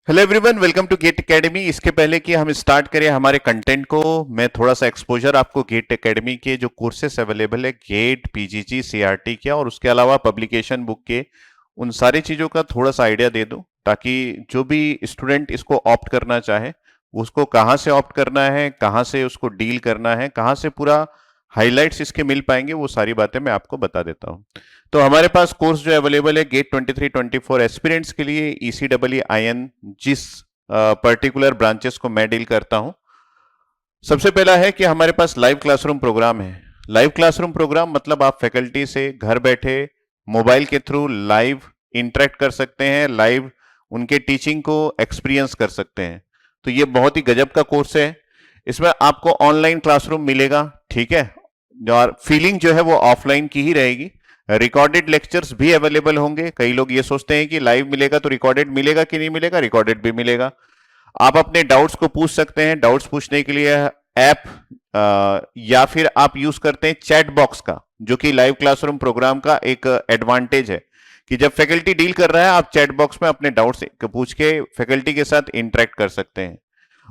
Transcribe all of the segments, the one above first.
Hello everyone, welcome to GATE academy. इसके पहले कि हम स्टार्ट करें हमारे कंटेंट को, मैं थोड़ा सा एक्सपोजर आपको गेट एकेडमी के जो कोर्सेस अवेलेबल है गेट पीजीजी सीआरटी के और उसके अलावा पब्लिकेशन बुक के, उन सारी चीज़ों का थोड़ा सा आइडिया दे दूं ताकि जो भी स्टूडेंट इसको ऑप्ट करना चाहे उसको कहाँ से ऑप्ट करना है, कहाँ से उसको डील करना है, कहाँ से पूरा हाइलाइट्स इसके मिल पाएंगे, वो सारी बातें मैं आपको बता देता हूँ। तो हमारे पास कोर्स जो अवेलेबल है गेट 23-24 एस्पिरेंट्स के लिए ईसीडब्ल्यू आईएन, जिस पर्टिकुलर ब्रांचेस को मैं डील करता हूं। सबसे पहला है कि हमारे पास लाइव क्लासरूम प्रोग्राम है। लाइव क्लासरूम प्रोग्राम मतलब आप फैकल्टी से घर बैठे मोबाइल के थ्रू लाइव इंटरेक्ट कर सकते हैं, लाइव उनके टीचिंग को एक्सपीरियंस कर सकते हैं। तो ये बहुत ही गजब का कोर्स है। इसमें आपको ऑनलाइन क्लासरूम मिलेगा, ठीक है, और फीलिंग जो है वो ऑफलाइन की ही रहेगी। रिकॉर्डेड लेक्चर्स भी अवेलेबल होंगे। कई लोग ये सोचते हैं कि लाइव मिलेगा तो रिकॉर्डेड मिलेगा कि नहीं मिलेगा, रिकॉर्डेड भी मिलेगा। आप अपने डाउट्स को पूछ सकते हैं। डाउट्स पूछने के लिए ऐप या फिर आप यूज करते हैं चैट बॉक्स का, जो कि लाइव क्लासरूम प्रोग्राम का एक एडवांटेज है कि जब फैकल्टी डील कर रहा है आप चैट बॉक्स में अपने डाउट्स पूछ के फैकल्टी के साथ इंटरेक्ट कर सकते हैं।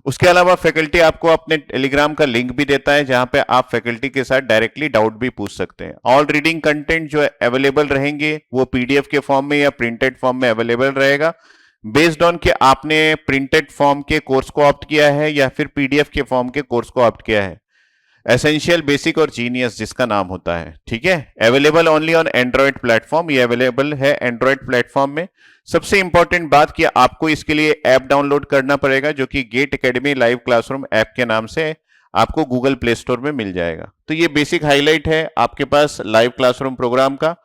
उसके अलावा फैकल्टी आपको अपने टेलीग्राम का लिंक भी देता है जहां पे आप फैकल्टी के साथ डायरेक्टली डाउट भी पूछ सकते हैं। ऑल रीडिंग कंटेंट जो अवेलेबल रहेंगे वो पीडीएफ के फॉर्म में या प्रिंटेड फॉर्म में अवेलेबल रहेगा, बेस्ड ऑन कि आपने प्रिंटेड फॉर्म के कोर्स को ऑप्ट किया है या फिर पीडीएफ के फॉर्म के कोर्स को ऑप्ट किया है। एसेंशियल, बेसिक और जीनियस जिसका नाम होता है, ठीक है। Available only on Android platform, ये अवेलेबल है एंड्रॉयड प्लेटफॉर्म में। सबसे इंपॉर्टेंट बात कि आपको इसके लिए ऐप डाउनलोड करना पड़ेगा, जो कि GATE academy live classroom app के नाम से आपको गूगल प्ले स्टोर में मिल जाएगा। तो ये बेसिक हाईलाइट है आपके पास लाइव क्लासरूम प्रोग्राम का।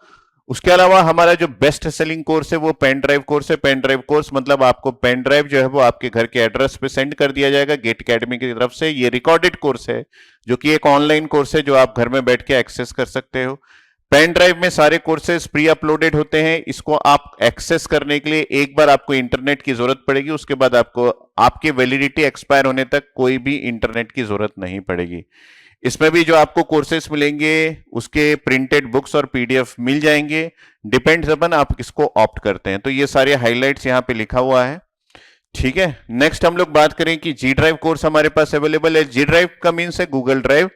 उसके अलावा हमारा जो बेस्ट सेलिंग कोर्स है वो पेन ड्राइव कोर्स है। पेन ड्राइव कोर्स मतलब आपको पेन ड्राइव जो है वो आपके घर के एड्रेस पे सेंड कर दिया जाएगा गेट एकेडमी की तरफ से। ये रिकॉर्डेड कोर्स है, जो कि एक ऑनलाइन कोर्स है जो आप घर में बैठ के एक्सेस कर सकते हो। पेन ड्राइव में सारे कोर्सेज प्री अपलोडेड होते हैं। इसको आप एक्सेस करने के लिए एक बार आपको इंटरनेट की जरूरत पड़ेगी, उसके बाद आपको आपकी वैलिडिटी एक्सपायर होने तक कोई भी इंटरनेट की जरूरत नहीं पड़ेगी। इसमें भी जो आपको कोर्सेस मिलेंगे उसके प्रिंटेड बुक्स और पीडीएफ मिल जाएंगे, डिपेंड्स अपन आप किसको ऑप्ट करते हैं। तो ये सारे हाइलाइट्स यहाँ पे लिखा हुआ है, ठीक है। नेक्स्ट हम लोग बात करें कि जी ड्राइव कोर्स हमारे पास अवेलेबल है। जी ड्राइव का मीन्स है गूगल ड्राइव,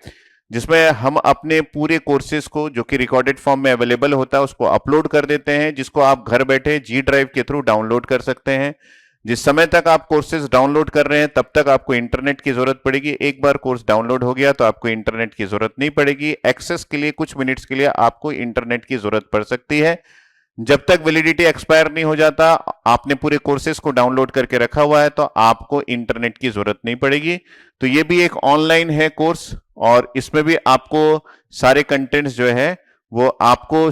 जिसमें हम अपने पूरे कोर्सेज को जो कि रिकॉर्डेड फॉर्म में अवेलेबल होता है उसको अपलोड कर देते हैं, जिसको आप घर बैठे जी ड्राइव के थ्रू डाउनलोड कर सकते हैं। जिस समय तक आप कोर्सेज डाउनलोड कर रहे हैं तब तक आपको इंटरनेट की जरूरत पड़ेगी। एक बार कोर्स डाउनलोड हो गया तो आपको इंटरनेट की जरूरत नहीं पड़ेगी। एक्सेस के लिए कुछ मिनट्स के लिए आपको इंटरनेट की जरूरत पड़ सकती है। जब तक वैलिडिटी एक्सपायर नहीं हो जाता, आपने पूरे कोर्सेज को डाउनलोड करके रखा हुआ है तो आपको इंटरनेट की जरूरत नहीं पड़ेगी। तो ये भी एक ऑनलाइन है कोर्स और इसमें भी आपको सारे कंटेंट्स जो है वो आपको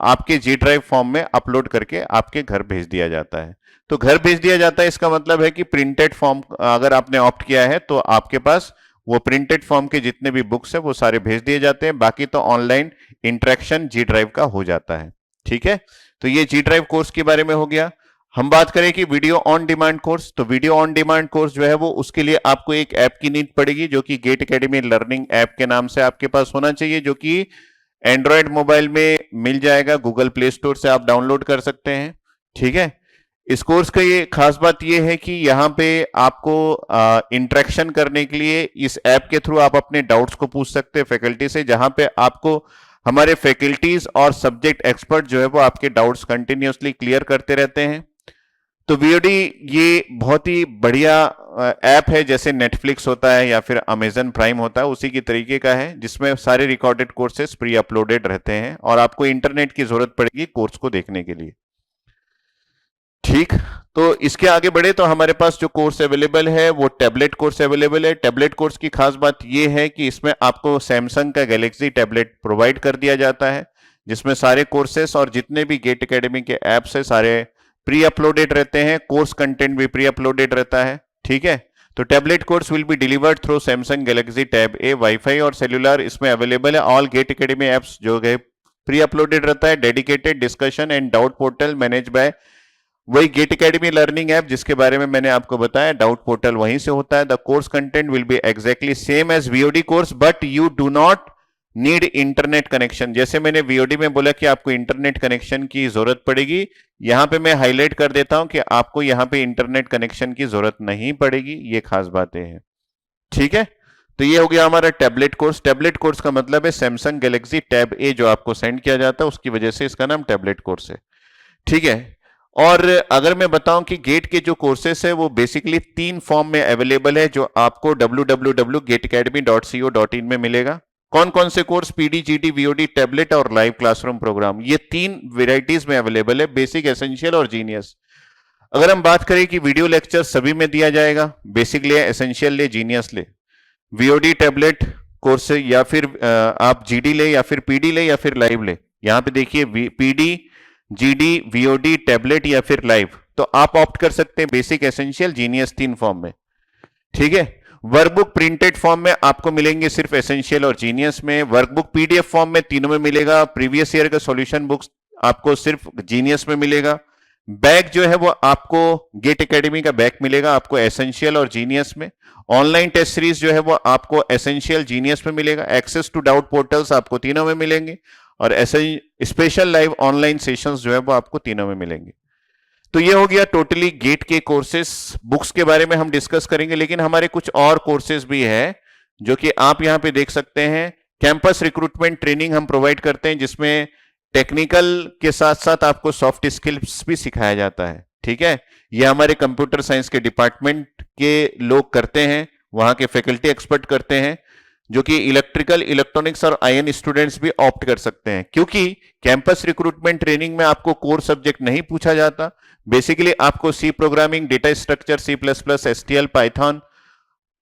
आपके जी ड्राइव फॉर्म में अपलोड करके आपके घर भेज दिया जाता है। तो घर भेज दिया जाता है इसका मतलब है कि प्रिंटेड फॉर्म अगर आपने ऑप्ट किया है तो आपके पास वो प्रिंटेड फॉर्म के जितने भी बुक्स है वो सारे भेज दिए जाते हैं। बाकी तो ऑनलाइन इंटरेक्शन जी ड्राइव का हो जाता है, ठीक है। तो ये जी ड्राइव कोर्स के बारे में हो गया। हम बात करें कि वीडियो ऑन डिमांड कोर्स, तो वीडियो ऑन डिमांड कोर्स जो है वो उसके लिए आपको एक ऐप की नीड पड़ेगी, जो कि गेट एकेडमी लर्निंग ऐप के नाम से आपके पास होना चाहिए, जो कि एंड्रॉयड मोबाइल में मिल जाएगा। गूगल प्ले स्टोर से आप डाउनलोड कर सकते हैं, ठीक है। इस कोर्स का ये खास बात ये है कि यहाँ पे आपको इंटरेक्शन करने के लिए इस ऐप के थ्रू आप अपने डाउट्स को पूछ सकते हैं फैकल्टी से, जहां पे आपको हमारे फैकल्टीज और सब्जेक्ट एक्सपर्ट जो है वो आपके डाउट्स कंटिन्यूसली क्लियर करते रहते हैं। तो वीओडी ये बहुत ही बढ़िया ऐप है, जैसे नेटफ्लिक्स होता है या फिर अमेजन प्राइम होता है उसी की तरीके का है, जिसमें सारे रिकॉर्डेड कोर्सेज प्री अपलोडेड रहते हैं और आपको इंटरनेट की जरूरत पड़ेगी कोर्स को देखने के लिए, ठीक। तो इसके आगे बढ़े तो हमारे पास जो कोर्स अवेलेबल है वो टैबलेट कोर्स अवेलेबल है। टैबलेट कोर्स की खास बात ये है कि इसमें आपको सैमसंग का गैलेक्सी टैबलेट प्रोवाइड कर दिया जाता है, जिसमें सारे कोर्सेस और जितने भी गेट एकेडमी के ऐप्स है सारे प्री अपलोडेड रहते हैं। कोर्स कंटेंट भी प्री अपलोडेड रहता है, ठीक है। तो tablet course will be delivered through Samsung Galaxy tab A. Wifi और सेल्यूलर इसमें अवेलेबल है। ऑल गेट एकेडमी ऐप्स जो है प्री अपलोडेड रहता है। Dedicated discussion and doubt portal manage by वही गेट एकेडमी लर्निंग ऐप, जिसके बारे में मैंने आपको बताया। डाउट पोर्टल वहीं से होता है। The course content will be exactly same as VOD course, but you do not need internet connection, जैसे मैंने वीओडी में बोला कि आपको इंटरनेट कनेक्शन की जरूरत पड़ेगी, यहां पे मैं हाईलाइट कर देता हूं कि आपको यहां पे इंटरनेट कनेक्शन की जरूरत नहीं पड़ेगी, ये खास बातें हैं। ठीक है, तो ये हो गया हमारा टैबलेट कोर्स। टैबलेट कोर्स का मतलब है सैमसंग गैलेक्सी टैब ए जो आपको सेंड किया जाता है, उसकी वजह से इसका नाम टैबलेट कोर्स है। ठीक है, और अगर मैं बताऊं कि गेट के जो कोर्सेस है वो बेसिकली 3 फॉर्म में अवेलेबल है, जो आपको www.gateacademy.co.in में मिलेगा। कौन कौन से course? PD, GD, VOD, tablet और लाइव क्लासरूम प्रोग्राम, ये 3 वेराइटीज में अवेलेबल है, बेसिक, एसेंशियल और जीनियस। अगर हम बात करें कि वीडियो लेक्चर सभी में दिया जाएगा, बेसिक ले, एसेंशियल ले, जीनियस ले, वीओडी, टैबलेट कोर्स या फिर आप जीडी ले या फिर पीडी ले या फिर लाइव ले। यहां पे देखिए पीडी, जीडी, वीओडी, टैबलेट या फिर लाइव, तो आप ऑप्ट कर सकते हैं बेसिक, एसेंशियल, जीनियस 3 फॉर्म में। ठीक है, वर्कबुक प्रिंटेड फॉर्म में आपको मिलेंगे सिर्फ एसेंशियल और जीनियस में, वर्कबुक पीडीएफ फॉर्म में तीनों में मिलेगा, प्रीवियस ईयर का सॉल्यूशन बुक्स आपको सिर्फ जीनियस में मिलेगा। बैग जो है वो आपको गेट एकेडमी का बैग मिलेगा आपको एसेंशियल और जीनियस में। ऑनलाइन टेस्ट सीरीज जो है वो आपको एसेंशियल, जीनियस में मिलेगा। एक्सेस टू डाउट पोर्टल्स आपको तीनों में मिलेंगे, और ऐसे स्पेशल लाइव ऑनलाइन सेशंस जो है वो आपको तीनों में मिलेंगे। तो ये हो गया टोटली गेट के कोर्सेस। बुक्स के बारे में हम डिस्कस करेंगे, लेकिन हमारे कुछ और कोर्सेज भी है जो कि आप यहां पे देख सकते हैं। कैंपस रिक्रूटमेंट ट्रेनिंग हम प्रोवाइड करते हैं, जिसमें टेक्निकल के साथ साथ आपको सॉफ्ट स्किल्स भी सिखाया जाता है। ठीक है, ये हमारे कंप्यूटर साइंस के डिपार्टमेंट के लोग करते हैं, वहां के फैकल्टी एक्सपर्ट करते हैं, जो कि इलेक्ट्रिकल, इलेक्ट्रॉनिक्स और आईएन स्टूडेंट्स भी ऑप्ट कर सकते हैं। क्योंकि कैंपस रिक्रूटमेंट ट्रेनिंग में आपको कोर सब्जेक्ट नहीं पूछा जाता, बेसिकली आपको C programming, data structure, C plus plus, STL, Python,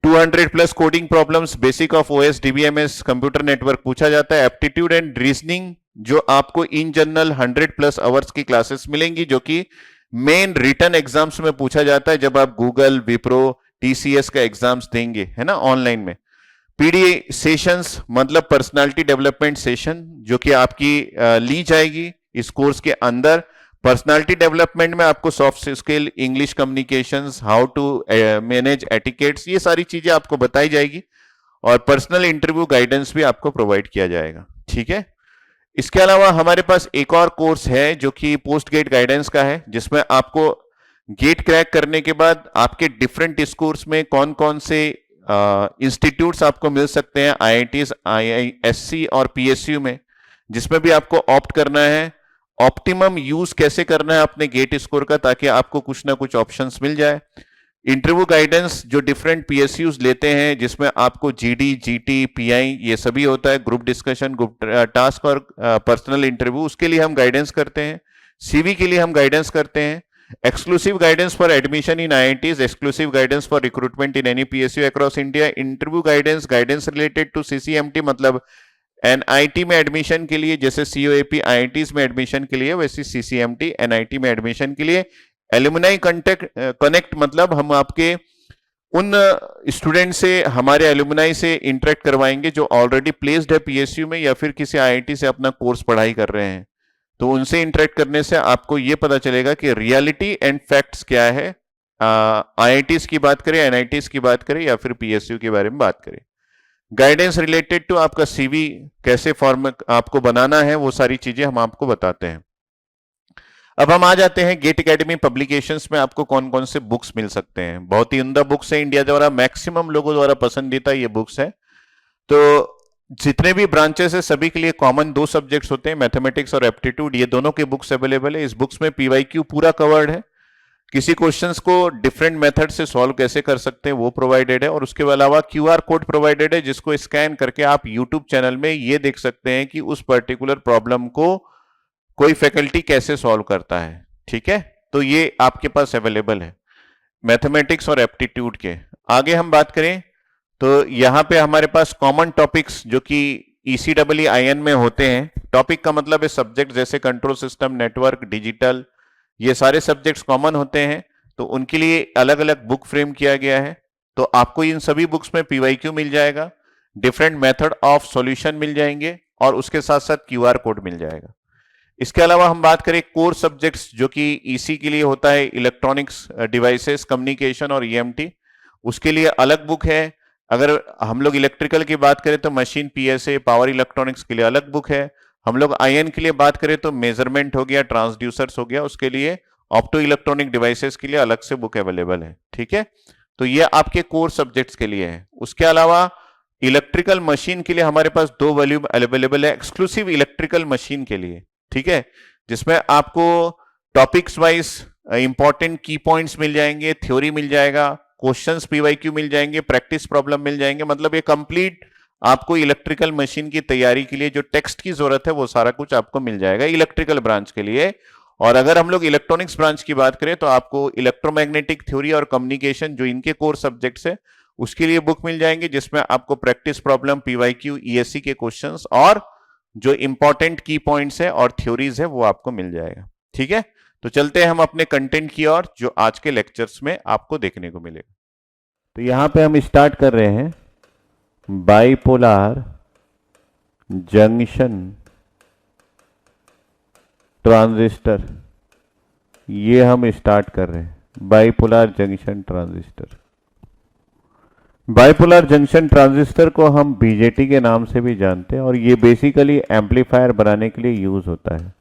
200 plus coding problems, basic of OS, DBMS, computer network पूछा जाता है। एप्टीट्यूड एंड रीजनिंग जो आपको इन जनरल 100 प्लस आवर्स की क्लासेस मिलेंगी, जो कि मेन रिटर्न एग्जाम्स में पूछा जाता है जब आप गूगल, विप्रो, टीसीएस का एग्जाम्स देंगे, है ना, ऑनलाइन में। पीडी सेशंस मतलब पर्सनालिटी डेवलपमेंट सेशन, जो कि आपकी ली जाएगी इस कोर्स के अंदर। पर्सनालिटी डेवलपमेंट में आपको soft skill, English communications, how to manage etiquettes, ये सारी चीजें आपको बताई जाएगी, और पर्सनल इंटरव्यू गाइडेंस भी आपको प्रोवाइड किया जाएगा। ठीक है, इसके अलावा हमारे पास एक और कोर्स है जो कि पोस्ट गेट गाइडेंस का है, जिसमें आपको गेट क्रैक करने के बाद आपके डिफरेंट स्कोर्स में कौन कौन से इंस्टीट्यूट्स आपको मिल सकते हैं, आईआईटीज, आईआईएससी और पीएसयू में, जिसमें भी आपको ऑप्ट करना है। ऑप्टिमम यूज कैसे करना है अपने गेट स्कोर का, ताकि आपको कुछ ना कुछ ऑप्शंस मिल जाए। इंटरव्यू गाइडेंस जो डिफरेंट पीएसयूज लेते हैं, जिसमें आपको जीडी, जीटी, पीआई ये सभी होता है, ग्रुप डिस्कशन, ग्रुप टास्क और पर्सनल इंटरव्यू, उसके लिए हम गाइडेंस करते हैं। सीवी के लिए हम गाइडेंस करते हैं। Exclusive guidance for admission in IITs, exclusive guidance for recruitment in any PSU across India. Interview guidance, guidance related to CCMT, मतलब एनआईटी में एडमिशन के लिए जैसे सीओएपी आईआईटीज में एडमिशन के लिए, वैसे सीसीएमटी एनआईटी में एडमिशन के लिए। एलुमनाई कनेक्ट मतलब हम आपके उन स्टूडेंट से, हमारे एलुमनाई से इंटरेक्ट करवाएंगे जो ऑलरेडी प्लेस्ड है पीएसयू में या फिर किसी आईआईटी से अपना कोर्स पढ़ाई कर रहे हैं। तो उनसे इंटरेक्ट करने से आपको यह पता चलेगा कि रियलिटी एंड फैक्ट्स क्या है, आईआईटीज की बात करें, एनआईटीज की बात करें या फिर पीएसयू के बारे में बात करें। गाइडेंस रिलेटेड टू आपका सीवी कैसे फॉर्म आपको बनाना है, वो सारी चीजें हम आपको बताते हैं। अब हम आ जाते हैं गेट एकेडमी पब्लिकेशंस में आपको कौन कौन से बुक्स मिल सकते हैं। बहुत ही उम्दा बुक्स है, इंडिया द्वारा मैक्सिमम लोगों द्वारा पसंदीदा ये बुक्स है। तो जितने भी ब्रांचेस है सभी के लिए कॉमन 2 सब्जेक्ट्स होते हैं, मैथमेटिक्स और एप्टीट्यूड, ये दोनों के बुक्स अवेलेबल है। इस बुक्स में पीवाईक्यू पूरा कवर्ड है, किसी क्वेश्चंस को डिफरेंट मेथड से सॉल्व कैसे कर सकते हैं वो प्रोवाइडेड है, और उसके अलावा क्यूआर कोड प्रोवाइडेड है, जिसको स्कैन करके आप यूट्यूब चैनल में ये देख सकते हैं कि उस पर्टिकुलर प्रॉब्लम को कोई फैकल्टी कैसे सॉल्व करता है। ठीक है, तो ये आपके पास अवेलेबल है मैथमेटिक्स और एप्टीट्यूड के। आगे हम बात करें तो यहां पे हमारे पास कॉमन टॉपिक्स जो कि ECEE में होते हैं, टॉपिक का मतलब है सब्जेक्ट, जैसे कंट्रोल सिस्टम, नेटवर्क, डिजिटल, ये सारे सब्जेक्ट्स कॉमन होते हैं। तो उनके लिए अलग अलग बुक फ्रेम किया गया है। तो आपको इन सभी बुक्स में पीवाईक्यू मिल जाएगा, डिफरेंट मेथड ऑफ सॉल्यूशन मिल जाएंगे, और उसके साथ साथ क्यूआर कोड मिल जाएगा। इसके अलावा हम बात करें कोर सब्जेक्ट्स जो कि ईसी के लिए होता है, इलेक्ट्रॉनिक्स डिवाइसेस, कम्युनिकेशन और ईएमटी, उसके लिए अलग बुक है। अगर हम लोग इलेक्ट्रिकल की बात करें तो मशीन पीएसए पावर इलेक्ट्रॉनिक्स के लिए अलग बुक है। हम लोग आईएन के लिए बात करें तो मेजरमेंट हो गया, ट्रांसड्यूसर्स हो गया, उसके लिए ऑप्टो इलेक्ट्रॉनिक डिवाइसेस के लिए अलग से बुक अवेलेबल है। ठीक है, तो ये आपके कोर सब्जेक्ट्स के लिए है। उसके अलावा इलेक्ट्रिकल मशीन के लिए हमारे पास 2 वॉल्यूम अवेलेबल है एक्सक्लूसिव इलेक्ट्रिकल मशीन के लिए। ठीक है, जिसमें आपको टॉपिक्स वाइज इंपॉर्टेंट की पॉइंट्स मिल जाएंगे, थ्योरी मिल जाएगा, क्वेश्चंस पीवाईक्यू मिल जाएंगे, प्रैक्टिस प्रॉब्लम मिल जाएंगे। मतलब ये कंप्लीट आपको इलेक्ट्रिकल मशीन की तैयारी के लिए जो टेक्स्ट की जरूरत है वो सारा कुछ आपको मिल जाएगा इलेक्ट्रिकल ब्रांच के लिए। और अगर हम लोग इलेक्ट्रॉनिक्स ब्रांच की बात करें तो आपको इलेक्ट्रोमैग्नेटिक थ्योरी और कम्युनिकेशन जो इनके कोर सब्जेक्ट्स है उसके लिए बुक मिल जाएंगे, जिसमें आपको प्रैक्टिस प्रॉब्लम, पीवाईक्यू, ईएससी के क्वेश्चंस और जो इंपॉर्टेंट की पॉइंट्स है और थ्योरीज है वो आपको मिल जाएगा। ठीक है, तो चलते हैं हम अपने कंटेंट की ओर जो आज के लेक्चर्स में आपको देखने को मिलेगा। तो यहां पे हम स्टार्ट कर रहे हैं बाइपोलर जंक्शन ट्रांजिस्टर। ये हम स्टार्ट कर रहे हैं bipolar junction transistor. Bipolar junction transistor को हम बीजेटी के नाम से भी जानते हैं और ये बेसिकली एम्पलीफायर बनाने के लिए यूज होता है।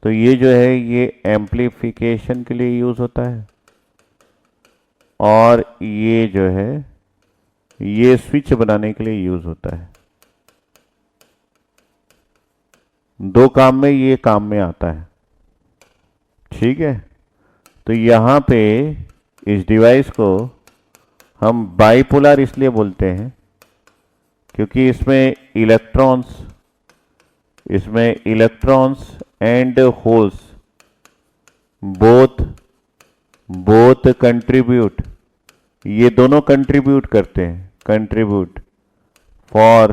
तो ये जो है ये एम्पलीफिकेशन के लिए यूज होता है और ये जो है ये स्विच बनाने के लिए यूज होता है। दो काम में ये काम में आता है। ठीक है, तो यहां पे इस डिवाइस को हम बाइपोलर इसलिए बोलते हैं क्योंकि इसमें electrons and holes both contribute, ये दोनों कंट्रीब्यूट करते हैं, contribute for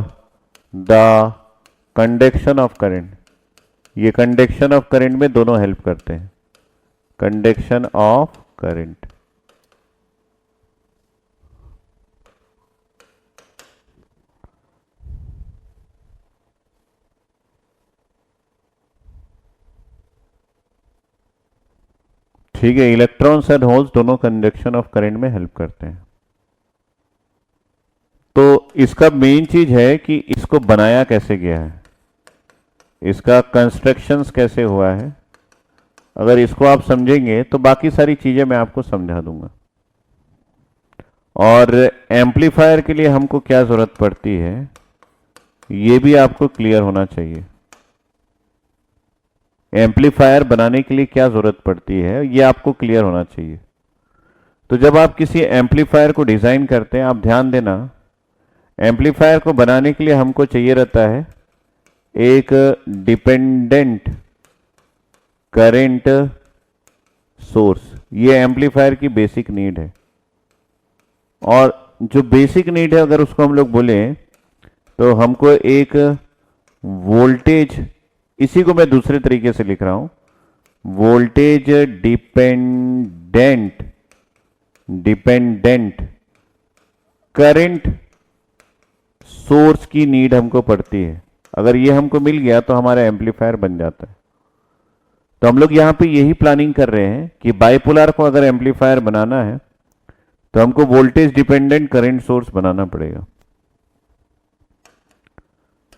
the conduction of current. ये कंडक्शन ऑफ करंट में दोनों हेल्प करते हैं, कंडक्शन ऑफ करंट। ठीक है, इलेक्ट्रॉन्स एंड होल्स दोनों कंडक्शन ऑफ करंट में हेल्प करते हैं। तो इसका मेन चीज है कि इसको बनाया कैसे गया है, इसका कंस्ट्रक्शंस कैसे हुआ है। अगर इसको आप समझेंगे तो बाकी सारी चीजें मैं आपको समझा दूंगा। और एम्पलीफायर के लिए हमको क्या जरूरत पड़ती है ये भी आपको क्लियर होना चाहिए। एम्पलीफायर बनाने के लिए क्या जरूरत पड़ती है ये आपको क्लियर होना चाहिए। तो जब आप किसी एम्पलीफायर को डिजाइन करते हैं, आप ध्यान देना, एम्पलीफायर को बनाने के लिए हमको चाहिए रहता है एक डिपेंडेंट करंट सोर्स। ये एम्पलीफायर की बेसिक नीड है। और जो बेसिक नीड है अगर उसको हम लोग बोले तो हमको एक वोल्टेज, इसी को मैं दूसरे तरीके से लिख रहा हूं, वोल्टेज डिपेंडेंट करंट सोर्स की नीड हमको पड़ती है। अगर ये हमको मिल गया तो हमारा एम्पलीफायर बन जाता है। तो हम लोग यहां पे यही प्लानिंग कर रहे हैं कि बाइपोलर को अगर एम्पलीफायर बनाना है तो हमको वोल्टेज डिपेंडेंट करंट सोर्स बनाना पड़ेगा।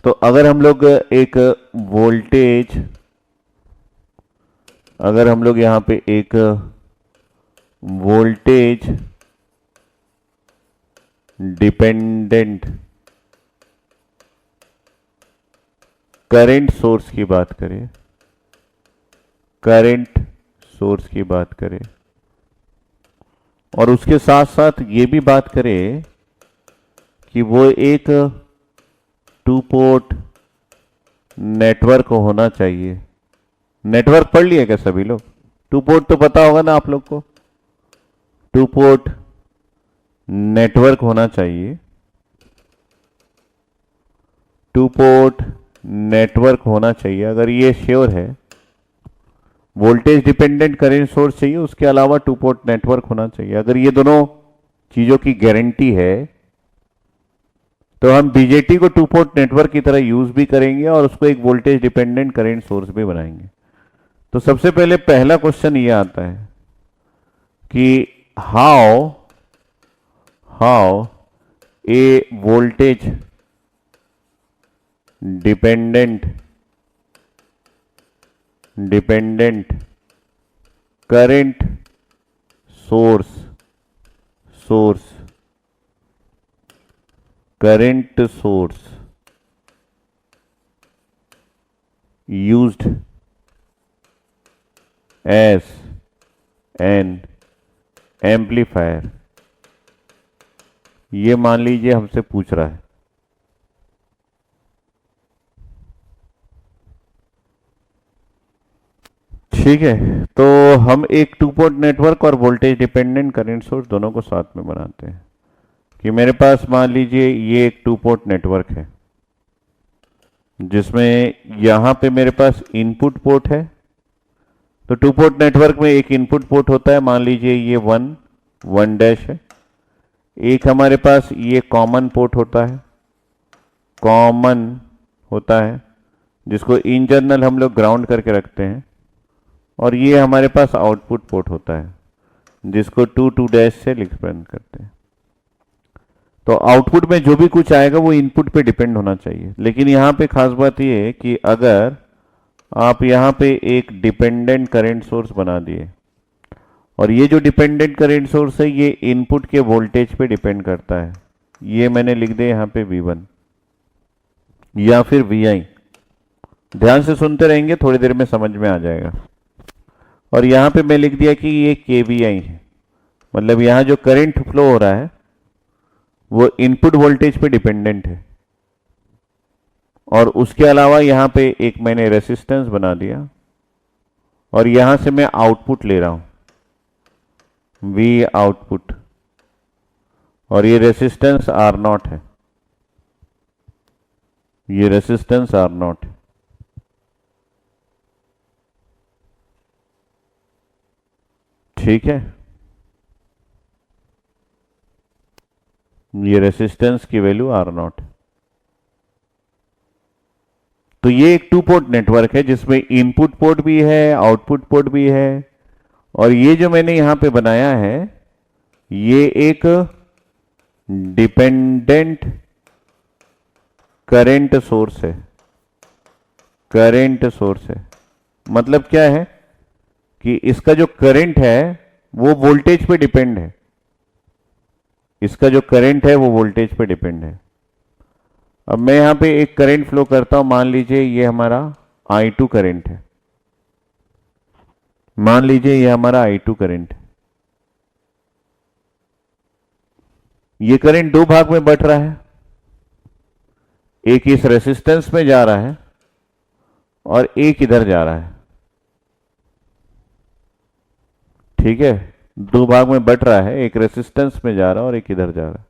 तो अगर हम लोग एक वोल्टेज, अगर हम लोग यहां पे एक वोल्टेज डिपेंडेंट करंट सोर्स की बात करें, करंट सोर्स की बात करें और उसके साथ साथ ये भी बात करें कि वो एक 2 पोर्ट नेटवर्क होना चाहिए। नेटवर्क पढ़ लिए क्या सभी लोग? 2 पोर्ट तो पता होगा ना आप लोग को, 2 पोर्ट नेटवर्क होना चाहिए। 2 पोर्ट नेटवर्क होना चाहिए। अगर ये श्योर है, वोल्टेज डिपेंडेंट करंट सोर्स चाहिए, उसके अलावा 2 पोर्ट नेटवर्क होना चाहिए। अगर ये दोनों चीजों की गारंटी है तो हम बीजेटी को 2 पोर्ट नेटवर्क की तरह यूज भी करेंगे और उसको एक वोल्टेज डिपेंडेंट करंट सोर्स भी बनाएंगे। तो सबसे पहले पहला क्वेश्चन ये आता है कि how a voltage dependent current source used as an amplifier, ये मान लीजिए हमसे पूछ रहा है। ठीक है, तो हम एक टू पोर्ट नेटवर्क और वोल्टेज डिपेंडेंट करंट सोर्स दोनों को साथ में बनाते हैं। कि मेरे पास मान लीजिए ये एक टू पोर्ट नेटवर्क है जिसमें यहां पे मेरे पास इनपुट पोर्ट है। तो टू पोर्ट नेटवर्क में एक इनपुट पोर्ट होता है, मान लीजिए ये 1 डैश है। एक हमारे पास ये कॉमन पोर्ट होता है जिसको इन जनरल हम लोग ग्राउंड करके रखते हैं। और ये हमारे पास आउटपुट पोर्ट होता है जिसको 2 डैश से रिप्रेजेंट करते हैं। तो आउटपुट में जो भी कुछ आएगा वो इनपुट पे डिपेंड होना चाहिए। लेकिन यहाँ पे खास बात ये है कि अगर आप यहाँ पे एक डिपेंडेंट करंट सोर्स बना दिए और ये जो डिपेंडेंट करंट सोर्स है ये इनपुट के वोल्टेज पे डिपेंड करता है। ये मैंने लिख दिया यहाँ पे V1 या फिर VI। ध्यान से सुनते रहेंगे, थोड़ी देर में समझ में आ जाएगा। और यहाँ पे मैं लिख दिया कि ये KVI है, मतलब यहाँ जो करंट फ्लो हो रहा है वो इनपुट वोल्टेज पे डिपेंडेंट है। और उसके अलावा यहाँ पे एक मैंने रेसिस्टेंस बना दिया और यहां से मैं आउटपुट ले रहा हूं V आउटपुट, और ये रेसिस्टेंस R0 है, ये रेसिस्टेंस R0 है। ठीक है, ये रेसिस्टेंस की वैल्यू R0 है। तो ये एक टू पोर्ट नेटवर्क है जिसमें इनपुट पोर्ट भी है, आउटपुट पोर्ट भी है। और ये जो मैंने यहां पे बनाया है ये एक डिपेंडेंट करंट सोर्स है। मतलब क्या है कि इसका जो करंट है वो वोल्टेज पे डिपेंड है। अब मैं यहां पे एक करंट फ्लो करता हूं, मान लीजिए ये हमारा I2 करंट है। ये करंट दो भाग में बट रहा है, एक इस रेसिस्टेंस में जा रहा है और एक इधर जा रहा है। ठीक है, दो भाग में बट रहा है, एक रेसिस्टेंस में जा रहा है और एक इधर जा रहा है।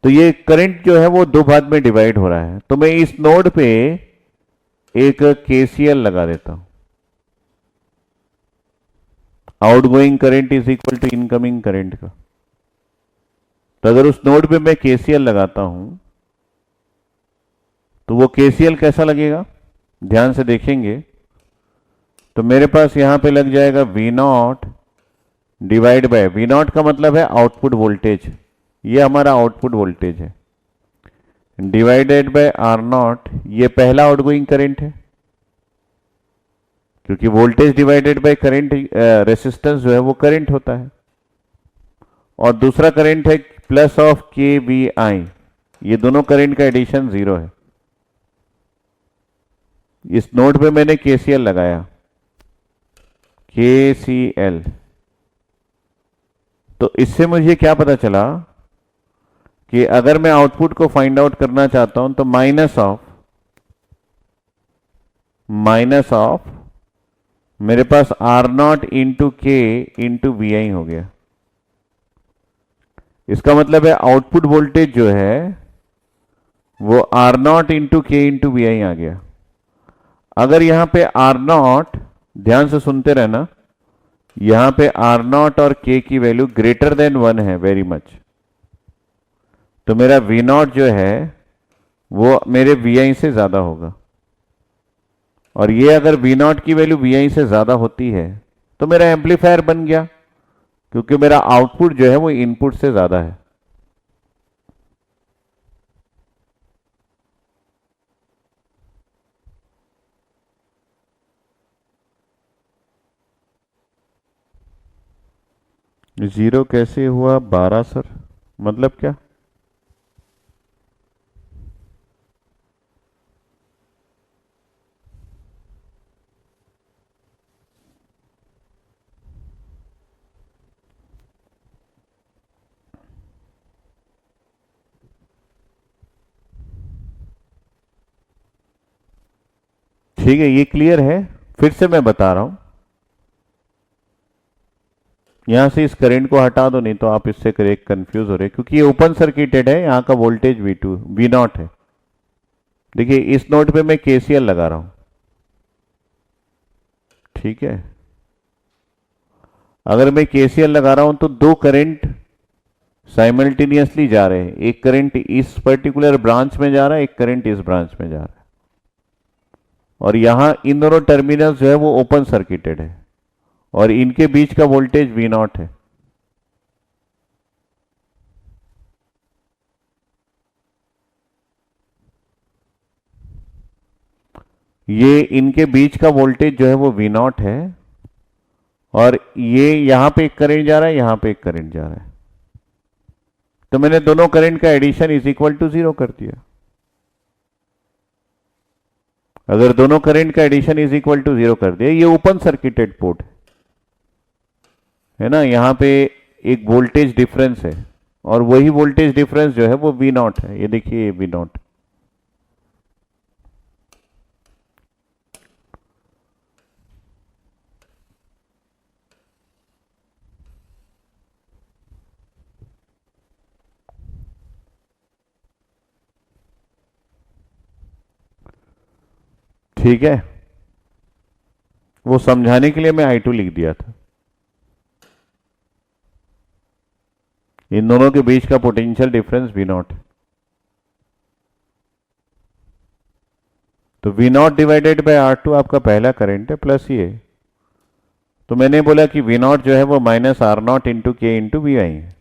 तो ये करंट जो है वो दो भाग में डिवाइड हो रहा है। तो मैं इस नोड पे एक KCL लगा देता हूं। Outgoing current is equal to incoming current का। तो अगर उस नोड पे मैं KCL लगाता हूं तो वो KCL कैसा लगेगा, ध्यान से देखेंगे। तो मेरे पास यहां पे लग जाएगा V0 डिवाइड बाय, V0 का मतलब है आउटपुट वोल्टेज, ये हमारा आउटपुट वोल्टेज है, डिवाइडेड बाय R0, ये पहला आउटगोइंग करंट है क्योंकि voltage divided by current, resistance जो है वो करंट होता है। और दूसरा करंट है प्लस ऑफ KVI, ये दोनों करंट का एडिशन 0 है। इस नोड पे मैंने KCL लगाया, KCL। तो इससे मुझे क्या पता चला कि अगर मैं आउटपुट को फाइंड आउट करना चाहता हूं तो माइनस ऑफ मेरे पास R0 into K into VI हो गया। इसका मतलब है आउटपुट वोल्टेज जो है वो R0 into K into VI आ गया। अगर यहां पे R0, ध्यान से सुनते रहना, यहां पे R0 और K की वैल्यू ग्रेटर देन 1 है, वेरी मच, तो मेरा V0 जो है वो मेरे VI से ज्यादा होगा। और ये अगर V0 की वैल्यू VI से ज्यादा होती है तो मेरा एम्पलीफायर बन गया, क्योंकि मेरा आउटपुट जो है वो इनपुट से ज्यादा है। जीरो कैसे हुआ 12 सर, मतलब क्या? ठीक है, ये क्लियर है। फिर से मैं बता रहा हूं, यहां से इस करंट को हटा दो, नहीं तो आप इससे करेक्ट कंफ्यूज हो रहे, क्योंकि ये ओपन सर्किटेड है, यहां का वोल्टेज V2 V0 है। देखिए इस नोड पे मैं KCL लगा रहा हूं, ठीक है। अगर मैं KCL लगा रहा हूं तो दो करंट साइमल्टेनियसली जा रहे हैं, एक करंट इस पर्टिकुलर ब्रांच में जा रहा है, एक करंट इस ब्रांच में जा रहा है, और यहां इन दोनों टर्मिनल्स जो है वो ओपन सर्किटेड है, और इनके बीच का वोल्टेज V0 है। ये इनके बीच का वोल्टेज जो है वो V0 है, और ये यहां पे एक करंट जा रहा है, यहां पे एक करंट जा रहा है, तो मैंने दोनों करंट का एडिशन इज इक्वल टू 0 कर दिया। अगर दोनों करंट का एडिशन इज इक्वल टू 0 कर दिया, ये ओपन सर्किटेड पोर्ट है ना, यहां पे एक वोल्टेज डिफरेंस है, और वही वोल्टेज डिफरेंस जो है वो V0 है, ये देखिए ये V0। ठीक है, वो समझाने के लिए मैं I2 लिख दिया था। इन दोनों के बीच का पोटेंशियल डिफरेंस V0 है, तो V0 डिवाइडेड बाय R2 आपका पहला करंट है, प्लस ये, तो मैंने बोला कि V0 जो है वो माइनस R0 इंटू के इंटू वी आई है।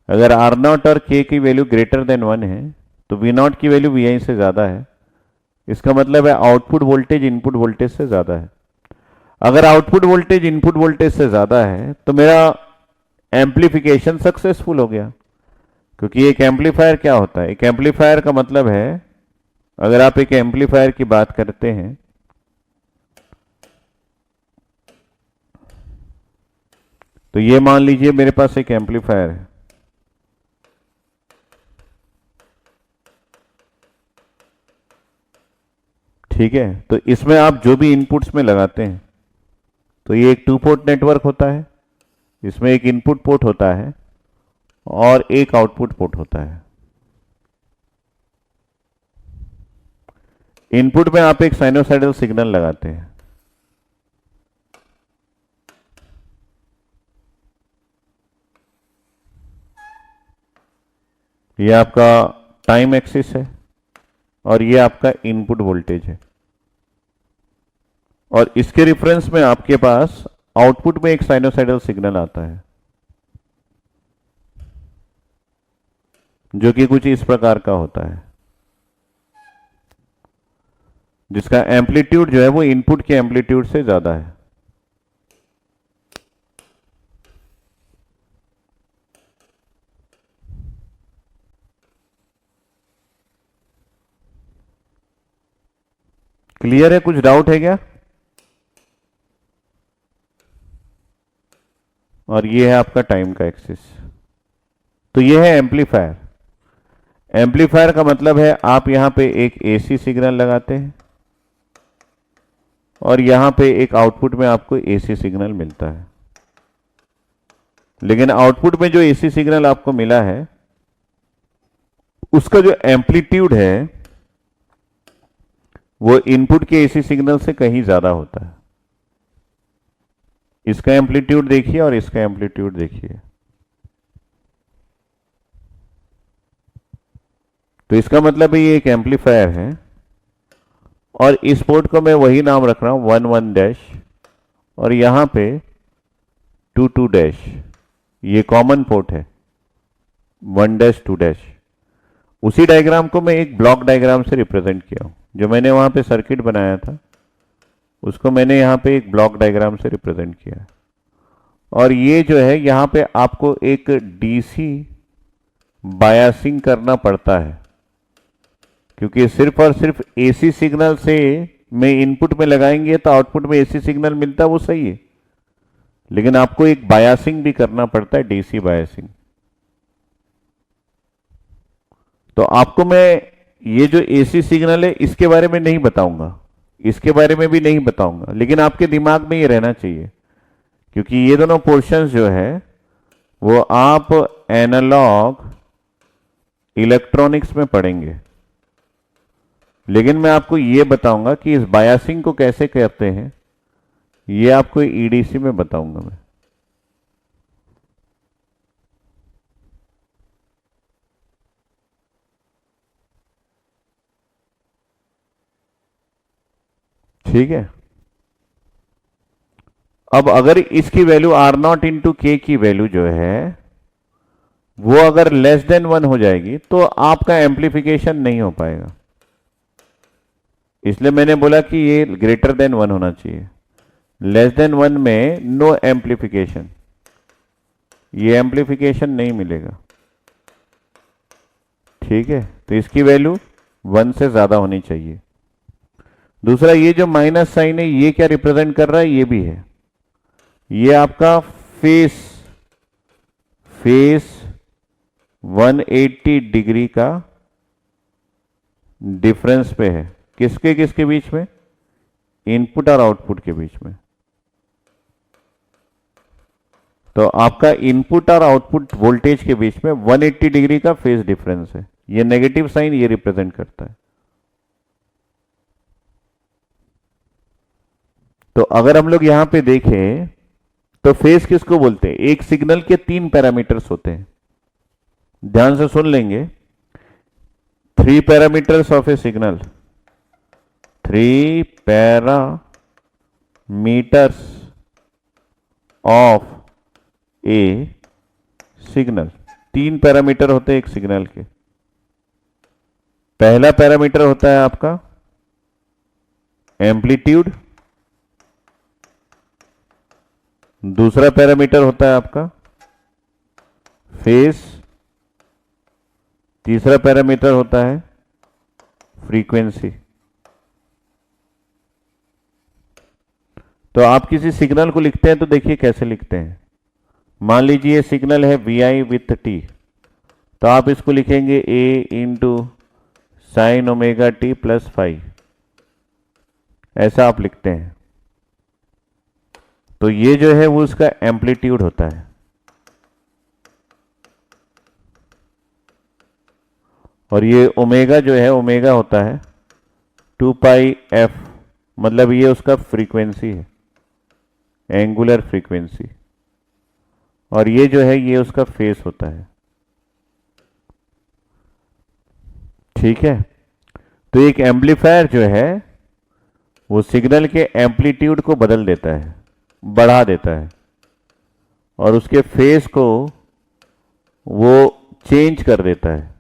अगर R0 और K की वैल्यू ग्रेटर देन 1 है तो V0 की वैल्यू वी आई से ज़्यादा है, इसका मतलब है आउटपुट वोल्टेज इनपुट वोल्टेज से ज़्यादा है। अगर आउटपुट वोल्टेज इनपुट वोल्टेज से ज़्यादा है तो मेरा एम्पलीफिकेशन सक्सेसफुल हो गया, क्योंकि एक एम्पलीफायर क्या होता है, एक एम्पलीफायर का मतलब है, अगर आप एक एम्पलीफायर की बात करते हैं तो ये मान लीजिए मेरे पास एक एम्पलीफायर है, ठीक है, तो इसमें आप जो भी इनपुट्स में लगाते हैं, तो ये एक टू पोर्ट नेटवर्क होता है, इसमें एक इनपुट पोर्ट होता है और एक आउटपुट पोर्ट होता है। इनपुट में आप एक साइनोसाइडल सिग्नल लगाते हैं, ये आपका टाइम एक्सिस है और ये आपका इनपुट वोल्टेज है, और इसके रिफरेंस में आपके पास आउटपुट में एक साइनोसाइडल सिग्नल आता है, जो कि कुछ इस प्रकार का होता है, जिसका एम्पलीट्यूड जो है वो इनपुट के एम्पलीट्यूड से ज्यादा है। क्लियर है? कुछ डाउट है क्या? और ये है आपका टाइम का एक्सिस, तो ये है एम्पलीफायर। एम्पलीफायर का मतलब है आप यहां पे एक एसी सिग्नल लगाते हैं और यहां पे एक आउटपुट में आपको एसी सिग्नल मिलता है, लेकिन आउटपुट में जो एसी सिग्नल आपको मिला है उसका जो एम्पलीट्यूड है वो इनपुट के एसी सिग्नल से कहीं ज्यादा होता है। इसका एम्पलीट्यूड देखिए और इसका एम्पलीट्यूड देखिए, तो इसका मतलब है ये एक एम्पलीफायर है, और इस पोर्ट को मैं वही नाम रख रहा हूं 1 डैश, और यहां पे 2 डैश, ये कॉमन पोर्ट है 1 डैश 2 डैश। उसी डायग्राम को मैं एक ब्लॉक डायग्राम से रिप्रेजेंट किया हूं, जो मैंने वहां पे सर्किट बनाया था उसको मैंने यहां पे एक ब्लॉक डायग्राम से रिप्रेजेंट किया है, और ये जो है यहां पे आपको एक डीसी बायसिंग करना पड़ता है, क्योंकि सिर्फ और सिर्फ एसी सिग्नल से में इनपुट में लगाएंगे तो आउटपुट में एसी सिग्नल मिलता है, वो सही है, लेकिन आपको एक बायसिंग भी करना पड़ता है, डीसी बायसिंग। तो आपको मैं ये जो एसी सिग्नल है इसके बारे में नहीं बताऊंगा, इसके बारे में भी नहीं बताऊंगा, लेकिन आपके दिमाग में ये रहना चाहिए, क्योंकि ये दोनों पोर्शंस जो है वो आप एनालॉग इलेक्ट्रॉनिक्स में पढ़ेंगे। लेकिन मैं आपको ये बताऊंगा कि इस बायसिंग को कैसे करते हैं, ये आपको ईडीसी में बताऊंगा मैं। ठीक है। अब अगर इसकी वैल्यू आर नॉट इंटू के की वैल्यू जो है वो अगर लेस देन 1 हो जाएगी तो आपका एम्प्लीफिकेशन नहीं हो पाएगा, इसलिए मैंने बोला कि ये ग्रेटर देन 1 होना चाहिए। लेस देन 1 में नो एम्प्लीफिकेशन, ये एम्प्लीफिकेशन नहीं मिलेगा। ठीक है, तो इसकी वैल्यू 1 से ज्यादा होनी चाहिए। दूसरा, ये जो माइनस साइन है ये क्या रिप्रेजेंट कर रहा है, ये भी है, ये आपका फेस 180 डिग्री का डिफरेंस पे है, किसके किसके बीच में, इनपुट और आउटपुट के बीच में। तो आपका इनपुट और आउटपुट वोल्टेज के बीच में 180 डिग्री का फेज डिफरेंस है, ये नेगेटिव साइन ये रिप्रेजेंट करता है। तो अगर हम लोग यहां पे देखें तो फेज किसको बोलते हैं, एक सिग्नल के 3 पैरामीटर्स होते हैं, ध्यान से सुन लेंगे। 3 parameters of A signal, 3 parameters of A signal, 3 parameter होते हैं एक सिग्नल के। पहला पैरामीटर होता है आपका एम्पलीट्यूड, दूसरा पैरामीटर होता है आपका फेज, तीसरा पैरामीटर होता है फ्रीक्वेंसी। तो आप किसी सिग्नल को लिखते हैं तो देखिए कैसे लिखते हैं। मान लीजिए सिग्नल है VI विथ t, तो आप इसको लिखेंगे A into sine omega T plus 5, ऐसा आप लिखते हैं। तो ये जो है वो उसका एम्पलीट्यूड होता है, और ये ओमेगा जो है ओमेगा होता है 2 पाई f, मतलब ये उसका फ्रीक्वेंसी है, एंगुलर फ्रीक्वेंसी, और ये जो है ये उसका फेस होता है। ठीक है, तो एक एम्पलीफायर जो है वो सिग्नल के एम्पलीट्यूड को बदल देता है, बढ़ा देता है, और उसके फेस को वो चेंज कर देता है।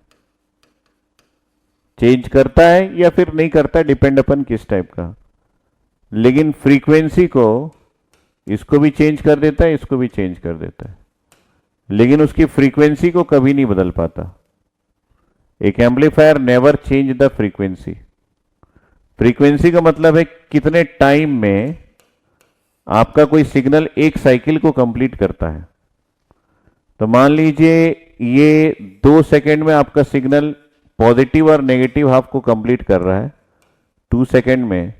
चेंज करता है या फिर नहीं करता, डिपेंड अपन किस टाइप का, लेकिन फ्रीक्वेंसी को इसको भी चेंज कर देता है, इसको भी चेंज कर देता है, लेकिन उसकी फ्रीक्वेंसी को कभी नहीं बदल पाता। एक amplifier never change the frequency. Frequency का मतलब है कितने टाइम में आपका कोई सिग्नल एक साइकिल को कंप्लीट करता है। तो मान लीजिए ये 2 सेकेंड में आपका सिग्नल पॉजिटिव और नेगेटिव हाफ को कंप्लीट कर रहा है 2 सेकेंड में,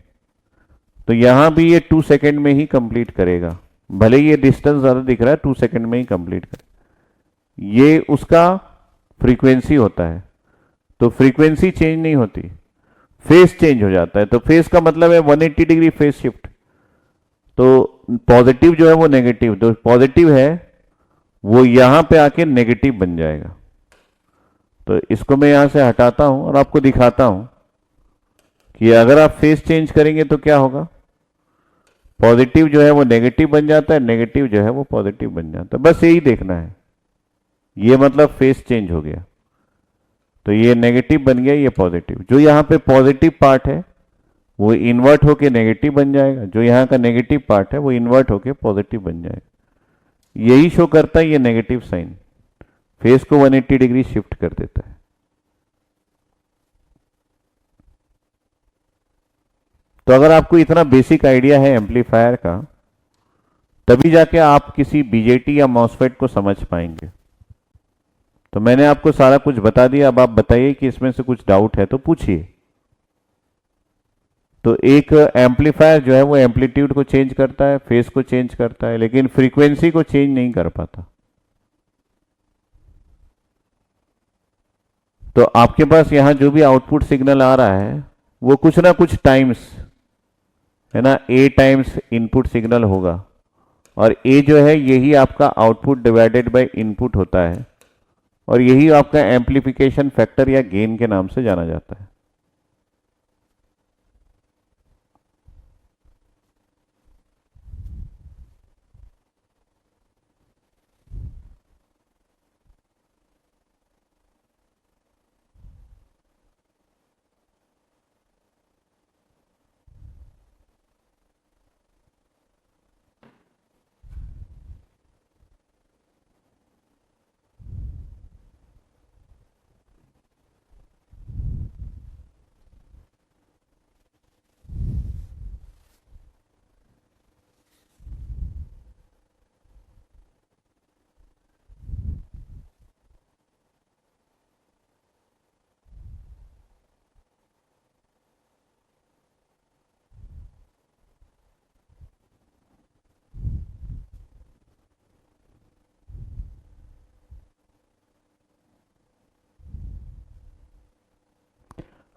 तो यहां भी ये 2 सेकेंड में ही कंप्लीट करेगा, भले ये डिस्टेंस ज्यादा दिख रहा है, 2 सेकेंड में ही कंप्लीट करेगा। ये उसका फ्रीक्वेंसी होता है। तो फ्रीक्वेंसी चेंज नहीं होती, फेस चेंज हो जाता है। तो फेस का मतलब है 180 डिग्री फेस शिफ्ट। तो पॉजिटिव जो है वो नेगेटिव, जो पॉजिटिव है वो यहां पे आके नेगेटिव बन जाएगा। तो इसको मैं यहां से हटाता हूं और आपको दिखाता हूं कि अगर आप फेस चेंज करेंगे तो क्या होगा, पॉजिटिव जो है वो नेगेटिव बन जाता है, नेगेटिव जो है वो पॉजिटिव बन जाता है। बस यही देखना है, ये मतलब फेस चेंज हो गया। तो ये नेगेटिव बन गया, ये पॉजिटिव। जो यहां पे पॉजिटिव पार्ट है वो इन्वर्ट होके नेगेटिव बन जाएगा, जो यहां का नेगेटिव पार्ट है वो इन्वर्ट होके पॉजिटिव बन जाएगा। यही शो करता है ये नेगेटिव साइन, फेस को 180 डिग्री शिफ्ट कर देता है। तो अगर आपको इतना बेसिक आइडिया है एम्पलीफायर का, तभी जाके आप किसी बीजेटी या मॉसफेट को समझ पाएंगे। तो मैंने आपको सारा कुछ बता दिया, अब आप बताइए कि इसमें से कुछ डाउट है तो पूछिए। तो एक एम्पलीफायर जो है वो एम्पलीट्यूड को चेंज करता है, फेस को चेंज करता है, लेकिन फ्रीक्वेंसी को चेंज नहीं कर पाता। तो आपके पास यहां जो भी आउटपुट सिग्नल आ रहा है वो कुछ ना कुछ टाइम्स है ना, ए टाइम्स इनपुट सिग्नल होगा, और ए जो है यही आपका आउटपुट डिवाइडेड बाय इनपुट होता है, और यही आपका एम्पलीफिकेशन फैक्टर या गेन के नाम से जाना जाता है।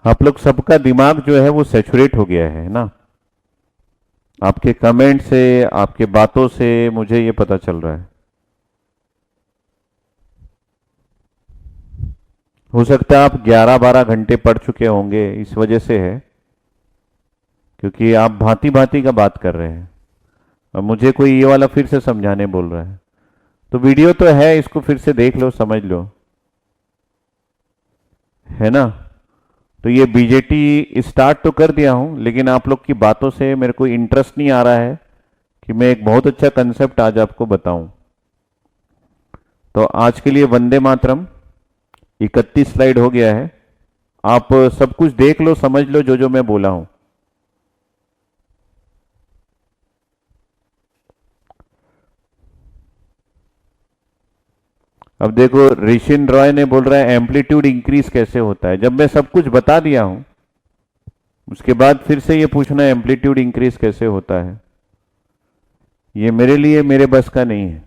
आप लोग सबका दिमाग जो है वो सैचुरेट हो गया है ना, आपके कमेंट से, आपके बातों से मुझे ये पता चल रहा है। हो सकता है आप 11-12 घंटे पढ़ चुके होंगे, इस वजह से है, क्योंकि आप भांति भांति का बात कर रहे हैं और मुझे कोई ये वाला फिर से समझाने बोल रहा है। तो वीडियो तो है, इसको फिर से देख लो, समझ लो, है ना। तो ये बीजेटी स्टार्ट तो कर दिया हूं, लेकिन आप लोग की बातों से मेरे को इंटरेस्ट नहीं आ रहा है कि मैं एक बहुत अच्छा कंसेप्ट आज आपको बताऊं। तो आज के लिए वंदे मातरम। 31 स्लाइड हो गया है, आप सब कुछ देख लो, समझ लो जो जो मैं बोला हूं। अब देखो, ऋषिन रॉय ने बोल रहा है एम्पलीट्यूड इंक्रीज कैसे होता है। जब मैं सब कुछ बता दिया हूं उसके बाद फिर से ये पूछना एम्पलीट्यूड इंक्रीज कैसे होता है, ये मेरे लिए मेरे बस का नहीं है।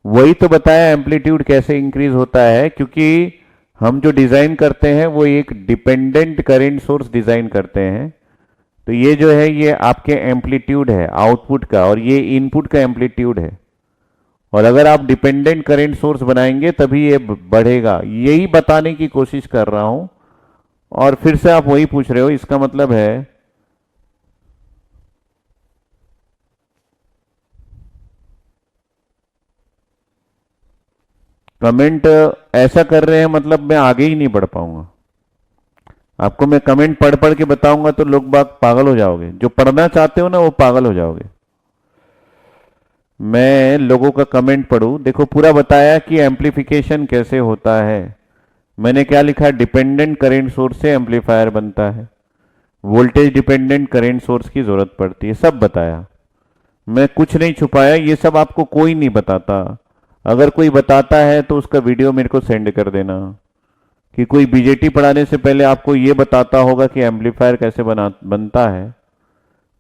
वही तो बताया एम्पलीट्यूड कैसे इंक्रीज होता है, क्योंकि हम जो डिजाइन करते हैं वो एक डिपेंडेंट करंट सोर्स डिजाइन करते हैं। तो ये जो है ये आपके एम्पलीट्यूड है आउटपुट का, और ये इनपुट का एम्पलीट्यूड है, और अगर आप डिपेंडेंट करंट सोर्स बनाएंगे तभी ये बढ़ेगा। यही बताने की कोशिश कर रहा हूं, और फिर से आप वही पूछ रहे हो, इसका मतलब है कमेंट ऐसा कर रहे हैं मतलब मैं आगे ही नहीं बढ़ पाऊंगा। आपको मैं कमेंट पढ़ पढ़ के बताऊंगा तो लोग बाग पागल हो जाओगे, जो पढ़ना चाहते हो ना वो पागल हो जाओगे। मैं लोगों का कमेंट पढ़ूं, देखो पूरा बताया कि एम्पलीफिकेशन कैसे होता है। मैंने क्या लिखा, डिपेंडेंट करंट सोर्स से एम्पलीफायर बनता है, वोल्टेज डिपेंडेंट करंट सोर्स की जरूरत पड़ती है, सब बताया। मैं कुछ नहीं छुपाया, ये सब आपको कोई नहीं बताता। अगर कोई बताता है तो उसका वीडियो मेरे को सेंड कर देना। कि कोई बीजेटी पढ़ाने से पहले आपको ये बताता होगा कि एम्पलीफायर कैसे बनता है।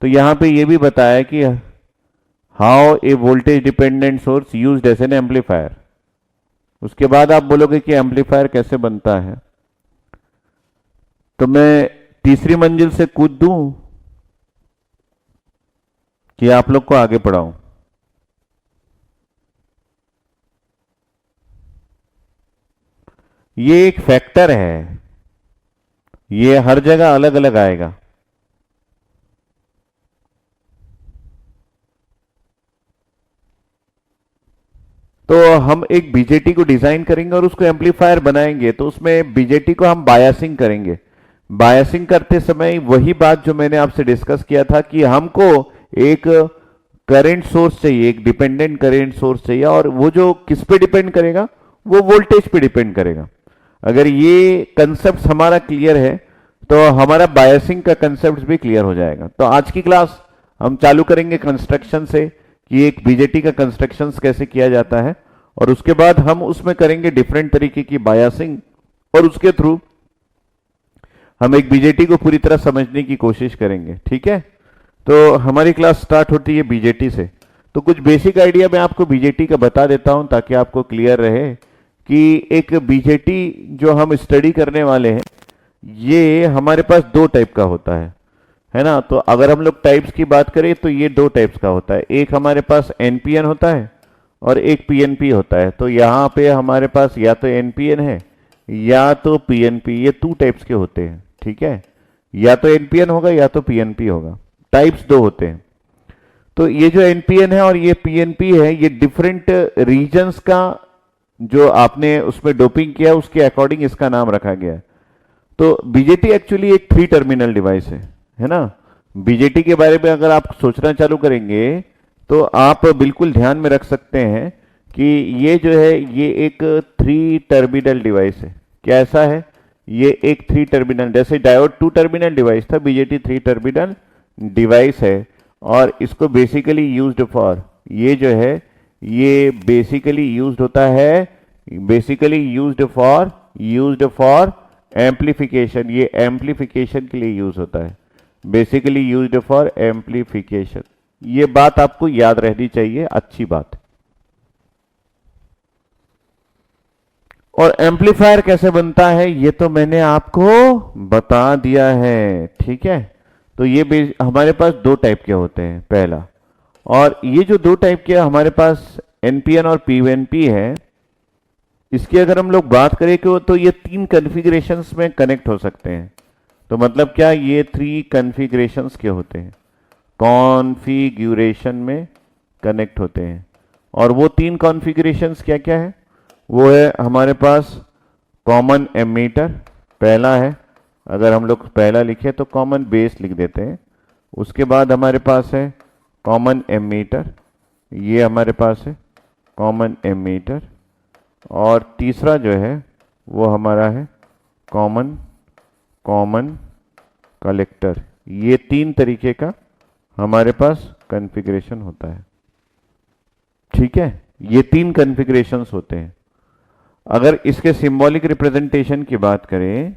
तो यहां पे ये भी बताया कि how a voltage dependent source used as an amplifier. उसके बाद आप बोलोगे कि एम्पलीफायर कैसे बनता है। तो मैं तीसरी मंजिल से कूद दूं कि आप लोग को आगे पढ़ाऊं। ये एक फैक्टर है, ये हर जगह अलग अलग आएगा। तो हम एक बीजेटी को डिजाइन करेंगे और उसको एम्पलीफायर बनाएंगे, तो उसमें बीजेटी को हम बायसिंग करेंगे। बायसिंग करते समय वही बात जो मैंने आपसे डिस्कस किया था कि हमको एक करंट सोर्स चाहिए, एक डिपेंडेंट करंट सोर्स चाहिए, और वो जो किस पे डिपेंड करेगा, वो वोल्टेज पे डिपेंड करेगा। अगर ये कंसेप्ट हमारा क्लियर है तो हमारा बायसिंग का कंसेप्ट भी क्लियर हो जाएगा। तो आज की क्लास हम चालू करेंगे कंस्ट्रक्शन से, कि एक बीजेटी का कंस्ट्रक्शन कैसे किया जाता है, और उसके बाद हम उसमें करेंगे डिफरेंट तरीके की बायसिंग, और उसके थ्रू हम एक बीजेटी को पूरी तरह समझने की कोशिश करेंगे। ठीक है, तो हमारी क्लास स्टार्ट होती है बीजेटी से। तो कुछ बेसिक आइडिया मैं आपको बीजेटी का बता देता हूं ताकि आपको क्लियर रहे कि एक बीजेटी जो हम स्टडी करने वाले हैं, ये हमारे पास दो टाइप का होता है ना। तो अगर हम लोग टाइप्स की बात करें तो ये दो टाइप्स का होता है, एक हमारे पास एनपीएन होता है और एक पीएनपी होता है। तो यहाँ पे हमारे पास या तो एनपीएन है या तो पीएनपी, ये टू टाइप्स के होते हैं। ठीक है, या तो एनपीएन होगा या तो पीएनपी होगा, टाइप्स दो होते हैं। तो ये जो एनपीएन है और ये पीएनपी है, ये डिफरेंट रीजन्स का जो आपने उसमें डोपिंग किया उसके अकॉर्डिंग इसका नाम रखा गया है। तो बीजेटी एक्चुअली एक 3 टर्मिनल डिवाइस है ना। बीजेटी के बारे में अगर आप सोचना चालू करेंगे तो आप बिल्कुल ध्यान में रख सकते हैं कि ये जो है ये एक 3 टर्मिनल डिवाइस है। क्या ऐसा है, ये एक 3 टर्मिनल, जैसे डायोड 2 टर्मिनल डिवाइस था, बीजेटी 3 टर्मिनल डिवाइस है। और इसको बेसिकली यूज्ड फॉर, ये जो है ये बेसिकली यूज्ड होता है, बेसिकली यूज्ड फॉर एम्प्लीफिकेशन। ये एम्प्लीफिकेशन के लिए यूज होता है, बेसिकली यूज्ड फॉर एम्प्लीफिकेशन। ये बात आपको याद रहनी चाहिए, अच्छी बात। और एम्पलीफायर कैसे बनता है ये तो मैंने आपको बता दिया है। ठीक है, तो ये हमारे पास दो टाइप के होते हैं, पहला, और ये जो दो टाइप के हमारे पास एनपीएन और पीएनपी है, इसकी अगर हम लोग बात करें तो ये 3 कॉन्फ़िगरेशंस में कनेक्ट हो सकते हैं। तो मतलब क्या, ये 3 कॉन्फ़िगरेशंस के होते हैं, कॉन्फ़िगरेशन में कनेक्ट होते हैं। और वो 3 कॉन्फ़िगरेशंस क्या क्या है, वो है हमारे पास कॉमन एमीटर, पहला है, अगर हम लोग पहला लिखे तो कॉमन बेस लिख देते हैं। उसके बाद हमारे पास है कॉमन एमीटर, ये हमारे पास है कॉमन एमीटर। और तीसरा जो है वो हमारा है कॉमन कलेक्टर। ये 3 तरीके का हमारे पास कॉन्फ़िगरेशन होता है। ठीक है, ये 3 कॉन्फ़िगरेशंस होते हैं। अगर इसके सिंबॉलिक रिप्रेजेंटेशन की बात करें,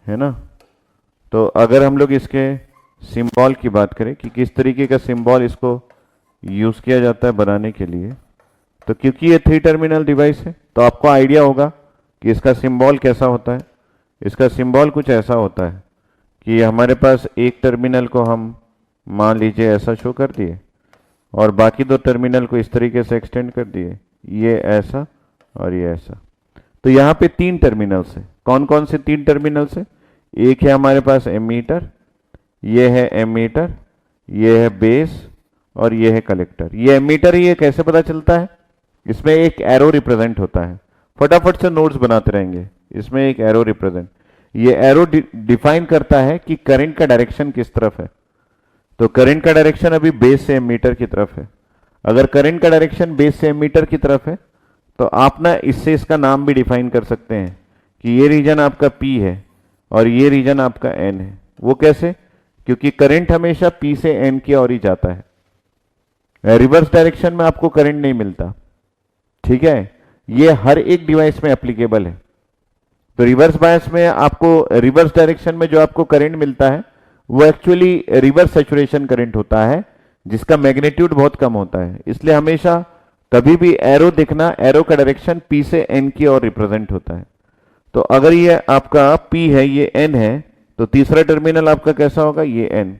है ना, तो अगर हम लोग इसके सिंबल की बात करें कि किस तरीके का सिंबल इसको यूज किया जाता है बनाने के लिए, तो क्योंकि ये 3 टर्मिनल डिवाइस है तो आपको आइडिया होगा कि इसका सिंबल कैसा होता है। इसका सिंबल कुछ ऐसा होता है कि हमारे पास एक टर्मिनल को हम मान लीजिए ऐसा शो कर दिए और बाकी 2 टर्मिनल को इस तरीके से एक्सटेंड कर दिए, ये ऐसा और ये ऐसा। तो यहाँ पे 3 टर्मिनल्स है। कौन कौन से 3 टर्मिनल्स है, एक है हमारे पास एमीटर, ये है एमीटर, ये है बेस और ये है कलेक्टर। ये एमीटर ही है, कैसे पता चलता है, इसमें एक एरो रिप्रेजेंट होता है। फटाफट से नोट्स बनाते रहेंगे, इसमें एक एरो रिप्रेजेंट, ये एरो डिफाइन करता है कि करंट का डायरेक्शन किस तरफ है। तो करंट का डायरेक्शन अभी बेस से एमीटर की तरफ है। अगर करंट का डायरेक्शन बेस से एमीटर की तरफ है तो आप ना इससे इसका नाम भी डिफाइन कर सकते हैं कि ये रीजन आपका P है और ये रीजन आपका N है। वो कैसे, क्योंकि करंट हमेशा P से N की ओर ही जाता है, रिवर्स डायरेक्शन में आपको करंट नहीं मिलता। ठीक है, ये हर एक डिवाइस में एप्लीकेबल है। तो रिवर्स बायस में आपको रिवर्स डायरेक्शन में जो आपको करंट मिलता है वो एक्चुअली रिवर्स सैचुरेशन करंट होता है, जिसका मैग्नीट्यूड बहुत कम होता है। इसलिए हमेशा कभी भी एरो दिखना, एरो का डायरेक्शन P से N की ओर रिप्रेजेंट होता है। तो अगर ये आपका P है, ये N है, तो तीसरा टर्मिनल आपका कैसा होगा, ये N।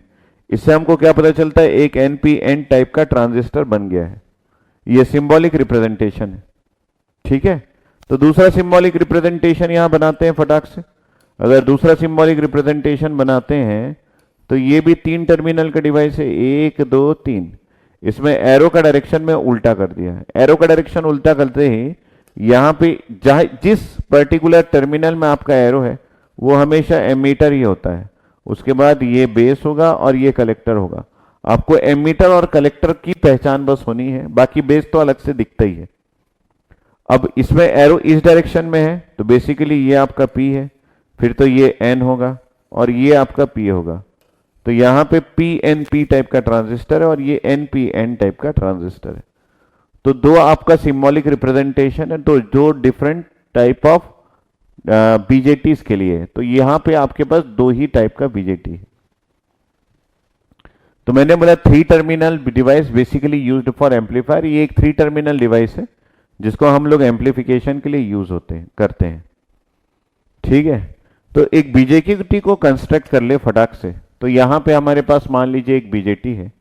इससे हमको क्या पता चलता है, एक NPN टाइप का ट्रांजिस्टर बन गया है। ये सिंबॉलिक रिप्रेजेंटेशन है। ठीक है, तो दूसरा सिंबॉलिक रिप्रेजेंटेशन यहां बनाते हैं फटाक से। अगर दूसरा सिंबॉलिक रिप्रेजेंटेशन बनाते हैं तो ये भी 3 टर्मिनल का डिवाइस है, 1 2 3। इसमें एरो का डायरेक्शन में उल्टा कर दिया है। एरो का डायरेक्शन उल्टा करते ही यहाँ पे जिस पर्टिकुलर टर्मिनल में आपका एरो है वो हमेशा एमीटर ही होता है। उसके बाद ये बेस होगा और ये कलेक्टर होगा। आपको एमीटर और कलेक्टर की पहचान बस होनी है, बाकी बेस तो अलग से दिखता ही है। अब इसमें एरो इस डायरेक्शन में है तो बेसिकली ये आपका P है, फिर तो ये N होगा और ये आपका P होगा। तो यहां पे PNP टाइप का ट्रांजिस्टर है और ये NPN टाइप का ट्रांजिस्टर है। तो दो आपका सिंबॉलिक रिप्रेजेंटेशन है, तो दो डिफरेंट टाइप ऑफ बीजेटीज के लिए। तो यहां पे आपके पास दो ही टाइप का बीजेटी है। तो मैंने बोला 3 terminal device basically used for amplifier. ये एक 3 टर्मिनल डिवाइस है जिसको हम लोग एम्पलीफिकेशन के लिए यूज करते हैं। ठीक है, तो एक बीजेटी को कंस्ट्रक्ट कर ले फटाक से। तो यहां पे हमारे पास मान लीजिए एक बीजेटी है,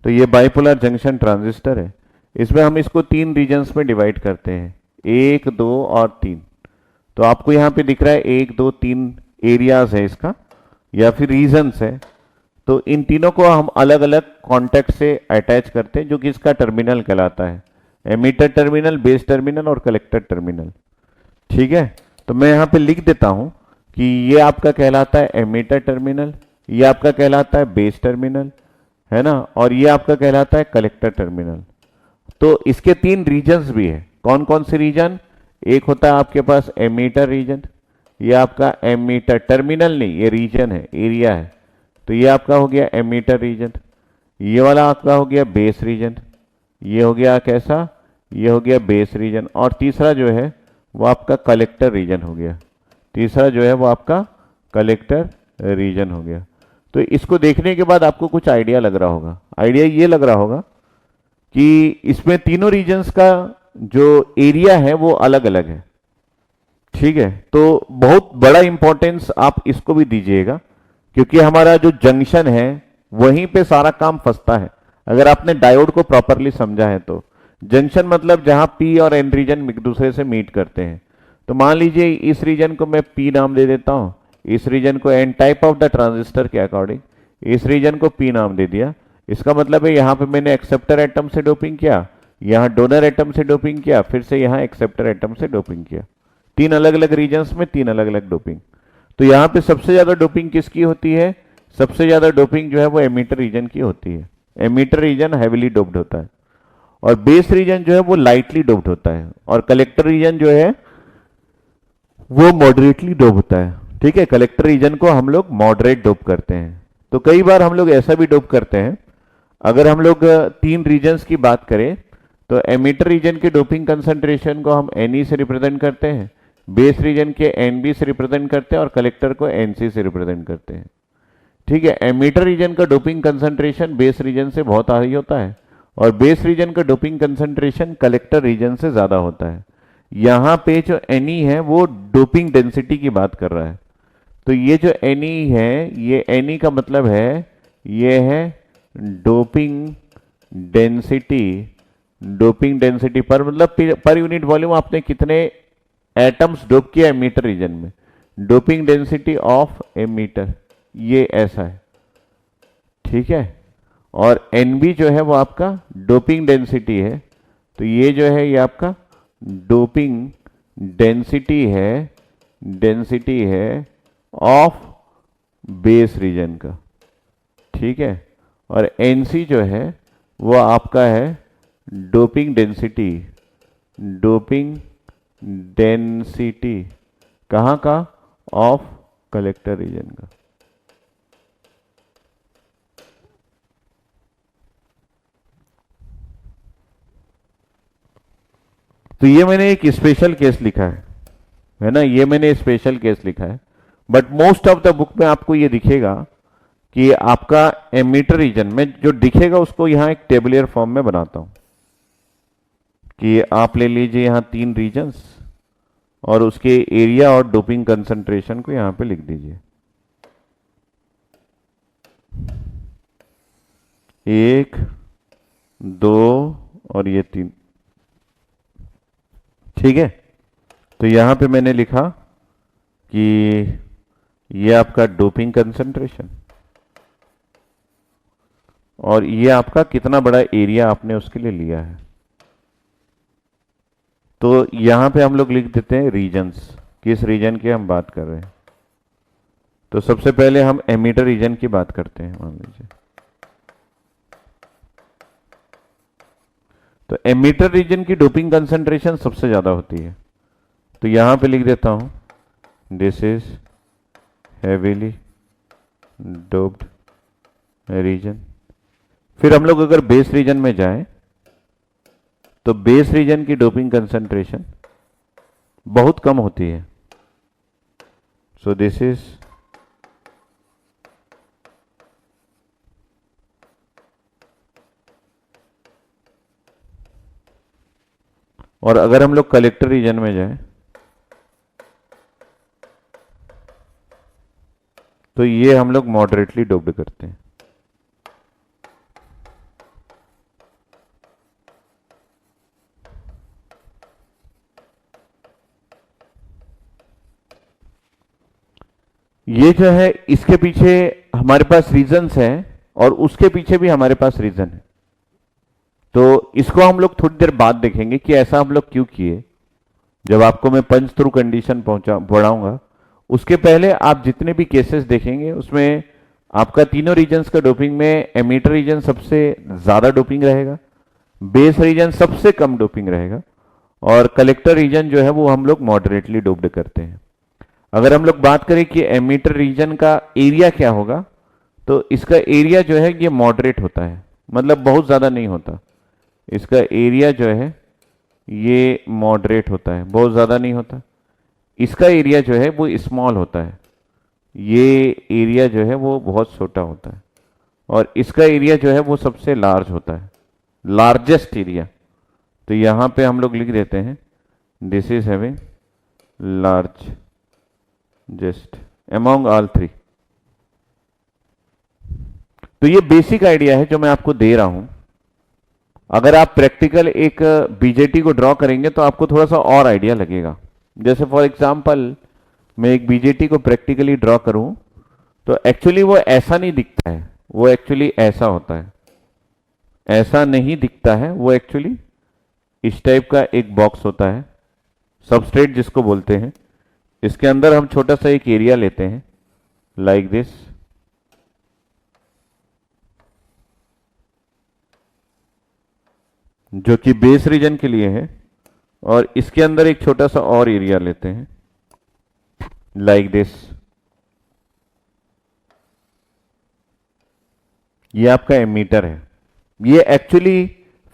तो ये बाइपोलर जंक्शन ट्रांजिस्टर है। इसमें हम इसको 3 रीजन्स में डिवाइड करते हैं, 1, 2 और 3। तो आपको यहां पे दिख रहा है 1, 2, 3 एरियाज है इसका या फिर रीजन्स है। तो इन तीनों को हम अलग अलग कॉन्टेक्ट से अटैच करते हैं, जो कि इसका टर्मिनल कहलाता है, एमीटर टर्मिनल, बेस टर्मिनल और कलेक्टर टर्मिनल। ठीक है, तो मैं यहां पे लिख देता हूं कि ये आपका कहलाता है एमीटर टर्मिनल, ये आपका कहलाता है बेस टर्मिनल, है ना, और ये आपका कहलाता है कलेक्टर टर्मिनल। तो इसके 3 रीजन्स भी है। कौन कौन से रीजन? एक होता है आपके पास एमीटर रीजन, ये आपका एमीटर टर्मिनल नहीं, ये रीजन है, एरिया है। तो ये आपका हो गया एमीटर रीजन, ये वाला आपका हो गया बेस रीजन, ये हो गया कैसा, ये हो गया बेस रीजन, और तीसरा जो है वो आपका कलेक्टर रीजन हो गया। तीसरा जो है वो आपका कलेक्टर रीजन हो गया। तो इसको देखने के बाद आपको कुछ आइडिया लग रहा होगा। आइडिया ये लग रहा होगा कि इसमें तीनों रीजन्स का जो एरिया है वो अलग अलग है। ठीक है, तो बहुत बड़ा इंपॉर्टेंस आप इसको भी दीजिएगा, क्योंकि हमारा जो जंक्शन है वहीं पे सारा काम फंसता है। अगर आपने डायोड को प्रॉपरली समझा है तो जंक्शन मतलब जहां P और N रीजन एक दूसरे से मीट करते हैं। तो मान लीजिए इस रीजन को मैं P नाम दे देता हूं, इस रीजन को N type of the transistor के अकॉर्डिंग, इस रीजन को P नाम दे दिया। इसका मतलब है यहां पे मैंने एक्सेप्टर एटम से डोपिंग किया, यहां डोनर एटम से डोपिंग किया, फिर से यहां एक्सेप्टर एटम से डोपिंग किया। 3 अलग अलग रीजन्स में 3 अलग अलग डोपिंग। तो यहां पे सबसे ज्यादा डोपिंग किसकी होती है? सबसे ज्यादा डोपिंग जो है वो एमीटर रीजन की होती है। एमीटर रीजन हैवीली डोप्ड होता है और बेस रीजन जो है वो लाइटली डोप्ड होता है, और कलेक्टर रीजन जो है वो मॉडरेटली डोप होता है। ठीक है, कलेक्टर रीजन को हम लोग मॉडरेट डोप करते हैं। तो कई बार हम लोग ऐसा भी डोप करते हैं, अगर हम लोग 3 रीजन्स की बात करें तो एमीटर रीजन के डोपिंग कंसंट्रेशन को हम Ne से रिप्रेजेंट करते हैं, बेस रीजन के Nb से रिप्रेजेंट करते हैं और कलेक्टर को Nc से रिप्रेजेंट करते हैं। ठीक है, एमीटर रीजन का डोपिंग कंसंट्रेशन बेस रीजन से बहुत हाई होता है और बेस रीजन का डोपिंग कंसंट्रेशन कलेक्टर रीजन से ज्यादा होता है। यहां पे जो Ne है वो डोपिंग डेंसिटी की बात कर रहा है। तो ये जो Ne है, ये Ne का मतलब है ये है डोपिंग डेंसिटी। डोपिंग डेंसिटी पर मतलब पर यूनिट वॉल्यूम आपने कितने एटम्स डोप किया एमीटर रीजन में, डोपिंग डेंसिटी ऑफ एमीटर, ये ऐसा है। ठीक है, और Nb जो है वो आपका डोपिंग डेंसिटी है। तो ये जो है ये आपका डोपिंग डेंसिटी है ऑफ बेस रीजन का। ठीक है, और Nc जो है वो आपका है डोपिंग डेंसिटी कहाँ का? ऑफ कलेक्टर रीजन का। तो ये मैंने एक स्पेशल केस लिखा है ना, ये मैंने स्पेशल केस लिखा है, but most of the book में आपको ये दिखेगा कि आपका एमीटर रीजन में जो दिखेगा उसको यहां एक टेबुलर फॉर्म में बनाता हूं कि आप ले लीजिए यहां 3 रीजन्स और उसके एरिया और डोपिंग कंसंट्रेशन को यहां पे लिख दीजिए। 1, 2 और ये 3। ठीक है, तो यहां पे मैंने लिखा कि ये आपका डोपिंग कंसंट्रेशन और ये आपका कितना बड़ा एरिया आपने उसके लिए लिया है। तो यहां पे हम लोग लिख देते हैं रीजन्स, किस रीजन की हम बात कर रहे हैं। तो सबसे पहले हम एमीटर रीजन की बात करते हैं। मान लीजिए तो एमीटर रीजन की डोपिंग कंसंट्रेशन सबसे ज्यादा होती है। तो यहां पे लिख देता हूं this is heavily doped region. फिर हम लोग अगर बेस रीजन में जाएं तो बेस रीजन की डोपिंग कंसंट्रेशन बहुत कम होती है। सो दिस इज और अगर हम लोग कलेक्टर रीजन में जाएं तो ये हम लोग मॉडरेटली डोप्ड करते हैं। ये जो है इसके पीछे हमारे पास रीजंस हैं और उसके पीछे भी हमारे पास रीजन है। तो इसको हम लोग थोड़ी देर बाद देखेंगे कि ऐसा हम लोग क्यों किए, जब आपको मैं पंच थ्रू कंडीशन पढ़ाऊंगा। उसके पहले आप जितने भी केसेस देखेंगे उसमें आपका तीनों रीजन्स का डोपिंग में एमीटर रीजन सबसे ज्यादा डोपिंग रहेगा, बेस रीजन सबसे कम डोपिंग रहेगा और कलेक्टर रीजन जो है वो हम लोग मॉडरेटली डोप्ड करते हैं। अगर हम लोग बात करें कि एमीटर रीजन का एरिया क्या होगा, तो इसका एरिया जो है ये मॉडरेट होता है, मतलब बहुत ज्यादा नहीं होता। इसका एरिया जो है ये मॉडरेट होता है, बहुत ज्यादा नहीं होता। इसका एरिया जो है वो स्मॉल होता है, ये एरिया जो है वो बहुत छोटा होता है और इसका एरिया जो है वो सबसे लार्ज होता है, लार्जेस्ट एरिया। तो यहां पे हम लोग लिख देते हैं this is having large just among all three. तो ये बेसिक आइडिया है जो मैं आपको दे रहा हूं। अगर आप प्रैक्टिकल एक बीजेटी को ड्रॉ करेंगे तो आपको थोड़ा सा और आइडिया लगेगा। जैसे फॉर एग्जांपल मैं एक बीजेटी को प्रैक्टिकली ड्रॉ करूं तो एक्चुअली वो ऐसा नहीं दिखता है, वो एक्चुअली ऐसा होता है, ऐसा नहीं दिखता है। वो एक्चुअली इस टाइप का एक बॉक्स होता है, सबस्ट्रेट जिसको बोलते हैं। इसके अंदर हम छोटा सा एक एरिया लेते हैं लाइक दिस, जो कि बेस रीजन के लिए है, और इसके अंदर एक छोटा सा और एरिया लेते हैं लाइक दिस। ये आपका एमीटर है। ये एक्चुअली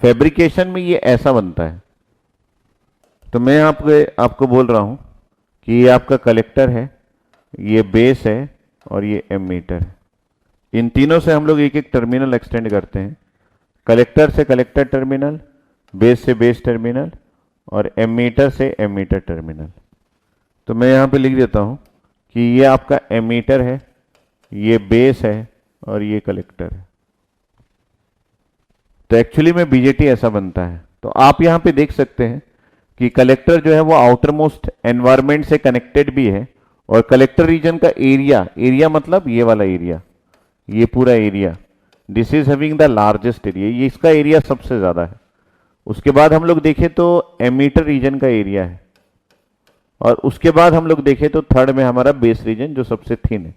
फैब्रिकेशन में ये ऐसा बनता है। तो मैं आपको बोल रहा हूं कि ये आपका कलेक्टर है, ये बेस है और ये एमीटर है। इन तीनों से हम लोग एक एक टर्मिनल एक्सटेंड करते हैं, कलेक्टर से कलेक्टर टर्मिनल, बेस से बेस टर्मिनल और एमीटर से एमीटर टर्मिनल। तो मैं यहां पे लिख देता हूं कि ये आपका एमीटर है, ये बेस है और ये कलेक्टर है। तो एक्चुअली में बीजेटी ऐसा बनता है। तो आप यहां पे देख सकते हैं कि कलेक्टर जो है वो आउटर मोस्ट एनवायरमेंट से कनेक्टेड भी है और कलेक्टर रीजन का एरिया मतलब ये वाला एरिया, ये पूरा area, this is having the largest area, ये इसका एरिया सबसे ज्यादा है। उसके बाद हम लोग देखें तो एमीटर रीजन का एरिया है और उसके बाद हम लोग देखें तो थर्ड में हमारा बेस रीजन जो सबसे थिन है।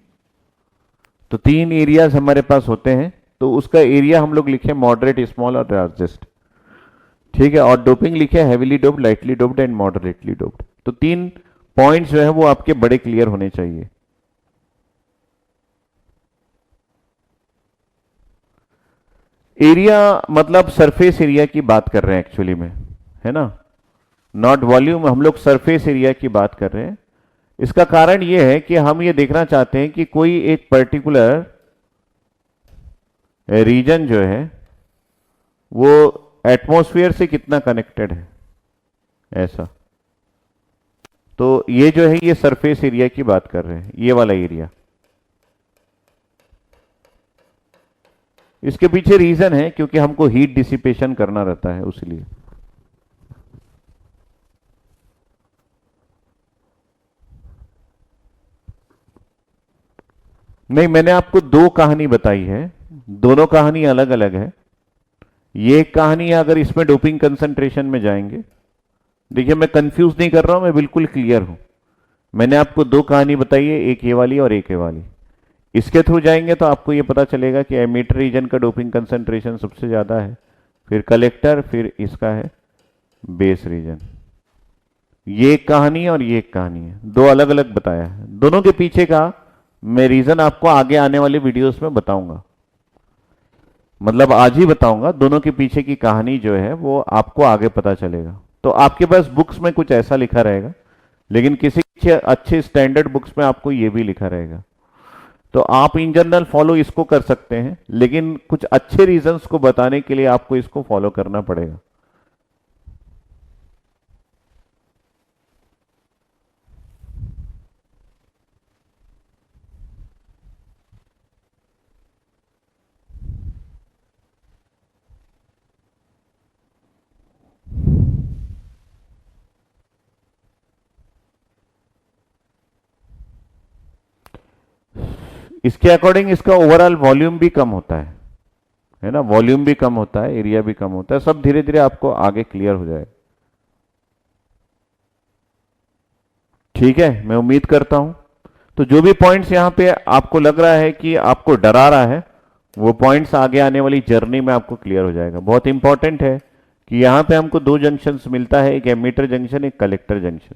तो तीन एरियाज हमारे पास होते हैं, तो उसका एरिया हम लोग लिखे मॉडरेट, स्मॉल और लार्जेस्ट, ठीक है। और डोपिंग लिखे heavily doped, lightly doped and moderately doped. तो तीन पॉइंट्स जो है वो आपके बड़े क्लियर होने चाहिए। एरिया मतलब सरफेस एरिया की बात कर रहे हैं एक्चुअली में, है ना, नॉट वॉल्यूम। हम लोग सरफेस एरिया की बात कर रहे हैं। इसका कारण यह है कि हम ये देखना चाहते हैं कि कोई एक पर्टिकुलर रीजन जो है वो एटमॉस्फेयर से कितना कनेक्टेड है, ऐसा। तो ये जो है ये सरफेस एरिया की बात कर रहे हैं, ये वाला एरिया। इसके पीछे रीजन है क्योंकि हमको हीट डिसिपेशन करना रहता है, उसलिए। नहीं, मैंने आपको दो कहानी बताई है, दोनों कहानी अलग अलग है। ये कहानी अगर इसमें डोपिंग कंसंट्रेशन में जाएंगे, देखिए मैं कंफ्यूज नहीं कर रहा हूं, मैं बिल्कुल क्लियर हूं। मैंने आपको दो कहानी बताई है, एक ये वाली और एक ये वाली। इसके थ्रू जाएंगे तो आपको ये पता चलेगा कि एमीटर रीजन का डोपिंग कंसंट्रेशन सबसे ज्यादा है, फिर कलेक्टर, फिर इसका है बेस रीजन। ये एक कहानी है और ये एक कहानी है, दो अलग अलग बताया है। दोनों के पीछे का मैं रीजन आपको आगे आने वाले वीडियोस में बताऊंगा, मतलब आज ही बताऊंगा। दोनों के पीछे की कहानी जो है वो आपको आगे पता चलेगा। तो आपके पास बुक्स में कुछ ऐसा लिखा रहेगा, लेकिन किसी अच्छे स्टैंडर्ड बुक्स में आपको ये भी लिखा रहेगा। तो आप इन जनरल फॉलो इसको कर सकते हैं, लेकिन कुछ अच्छे रीजंस को बताने के लिए आपको इसको फॉलो करना पड़ेगा। इसके अकॉर्डिंग इसका ओवरऑल वॉल्यूम भी कम होता है ना, वॉल्यूम भी कम होता है, एरिया भी कम होता है, सब धीरे धीरे आपको आगे क्लियर हो जाए। ठीक है, मैं उम्मीद करता हूं। तो जो भी पॉइंट्स यहां पे आपको लग रहा है कि आपको डरा रहा है, वो पॉइंट्स आगे आने वाली जर्नी में आपको क्लियर हो जाएगा। बहुत इंपॉर्टेंट है कि यहां पे हमको दो जंक्शंस मिलता है, एक एमीटर जंक्शन, एक कलेक्टर जंक्शन।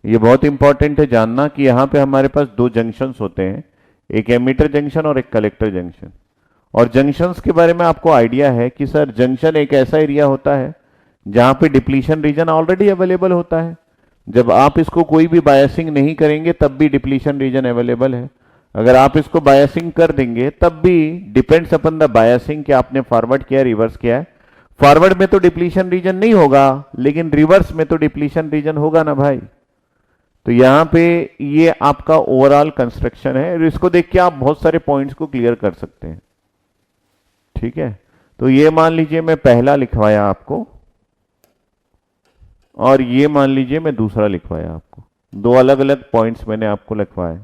ये बहुत इंपॉर्टेंट है जानना कि यहां पे हमारे पास दो जंक्शंस होते हैं, एक एमीटर जंक्शन और एक कलेक्टर जंक्शन। और जंक्शंस के बारे में आपको आइडिया है कि सर जंक्शन एक ऐसा एरिया होता है जहां पे डिप्लीशन रीजन ऑलरेडी अवेलेबल होता है। जब आप इसको कोई भी बायसिंग नहीं करेंगे तब भी डिप्लीशन रीजन अवेलेबल है। अगर आप इसको बायसिंग कर देंगे तब भी डिपेंड्स अपन द बायसिंग कि आपने फॉरवर्ड किया रिवर्स किया है। फॉरवर्ड में तो डिप्लीशन रीजन नहीं होगा, लेकिन रिवर्स में तो डिप्लीशन रीजन होगा ना भाई। तो यहां पे ये आपका ओवरऑल कंस्ट्रक्शन है, इसको देख के आप बहुत सारे पॉइंट्स को क्लियर कर सकते हैं। ठीक है, तो ये मान लीजिए मैं पहला लिखवाया आपको, और ये मान लीजिए मैं दूसरा लिखवाया आपको। दो अलग अलग पॉइंट्स मैंने आपको लिखवाए।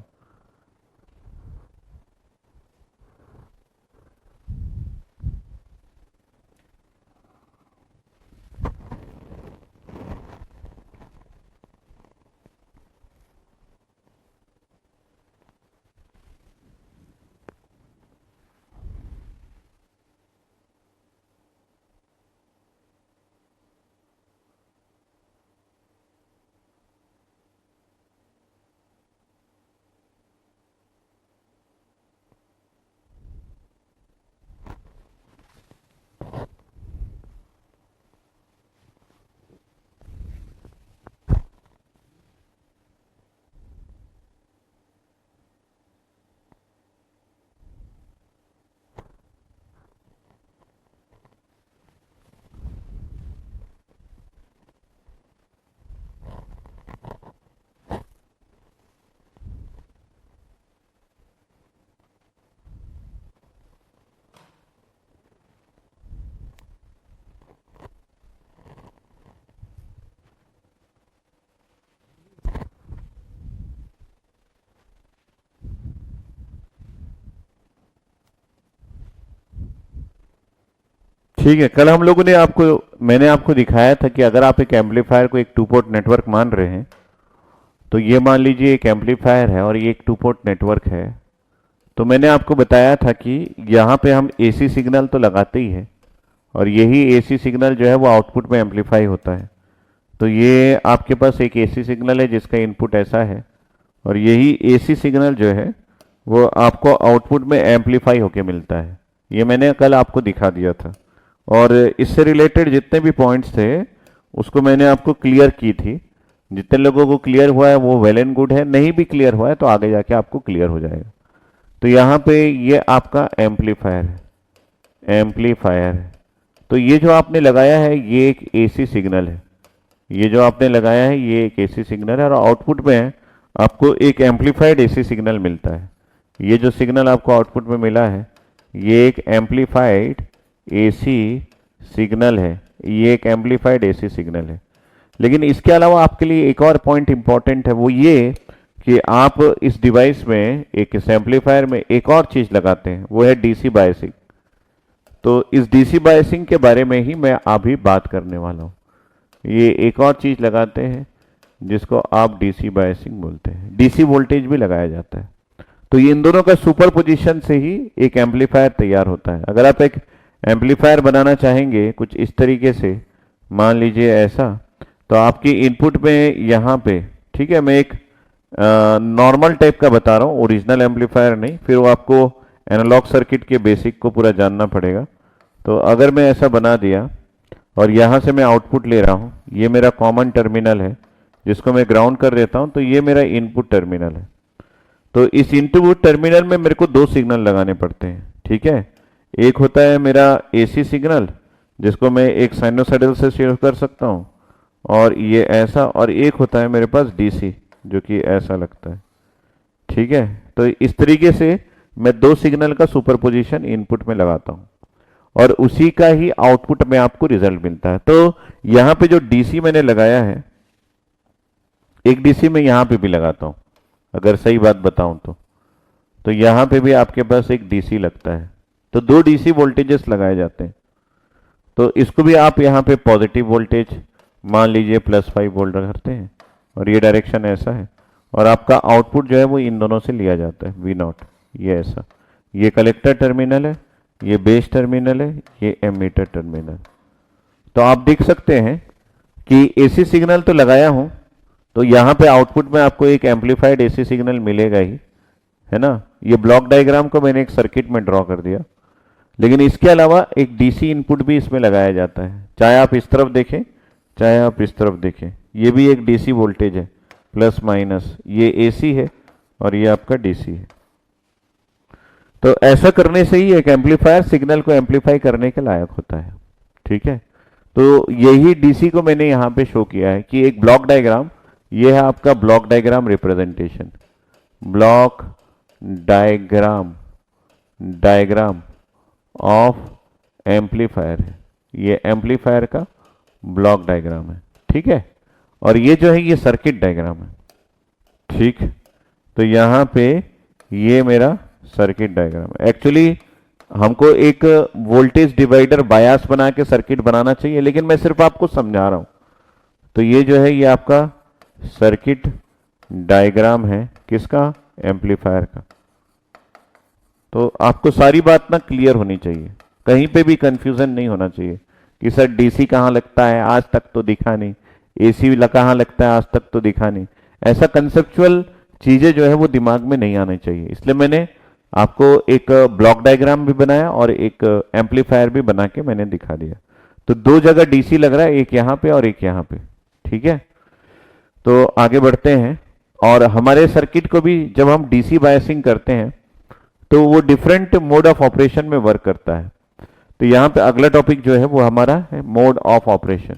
ठीक है, कल हम लोगों ने मैंने आपको दिखाया था कि अगर आप एक एम्पलीफायर को एक टू पोर्ट नेटवर्क मान रहे हैं, तो ये मान लीजिए एक एम्पलीफायर है और ये एक टू पोर्ट नेटवर्क है। तो मैंने आपको बताया था कि यहाँ पे हम एसी सिग्नल तो लगाते ही है, और यही एसी सिग्नल जो है वो आउटपुट में एम्पलीफाई होता है। तो ये आपके पास एक एसी सिग्नल है जिसका इनपुट ऐसा है, और यही एसी सिग्नल जो है वो आपको आउटपुट में एम्पलीफाई होके मिलता है। ये मैंने कल आपको दिखा दिया था, और इससे रिलेटेड जितने भी पॉइंट्स थे उसको मैंने आपको क्लियर की थी। जितने लोगों को क्लियर हुआ है वो वेल एंड गुड है, नहीं भी क्लियर हुआ है तो आगे जाके आपको क्लियर हो जाएगा। तो यहाँ पे ये आपका एम्पलीफायर है, एम्पलीफायर है। तो ये जो आपने लगाया है ये एक एसी सिग्नल है, ये जो आपने लगाया है ये एक एसी सिग्नल है, और आउटपुट में आपको एक एम्पलीफाइड एसी सिग्नल मिलता है। ये जो सिग्नल आपको आउटपुट में मिला है ये एक एम्पलीफाइड एसी सिग्नल है, ये एक एम्पलीफाइड एसी सिग्नल है। लेकिन इसके अलावा आपके लिए एक और पॉइंट इंपॉर्टेंट है, वो ये कि आप इस डिवाइस में एक एम्पलीफायर में एक और चीज लगाते हैं, वो है डीसी बायसिंग। तो इस डीसी बायसिंग के बारे में ही मैं अभी बात करने वाला हूँ। ये एक और चीज लगाते हैं जिसको आप डीसी बायसिंग बोलते हैं, डीसी वोल्टेज भी लगाया जाता है। तो ये इन दोनों का सुपर पोजिशन से ही एक एम्पलीफायर तैयार होता है। अगर आप एक एम्पलीफायर बनाना चाहेंगे कुछ इस तरीके से, मान लीजिए ऐसा, तो आपकी इनपुट में यहाँ पे, ठीक है, मैं एक नॉर्मल टाइप का बता रहा हूँ, ओरिजिनल एम्पलीफायर नहीं, फिर वो आपको एनालॉग सर्किट के बेसिक को पूरा जानना पड़ेगा। तो अगर मैं ऐसा बना दिया और यहाँ से मैं आउटपुट ले रहा हूँ, ये मेरा कॉमन टर्मिनल है जिसको मैं ग्राउंड कर देता हूँ, तो ये मेरा इनपुट टर्मिनल है। तो इस इनपुट टर्मिनल में मेरे को दो सिग्नल लगाने पड़ते हैं, ठीक है। एक होता है मेरा एसी सिग्नल जिसको मैं एक साइनोसाइडल से शेयर कर सकता हूँ, और ये ऐसा, और एक होता है मेरे पास डीसी जो कि ऐसा लगता है, ठीक है। तो इस तरीके से मैं दो सिग्नल का सुपरपोजिशन इनपुट में लगाता हूँ और उसी का ही आउटपुट में आपको रिजल्ट मिलता है। तो यहां पे जो डीसी मैंने लगाया है, एक डीसी मैं यहां पे भी लगाता हूं, अगर सही बात बताऊं तो यहां पे भी आपके पास एक डीसी लगता है, तो दो डीसी वोल्टेजेस लगाए जाते हैं। तो इसको भी आप यहाँ पे पॉजिटिव वोल्टेज मान लीजिए +5 वोल्ट करते हैं, और ये डायरेक्शन ऐसा है, और आपका आउटपुट जो है वो इन दोनों से लिया जाता है, V0, ये ऐसा, ये कलेक्टर टर्मिनल है, ये बेस टर्मिनल है, ये एमीटर टर्मिनल। तो आप देख सकते हैं कि एसी सिग्नल तो लगाया हूं, तो यहां पे आउटपुट में आपको एक एम्पलीफाइड एसी सिग्नल मिलेगा ही, है ना। ये ब्लॉक डायग्राम को मैंने एक सर्किट में ड्रॉ कर दिया, लेकिन इसके अलावा एक डीसी इनपुट भी इसमें लगाया जाता है, चाहे आप इस तरफ देखें चाहे आप इस तरफ देखें, ये भी एक डीसी वोल्टेज है, प्लस माइनस, ये एसी है और ये आपका डीसी है। तो ऐसा करने से ही एक एम्पलीफायर सिग्नल को एम्पलीफाई करने के लायक होता है, ठीक है। तो यही डीसी को मैंने यहाँ पे शो किया है कि एक ब्लॉक डायग्राम, ये है आपका block diagram representation, block diagram, diagram of amplifier है, ये एम्पलीफायर का ब्लॉक डायग्राम है, ठीक है। और ये जो है ये सर्किट डायग्राम है, ठीक। तो यहाँ पे ये मेरा सर्किट डायग्राम है। एक्चुअली हमको एक वोल्टेज डिवाइडर बायस बना के सर्किट बनाना चाहिए, लेकिन मैं सिर्फ आपको समझा रहा हूं। तो ये जो है ये आपका सर्किट डायग्राम है, किसका, एम्पलीफायर का। तो आपको सारी बात ना क्लियर होनी चाहिए, कहीं पे भी कंफ्यूजन नहीं होना चाहिए कि सर डीसी कहाँ लगता है, आज तक तो दिखा नहीं, एसी कहाँ लगता है, आज तक तो दिखा नहीं। ऐसा कंसेप्चुअल चीजें जो है वो दिमाग में नहीं आनी चाहिए, इसलिए मैंने आपको एक ब्लॉक डायग्राम भी बनाया और एक एम्पलीफायर भी बना के मैंने दिखा दिया। तो दो जगह डीसी लग रहा है, एक यहाँ पे और एक यहाँ पे, ठीक है। तो आगे बढ़ते हैं, और हमारे सर्किट को भी जब हम डीसी बायसिंग करते हैं तो वो डिफरेंट मोड ऑफ ऑपरेशन में वर्क करता है। तो यहां पे अगला टॉपिक जो है वो हमारा है mode of operation,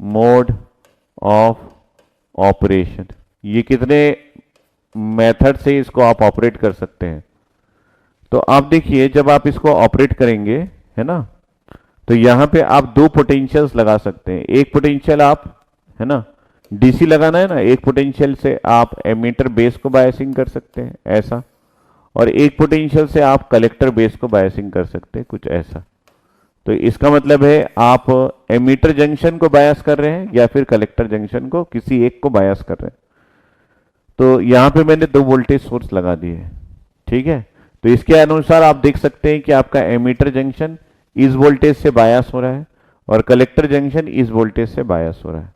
mode of operation. ये कितने मेथड से इसको आप ऑपरेट कर सकते हैं। तो आप देखिए जब आप इसको ऑपरेट करेंगे, है ना, तो यहां पे आप दो पोटेंशियल्स लगा सकते हैं। एक पोटेंशियल आप, है ना, डीसी लगाना है ना, एक पोटेंशियल से आप एमीटर बेस को बायसिंग कर सकते हैं ऐसा, और एक पोटेंशियल से आप कलेक्टर बेस को बायसिंग कर सकते हैं कुछ ऐसा। तो इसका मतलब है आप एमीटर जंक्शन को बायस कर रहे हैं या फिर कलेक्टर जंक्शन को, किसी एक को बायस कर रहे हैं। तो यहां पे मैंने दो वोल्टेज सोर्स लगा दिए हैं, ठीक है। तो इसके अनुसार आप देख सकते हैं कि आपका एमीटर जंक्शन इस वोल्टेज से बायस हो रहा है और कलेक्टर जंक्शन इस वोल्टेज से बायस हो रहा है।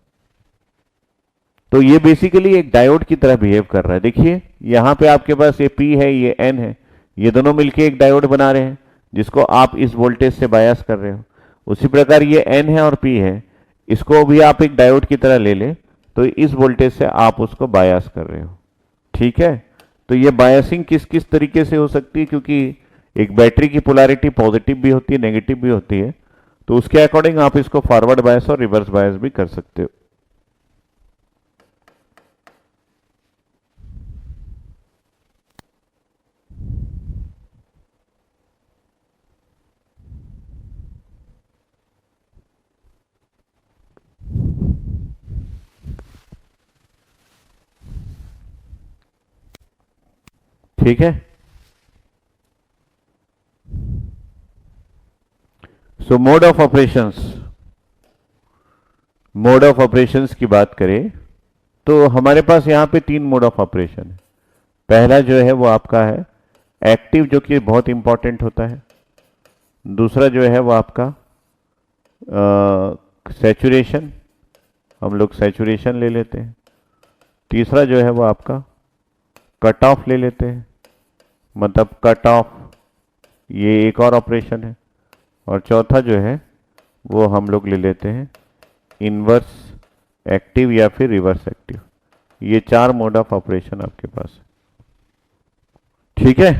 तो ये बेसिकली एक डायोड की तरह बिहेव कर रहा है। देखिए यहां पे आपके पास ये P है, ये N है, ये दोनों मिलके एक डायोड बना रहे हैं जिसको आप इस वोल्टेज से बायस कर रहे हो। उसी प्रकार ये N है और P है, इसको भी आप एक डायोड की तरह ले लें तो इस वोल्टेज से आप उसको बायस कर रहे हो, ठीक है। तो ये बायसिंग किस किस तरीके से हो सकती है, क्योंकि एक बैटरी की पोलैरिटी पॉजिटिव भी होती है नेगेटिव भी होती है, तो उसके अकॉर्डिंग आप इसको फॉरवर्ड बायस और रिवर्स बायस भी कर सकते हो। ठीक है। सो mode of operations, mode of operations की बात करें तो हमारे पास यहां पे तीन मोड ऑफ ऑपरेशन है। पहला जो है वो आपका है एक्टिव, जो कि बहुत इंपॉर्टेंट होता है। दूसरा जो है वो आपका सैचुरेशन, हम लोग सैचुरेशन ले लेते हैं। तीसरा जो है वो आपका कट ऑफ ले लेते हैं, मतलब कट ऑफ, ये एक और ऑपरेशन है। और चौथा जो है वो हम लोग ले लेते हैं इनवर्स एक्टिव या फिर रिवर्स एक्टिव। ये 4 मोड ऑफ ऑपरेशन आपके पास है, ठीक है।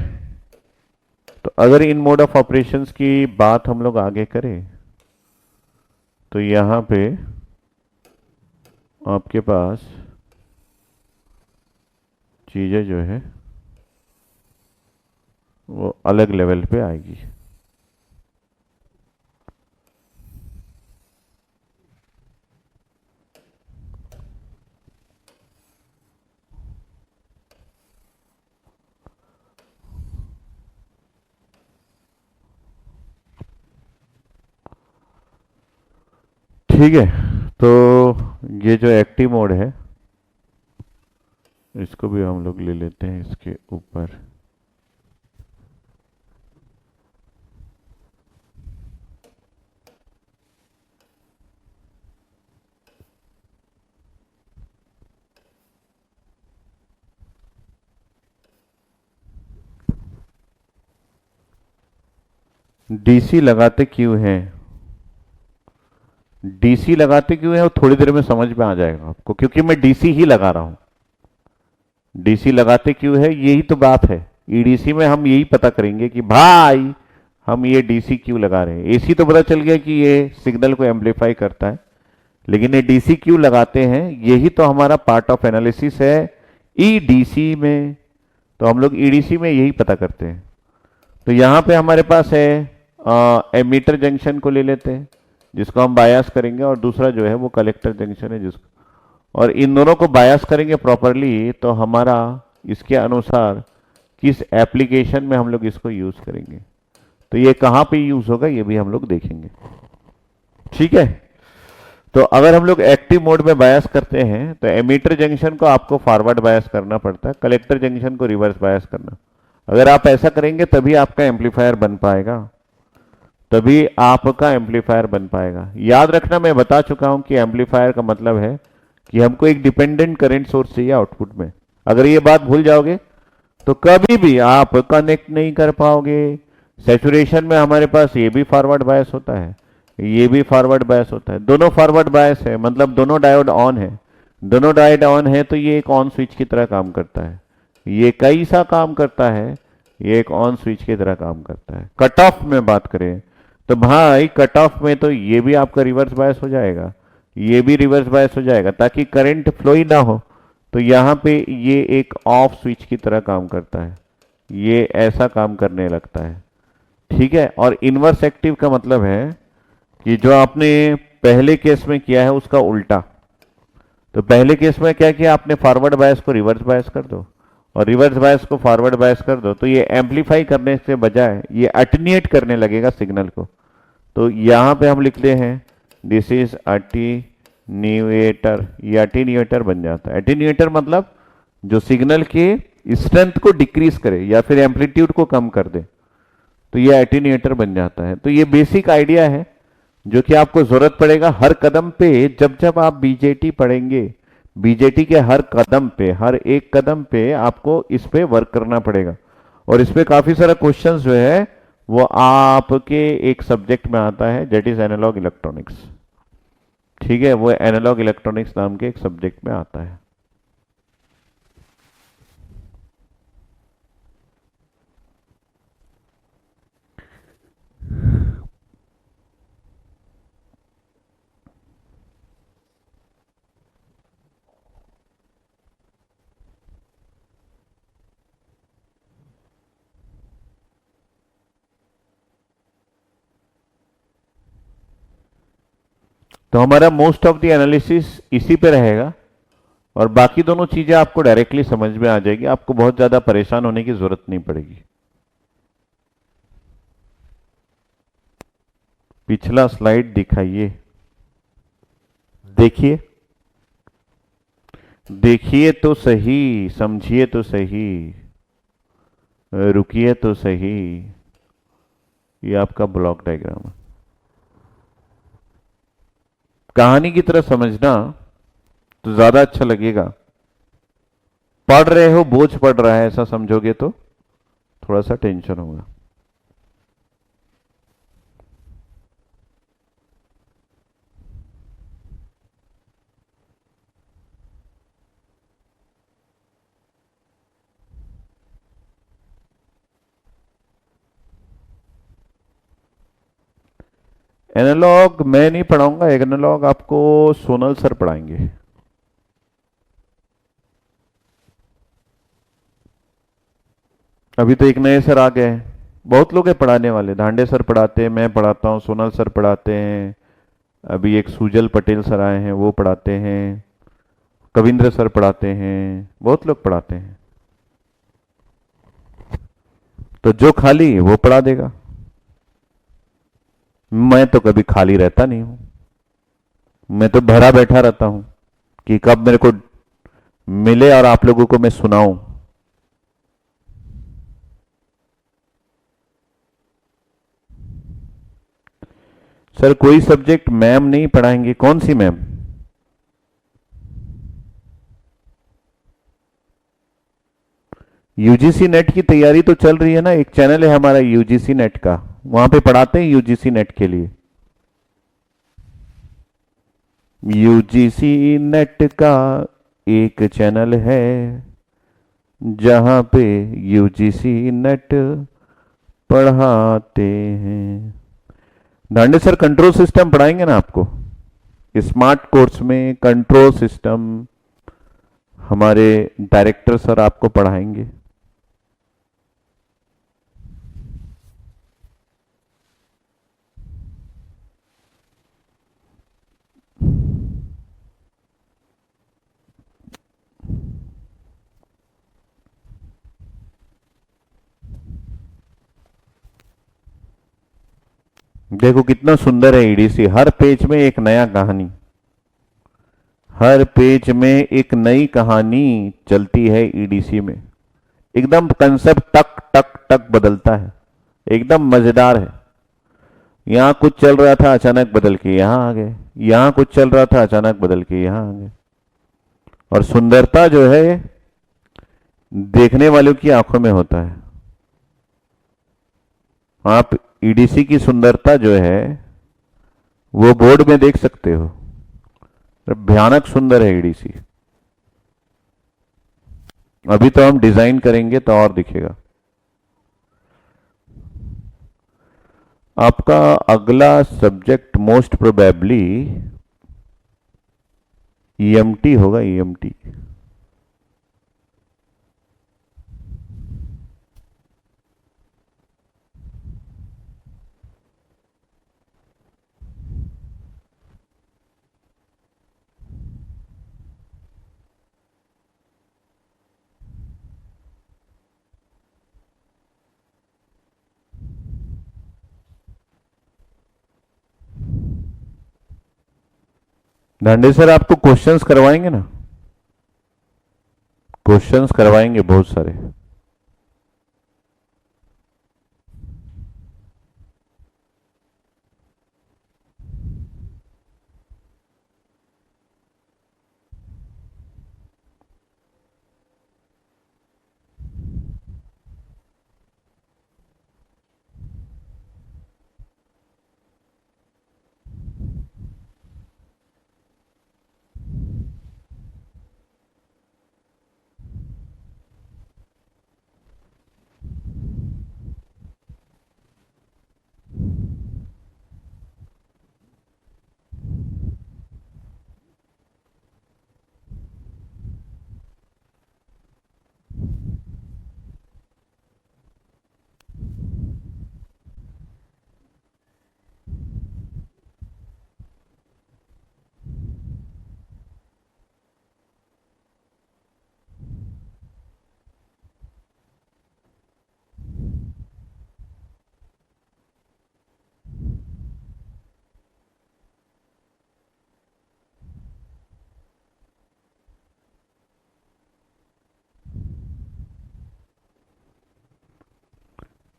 तो अगर इन मोड ऑफ ऑपरेशंस की बात हम लोग आगे करें तो यहां पे आपके पास चीजें जो है वो अलग लेवल पे आएगी। ठीक है, तो ये जो एक्टिव मोड है इसको भी हम लोग ले लेते हैं इसके ऊपर। डीसी लगाते क्यों हैं, डीसी लगाते क्यों है वो थोड़ी देर में समझ में आ जाएगा आपको, क्योंकि मैं डीसी ही लगा रहा हूं। डीसी लगाते क्यों है यही तो बात है। ईडीसी में हम यही पता करेंगे कि भाई हम ये डीसी क्यों लगा रहे हैं। एसी तो पता चल गया कि ये सिग्नल को एम्पलीफाई करता है, लेकिन ये डीसी क्यों लगाते हैं यही तो हमारा पार्ट ऑफ एनालिसिस है ईडीसी में। तो हम लोग ईडीसी में यही पता करते हैं। तो यहां पे हमारे पास है एमीटर जंक्शन को ले लेते हैं जिसको हम बायस करेंगे, और दूसरा जो है वो कलेक्टर जंक्शन है जिसको, और इन दोनों को बायस करेंगे प्रॉपरली तो हमारा इसके अनुसार किस एप्लीकेशन में हम लोग इसको यूज करेंगे, तो ये कहां पे यूज होगा ये भी हम लोग देखेंगे, ठीक है। तो अगर हम लोग एक्टिव मोड में बायस करते हैं तो एमीटर जंक्शन को आपको फॉरवर्ड बायस करना पड़ता है, कलेक्टर जंक्शन को रिवर्स बायस करना। अगर आप ऐसा करेंगे तभी आपका एम्पलीफायर बन पाएगा, तभी आपका एम्पलीफायर बन पाएगा। याद रखना मैं बता चुका हूं कि एम्पलीफायर का मतलब है कि हमको एक डिपेंडेंट करंट सोर्स चाहिए आउटपुट में। अगर ये बात भूल जाओगे तो कभी भी आप कनेक्ट नहीं कर पाओगे। सैचुरेशन में हमारे पास ये भी फॉरवर्ड बायस होता है, ये भी फॉरवर्ड बायस होता है, दोनों फॉरवर्ड बायस है, मतलब दोनों डायोड ऑन है। दोनों डायोड ऑन है तो ये एक ऑन स्विच की तरह काम करता है। ये कैसा काम करता है, ये एक ऑन स्विच की तरह काम करता है। कट ऑफ में बात करें तो भाई कट ऑफ में तो ये भी आपका रिवर्स बायस हो जाएगा, ये भी रिवर्स बायस हो जाएगा ताकि करंट फ्लो ही ना हो। तो यहाँ पे ये एक ऑफ स्विच की तरह काम करता है, ये ऐसा काम करने लगता है, ठीक है। और इनवर्स एक्टिव का मतलब है कि जो आपने पहले केस में किया है उसका उल्टा। तो पहले केस में क्या किया आपने, फॉरवर्ड बायस को रिवर्स बायस कर दो और रिवर्स बायस को फॉरवर्ड बायस कर दो, तो ये एम्पलीफाई करने से बजाय ये अटेन्यूएट करने लगेगा सिग्नल को। तो यहां पे हम लिखते हैं दिस इज अटेन्यूएटर, ये अटेन्यूएटर बन जाता है। अटेन्यूएटर मतलब जो सिग्नल के स्ट्रेंथ को डिक्रीज करे या फिर एम्पलीट्यूड को कम कर दे, तो ये अटेन्यूएटर बन जाता है। तो ये बेसिक आइडिया है जो कि आपको जरूरत पड़ेगा हर कदम पे। जब जब आप बीजेटी पढ़ेंगे, बीजेटी के हर कदम पे, हर एक कदम पे आपको इस पे वर्क करना पड़ेगा। और इस पे काफी सारा क्वेश्चंस जो है वो आपके एक सब्जेक्ट में आता है, दैट इज एनालॉग इलेक्ट्रॉनिक्स, ठीक है। वो एनालॉग इलेक्ट्रॉनिक्स नाम के एक सब्जेक्ट में आता है। तो हमारा मोस्ट ऑफ द एनालिसिस इसी पे रहेगा और बाकी दोनों चीजें आपको डायरेक्टली समझ में आ जाएगी, आपको बहुत ज्यादा परेशान होने की जरूरत नहीं पड़ेगी। पिछला स्लाइड दिखाइए, देखिए, देखिए तो सही, समझिए तो सही, रुकिए तो सही। ये आपका ब्लॉक डायग्राम है। कहानी की तरह समझना तो ज्यादा अच्छा लगेगा। पढ़ रहे हो, बोझ पड़ रहा है ऐसा समझोगे तो थोड़ा सा टेंशन होगा। एनालॉग मैं नहीं पढ़ाऊंगा, एनालॉग आपको सोनल सर पढ़ाएंगे। अभी तो एक नए सर आ गए हैं, बहुत लोग हैं पढ़ाने वाले। धांडे सर पढ़ाते हैं, मैं पढ़ाता हूँ, सोनल सर पढ़ाते हैं। अभी एक सुजल पटेल सर आए हैं, वो पढ़ाते हैं। कविंद्र सर पढ़ाते हैं, बहुत लोग पढ़ाते हैं। तो जो खाली वो पढ़ा देगा। मैं तो कभी खाली रहता नहीं हूं, मैं तो भरा बैठा रहता हूं कि कब मेरे को मिले और आप लोगों को मैं सुनाऊं। सर कोई सब्जेक्ट मैम नहीं पढ़ाएंगे? कौन सी मैम? यूजीसी नेट की तैयारी तो चल रही है ना, एक चैनल है हमारा यूजीसी नेट का, वहां पे पढ़ाते हैं यूजीसी नेट के लिए। यूजीसी नेट का एक चैनल है जहां पे यूजीसी नेट पढ़ाते हैं। दांडे सर कंट्रोल सिस्टम पढ़ाएंगे ना आपको, स्मार्ट कोर्स में कंट्रोल सिस्टम हमारे डायरेक्टर सर आपको पढ़ाएंगे। देखो कितना सुंदर है ईडीसी, हर पेज में एक नया कहानी, हर पेज में एक नई कहानी चलती है ईडीसी में। एकदम कंसेप्ट टक टक टक बदलता है, एकदम मजेदार है। यहां कुछ चल रहा था अचानक बदल के यहां आ गए, यहां कुछ चल रहा था अचानक बदल के यहां आ गए। और सुंदरता जो है देखने वालों की आंखों में होता है। आप ईडीसी की सुंदरता जो है वो बोर्ड में देख सकते हो, भयानक सुंदर है ईडीसी। अभी तो हम डिजाइन करेंगे तो और दिखेगा। आपका अगला सब्जेक्ट मोस्ट प्रोबेबली ईएमटी होगा, ईएमटी। धांडे सर आपको क्वेश्चंस करवाएंगे ना, क्वेश्चंस करवाएंगे बहुत सारे।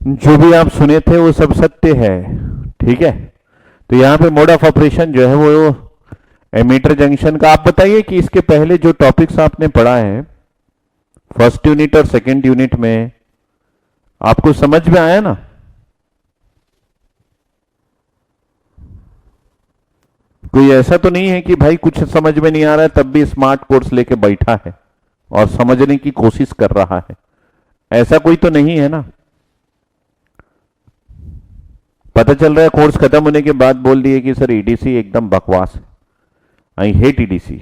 जो भी आप सुने थे वो सब सत्य है। ठीक है, तो यहां पे मोड ऑफ ऑपरेशन जो है वो एमीटर जंक्शन का। आप बताइए कि इसके पहले जो टॉपिक्स आपने पढ़ा है फर्स्ट यूनिट और सेकंड यूनिट में, आपको समझ में आया ना? कोई ऐसा तो नहीं है कि भाई कुछ समझ में नहीं आ रहा है तब भी स्मार्ट कोर्स लेके बैठा है और समझने की कोशिश कर रहा है? ऐसा कोई तो नहीं है ना? पता चल रहा है कोर्स खत्म होने के बाद बोल दिए कि सर ईडीसी एकदम बकवास है, आई हेट ईडीसी।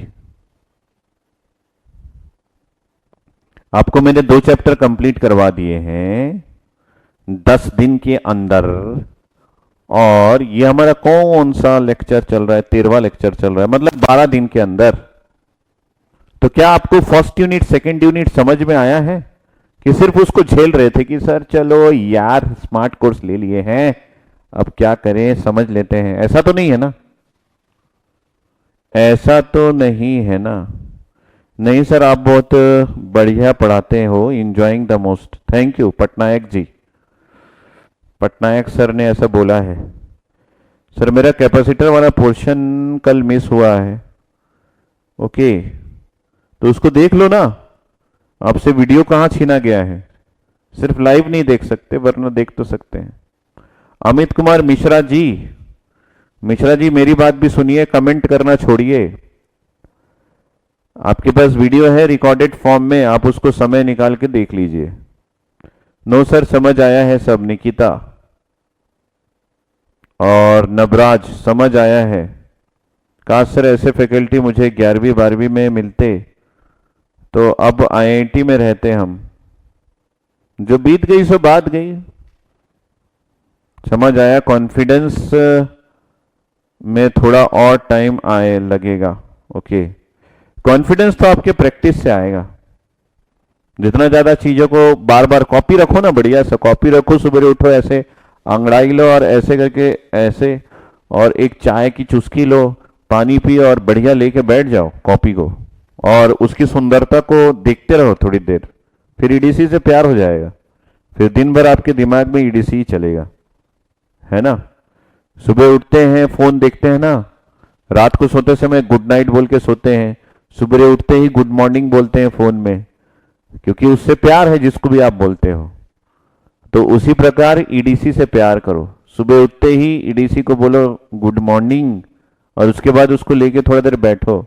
आपको मैंने 2 चैप्टर कंप्लीट करवा दिए हैं 10 दिन के अंदर, और ये हमारा कौन सा लेक्चर चल रहा है? 13वां लेक्चर चल रहा है, मतलब 12 दिन के अंदर। तो क्या आपको फर्स्ट यूनिट सेकंड यूनिट समझ में आया है कि सिर्फ उसको झेल रहे थे कि सर चलो यार स्मार्ट कोर्स ले लिए हैं, अब क्या करें, समझ लेते हैं? ऐसा तो नहीं है ना? ऐसा तो नहीं है ना? नहीं सर, आप बहुत बढ़िया पढ़ाते हो, enjoying the most. Thank you Patnaik ji. Patnaik sir ने ऐसा बोला है। सर मेरा कैपेसिटर वाला पोर्शन कल मिस हुआ है। ओके, तो उसको देख लो ना। आपसे वीडियो कहाँ छीना गया है? सिर्फ लाइव नहीं देख सकते, वरना देख तो सकते हैं। अमित कुमार मिश्रा जी, मिश्रा जी मेरी बात भी सुनिए, कमेंट करना छोड़िए। आपके पास वीडियो है रिकॉर्डेड फॉर्म में, आप उसको समय निकाल के देख लीजिए। नो सर, समझ आया है सब। निकिता और नबराज, समझ आया है। काश सर ऐसे फैकल्टी मुझे 11वीं 12वीं में मिलते, तो अब आईआईटी में रहते हम। जो बीत गई सो बात गई। समझ आया। कॉन्फिडेंस में थोड़ा और टाइम आए लगेगा। ओके, कॉन्फिडेंस तो आपके प्रैक्टिस से आएगा। जितना ज्यादा चीजों को बार बार कॉपी रखो ना, बढ़िया सा कॉपी रखो, सुबह उठो ऐसे अंगड़ाई लो और ऐसे करके ऐसे, और एक चाय की चुस्की लो, पानी पियो और बढ़िया लेके बैठ जाओ कॉपी को, और उसकी सुंदरता को देखते रहो थोड़ी देर, फिर ईडीसी से प्यार हो जाएगा। फिर दिन भर आपके दिमाग में ईडीसी ही चलेगा, है ना? सुबह उठते हैं फोन देखते हैं ना, रात को सोते समय गुड नाइट बोल के सोते हैं, सुबह उठते ही गुड मॉर्निंग बोलते हैं फोन में, क्योंकि उससे प्यार है जिसको भी आप बोलते हो। तो उसी प्रकार ईडीसी से प्यार करो। सुबह उठते ही ईडीसी को बोलो गुड मॉर्निंग, और उसके बाद उसको लेके थोड़ा देर बैठो,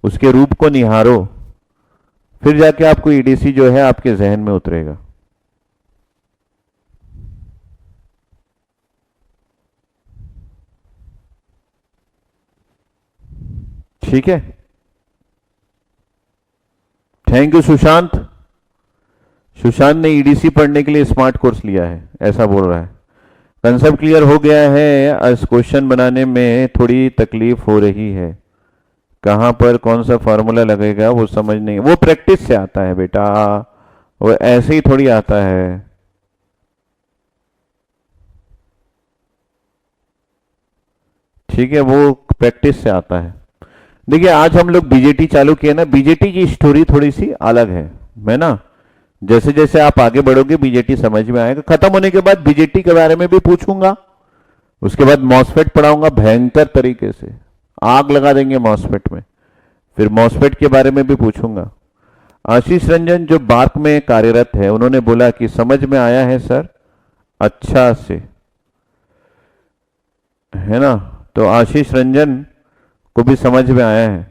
उसके रूप को निहारो, फिर जाके आपको ईडीसी जो है आपके जहन में उतरेगा। ठीक है, थैंक यू सुशांत। सुशांत ने ईडीसी पढ़ने के लिए स्मार्ट कोर्स लिया है, ऐसा बोल रहा है। कंसेप्ट क्लियर हो गया है, इस क्वेश्चन बनाने में थोड़ी तकलीफ हो रही है, कहां पर कौन सा फार्मूला लगेगा वो समझ नहीं। वो प्रैक्टिस से आता है बेटा, वो ऐसे ही थोड़ी आता है। ठीक है, वो प्रैक्टिस से आता है। देखिए आज हम लोग बीजेटी चालू किए ना, बीजेटी की स्टोरी थोड़ी सी अलग है। मैं ना जैसे जैसे आप आगे बढ़ोगे बीजेटी समझ में आएगा। खत्म होने के बाद बीजेटी के बारे में भी पूछूंगा, उसके बाद मॉसफेट पढ़ाऊंगा भयंकर तरीके से, आग लगा देंगे मॉसफेट में। फिर मॉसफेट के बारे में भी पूछूंगा। आशीष रंजन जो बार्क में कार्यरत है, उन्होंने बोला कि समझ में आया है सर, अच्छा से, है ना? तो आशीष रंजन को भी समझ में आया है।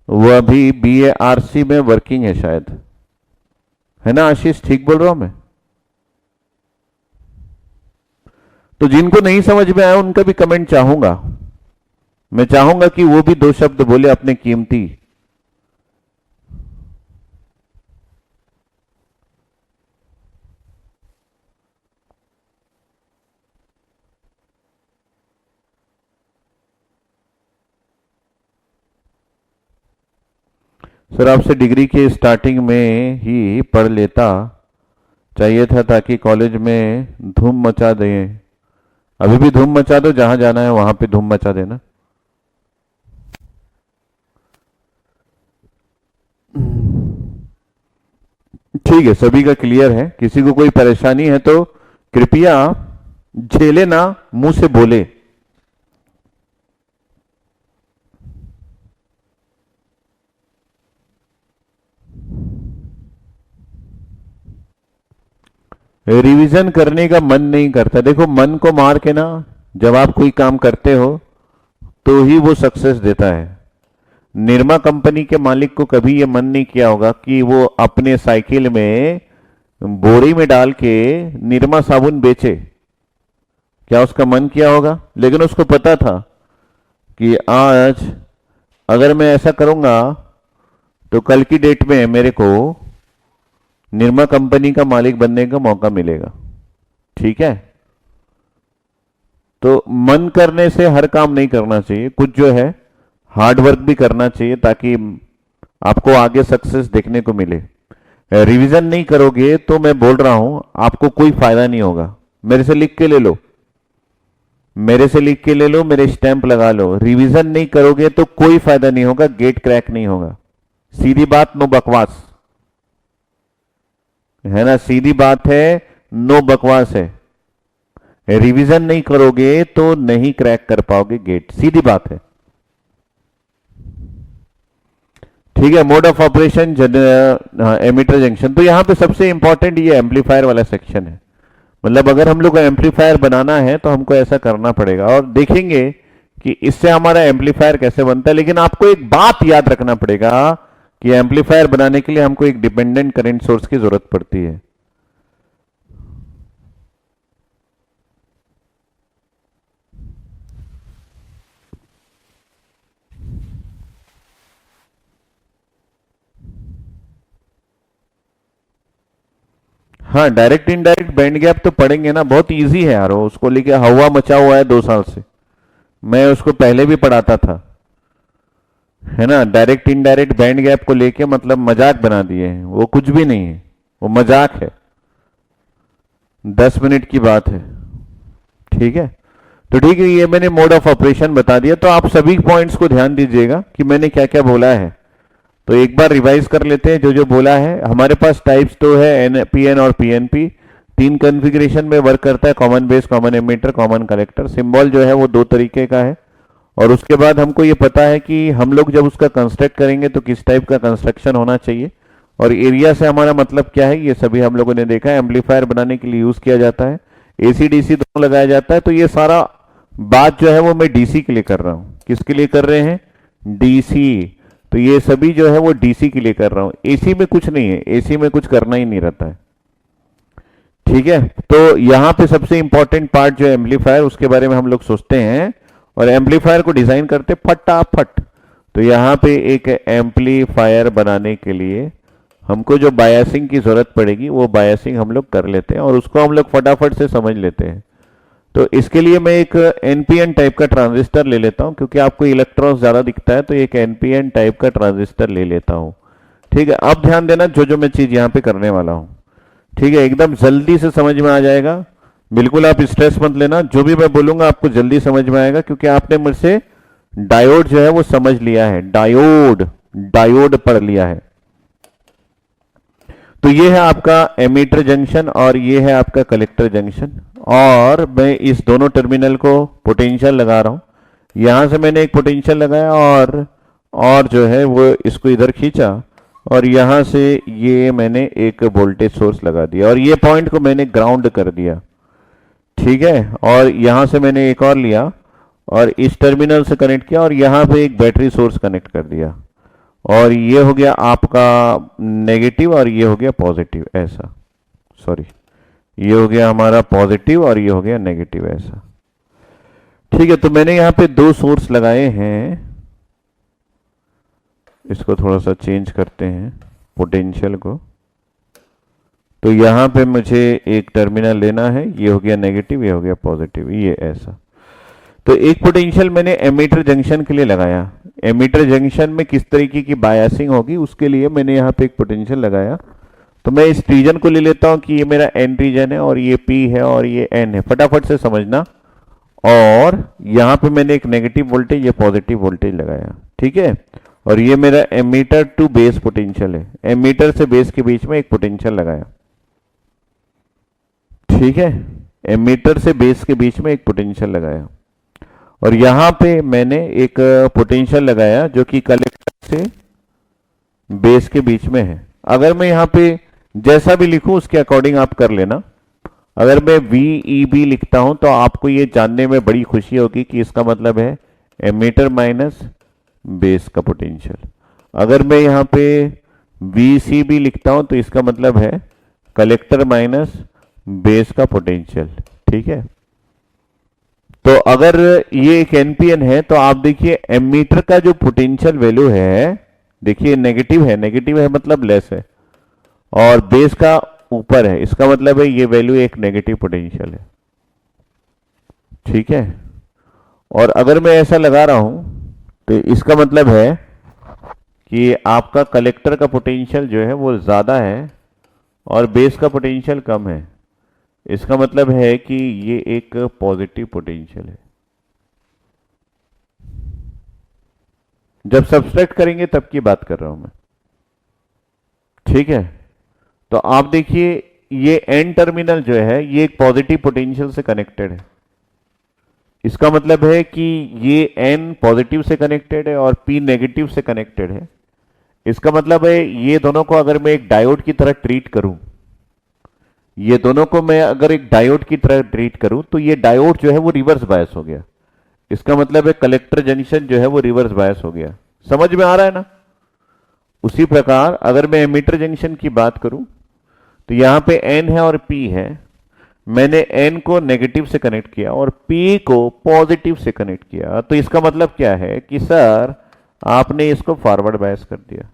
वो अभी बीएआरसी में वर्किंग है शायद, है ना आशीष? ठीक बोल रहा हूं मैं? तो जिनको नहीं समझ में आया उनका भी कमेंट चाहूंगा। मैं चाहूंगा कि वो भी 2 शब्द बोले अपने कीमती। सर आपसे डिग्री के स्टार्टिंग में ही पढ़ लेता चाहिए था ताकि कॉलेज में धूम मचा दें। अभी भी धूम मचा दो, जहां जाना है वहां पे धूम मचा देना। ठीक है, सभी का क्लियर है? किसी को कोई परेशानी है तो कृपया झेले ना, मुंह से बोले। रिवीजन करने का मन नहीं करता। देखो, मन को मार के ना जब आप कोई काम करते हो तो ही वो सक्सेस देता है। निरमा कंपनी के मालिक को कभी ये मन नहीं किया होगा कि वो अपने साइकिल में बोरी में डाल के निरमा साबुन बेचे। क्या उसका मन किया होगा? लेकिन उसको पता था कि आज अगर मैं ऐसा करूंगा तो कल की डेट में मेरे को निरमा कंपनी का मालिक बनने का मौका मिलेगा। ठीक है? तो मन करने से हर काम नहीं करना चाहिए, कुछ जो है हार्ड वर्क भी करना चाहिए ताकि आपको आगे सक्सेस देखने को मिले। रिवीजन नहीं करोगे तो मैं बोल रहा हूं आपको कोई फायदा नहीं होगा। मेरे से लिख के ले लो, मेरे से लिख के ले लो, मेरे स्टैंप लगा लो। रिवीजन नहीं करोगे तो कोई फायदा नहीं होगा, गेट क्रैक नहीं होगा। सीधी बात, नो बकवास, है ना? सीधी बात है, नो बकवास है। रिवीजन नहीं करोगे तो नहीं क्रैक कर पाओगे गेट, सीधी बात है। ठीक है? Mode of operation emitter junction, तो यहां पे सबसे इंपॉर्टेंट ये एम्पलीफायर वाला सेक्शन है। मतलब अगर हम लोग को एम्पलीफायर बनाना है तो हमको ऐसा करना पड़ेगा, और देखेंगे कि इससे हमारा एम्पलीफायर कैसे बनता है। लेकिन आपको एक बात याद रखना पड़ेगा कि एम्पलीफायर बनाने के लिए हमको एक डिपेंडेंट करंट सोर्स की जरूरत पड़ती है। हाँ, डायरेक्ट इनडायरेक्ट बैंड गैप तो पढ़ेंगे ना, बहुत इजी है यार। उसको लेके हवा मचा हुआ है 2 साल से, मैं उसको पहले भी पढ़ाता था, है ना? डायरेक्ट इनडायरेक्ट बैंड गैप को लेके मतलब मजाक बना दिए हैं, वो कुछ भी नहीं है, वो मजाक है। 10 मिनट की बात है। ठीक है? तो ठीक है, ये मैंने मोड ऑफ ऑपरेशन बता दिया। तो आप सभी पॉइंट्स को ध्यान दीजिएगा कि मैंने क्या क्या बोला है। तो एक बार रिवाइज कर लेते हैं जो जो बोला है। हमारे पास टाइप्स तो है एनपीएन और पीएनपी। 3 कॉन्फ़िगरेशन में वर्क करता है, common base, common emitter, common collector. Symbol जो है वो 2 तरीके का है। और उसके बाद हमको ये पता है कि हम लोग जब उसका कंस्ट्रक्ट करेंगे तो किस टाइप का कंस्ट्रक्शन होना चाहिए, और एरिया से हमारा मतलब क्या है, ये सभी हम लोगों ने देखा है। एम्पलीफायर बनाने के लिए यूज किया जाता है, एसी डीसी दोनों लगाया जाता है। तो ये सारा बात जो है वो मैं डीसी के लिए कर रहा हूं। किसके लिए कर रहे हैं? डीसी। तो ये सभी जो है वो डीसी के लिए कर रहा हूं, एसी में कुछ नहीं है, एसी में कुछ करना ही नहीं रहता है। ठीक है? तो यहां पे सबसे इंपॉर्टेंट पार्ट जो है एम्पलीफायर, उसके बारे में हम लोग सोचते हैं और एम्पलीफायर को डिजाइन करते फटाफट। तो यहां पे एक एम्पलीफायर बनाने के लिए हमको जो बायसिंग की जरूरत पड़ेगी वो बायसिंग हम लोग कर लेते हैं और उसको हम लोग फटाफट से समझ लेते हैं। तो इसके लिए मैं एक एनपीएन टाइप का ट्रांजिस्टर ले लेता हूं, क्योंकि आपको इलेक्ट्रॉन्स ज्यादा दिखता है, तो एक एनपीएन टाइप का ट्रांजिस्टर ले लेता हूं। ठीक है? अब ध्यान देना जो जो मैं चीज यहां पे करने वाला हूं। ठीक है? एकदम जल्दी से समझ में आ जाएगा, बिल्कुल आप स्ट्रेस मत लेना। जो भी मैं बोलूंगा आपको जल्दी समझ में आएगा, क्योंकि आपने मुझसे डायोड जो है वो समझ लिया है, डायोड डायोड पढ़ लिया है। तो ये है आपका एमीटर जंक्शन और ये है आपका कलेक्टर जंक्शन, और मैं इस दोनों टर्मिनल को पोटेंशियल लगा रहा हूं। यहां से मैंने एक पोटेंशियल लगाया और जो है वो इसको इधर खींचा, और यहां से ये मैंने एक वोल्टेज सोर्स लगा दिया, और ये पॉइंट को मैंने ग्राउंड कर दिया। ठीक है? और यहां से मैंने एक और लिया और इस टर्मिनल से कनेक्ट किया, और यहां पे एक बैटरी सोर्स कनेक्ट कर दिया, और ये हो गया आपका नेगेटिव और ये हो गया पॉजिटिव। ऐसा, सॉरी, ये हो गया हमारा पॉजिटिव और ये हो गया नेगेटिव, ऐसा। ठीक है? तो मैंने यहां पे 2 सोर्स लगाए हैं। इसको थोड़ा सा चेंज करते हैं पोटेंशियल को। तो यहां पे मुझे एक टर्मिनल लेना है, ये हो गया नेगेटिव, ये हो गया पॉजिटिव, ये ऐसा। तो एक पोटेंशियल मैंने एमीटर जंक्शन के लिए लगाया। एमीटर जंक्शन में किस तरीके की बायसिंग होगी उसके लिए मैंने यहाँ पे एक पोटेंशियल लगाया। तो मैं इस रीजन को ले लेता हूं कि ये मेरा एन रीजन है और ये पी है और ये एन है, फटाफट से समझना। और यहां पे मैंने एक नेगेटिव वोल्टेज या पॉजिटिव वोल्टेज लगाया। ठीक है? और ये मेरा एमीटर टू बेस पोटेंशियल है, एमीटर से बेस के बीच में एक पोटेंशियल लगाया, ठीक है, एमीटर से बेस के बीच में एक पोटेंशियल लगाया, और यहां पे मैंने एक पोटेंशियल लगाया जो कि कलेक्टर से बेस के बीच में है। अगर मैं यहां पे जैसा भी लिखूं उसके अकॉर्डिंग आप कर लेना। अगर मैं VEB लिखता हूं तो आपको ये जानने में बड़ी खुशी होगी कि इसका मतलब है एमीटर माइनस बेस का पोटेंशियल। अगर मैं यहां पे VCB लिखता हूं तो इसका मतलब है कलेक्टर माइनस बेस का पोटेंशियल, ठीक है। तो अगर ये एक एनपीएन है तो आप देखिए एमीटर का जो पोटेंशियल वैल्यू है, देखिए नेगेटिव है मतलब लेस है, और बेस का ऊपर है, इसका मतलब है ये वैल्यू एक नेगेटिव पोटेंशियल है, ठीक है। और अगर मैं ऐसा लगा रहा हूं तो इसका मतलब है कि आपका कलेक्टर का पोटेंशियल जो है वो ज्यादा है और बेस का पोटेंशियल कम है। इसका मतलब है कि ये एक पॉजिटिव पोटेंशियल है। जब सब्सट्रैक्ट करेंगे तब की बात कर रहा हूं मैं, ठीक है। तो आप देखिए ये एन टर्मिनल जो है ये एक पॉजिटिव पोटेंशियल से कनेक्टेड है। इसका मतलब है कि ये एन पॉजिटिव से कनेक्टेड है और पी नेगेटिव से कनेक्टेड है। इसका मतलब है ये दोनों को अगर मैं एक डायोड की तरह ट्रीट करूं, ये दोनों को मैं अगर एक डायोड की तरह ट्रीट करूं तो ये डायोड जो है वो रिवर्स बायस हो गया। इसका मतलब है कलेक्टर जंक्शन जो है वो रिवर्स बायस हो गया। समझ में आ रहा है ना? उसी प्रकार अगर मैं एमीटर जंक्शन की बात करूं तो यहां पे एन है और पी है, मैंने एन को नेगेटिव से कनेक्ट किया और पी को पॉजिटिव से कनेक्ट किया, तो इसका मतलब क्या है कि सर आपने इसको फॉरवर्ड बायस कर दिया।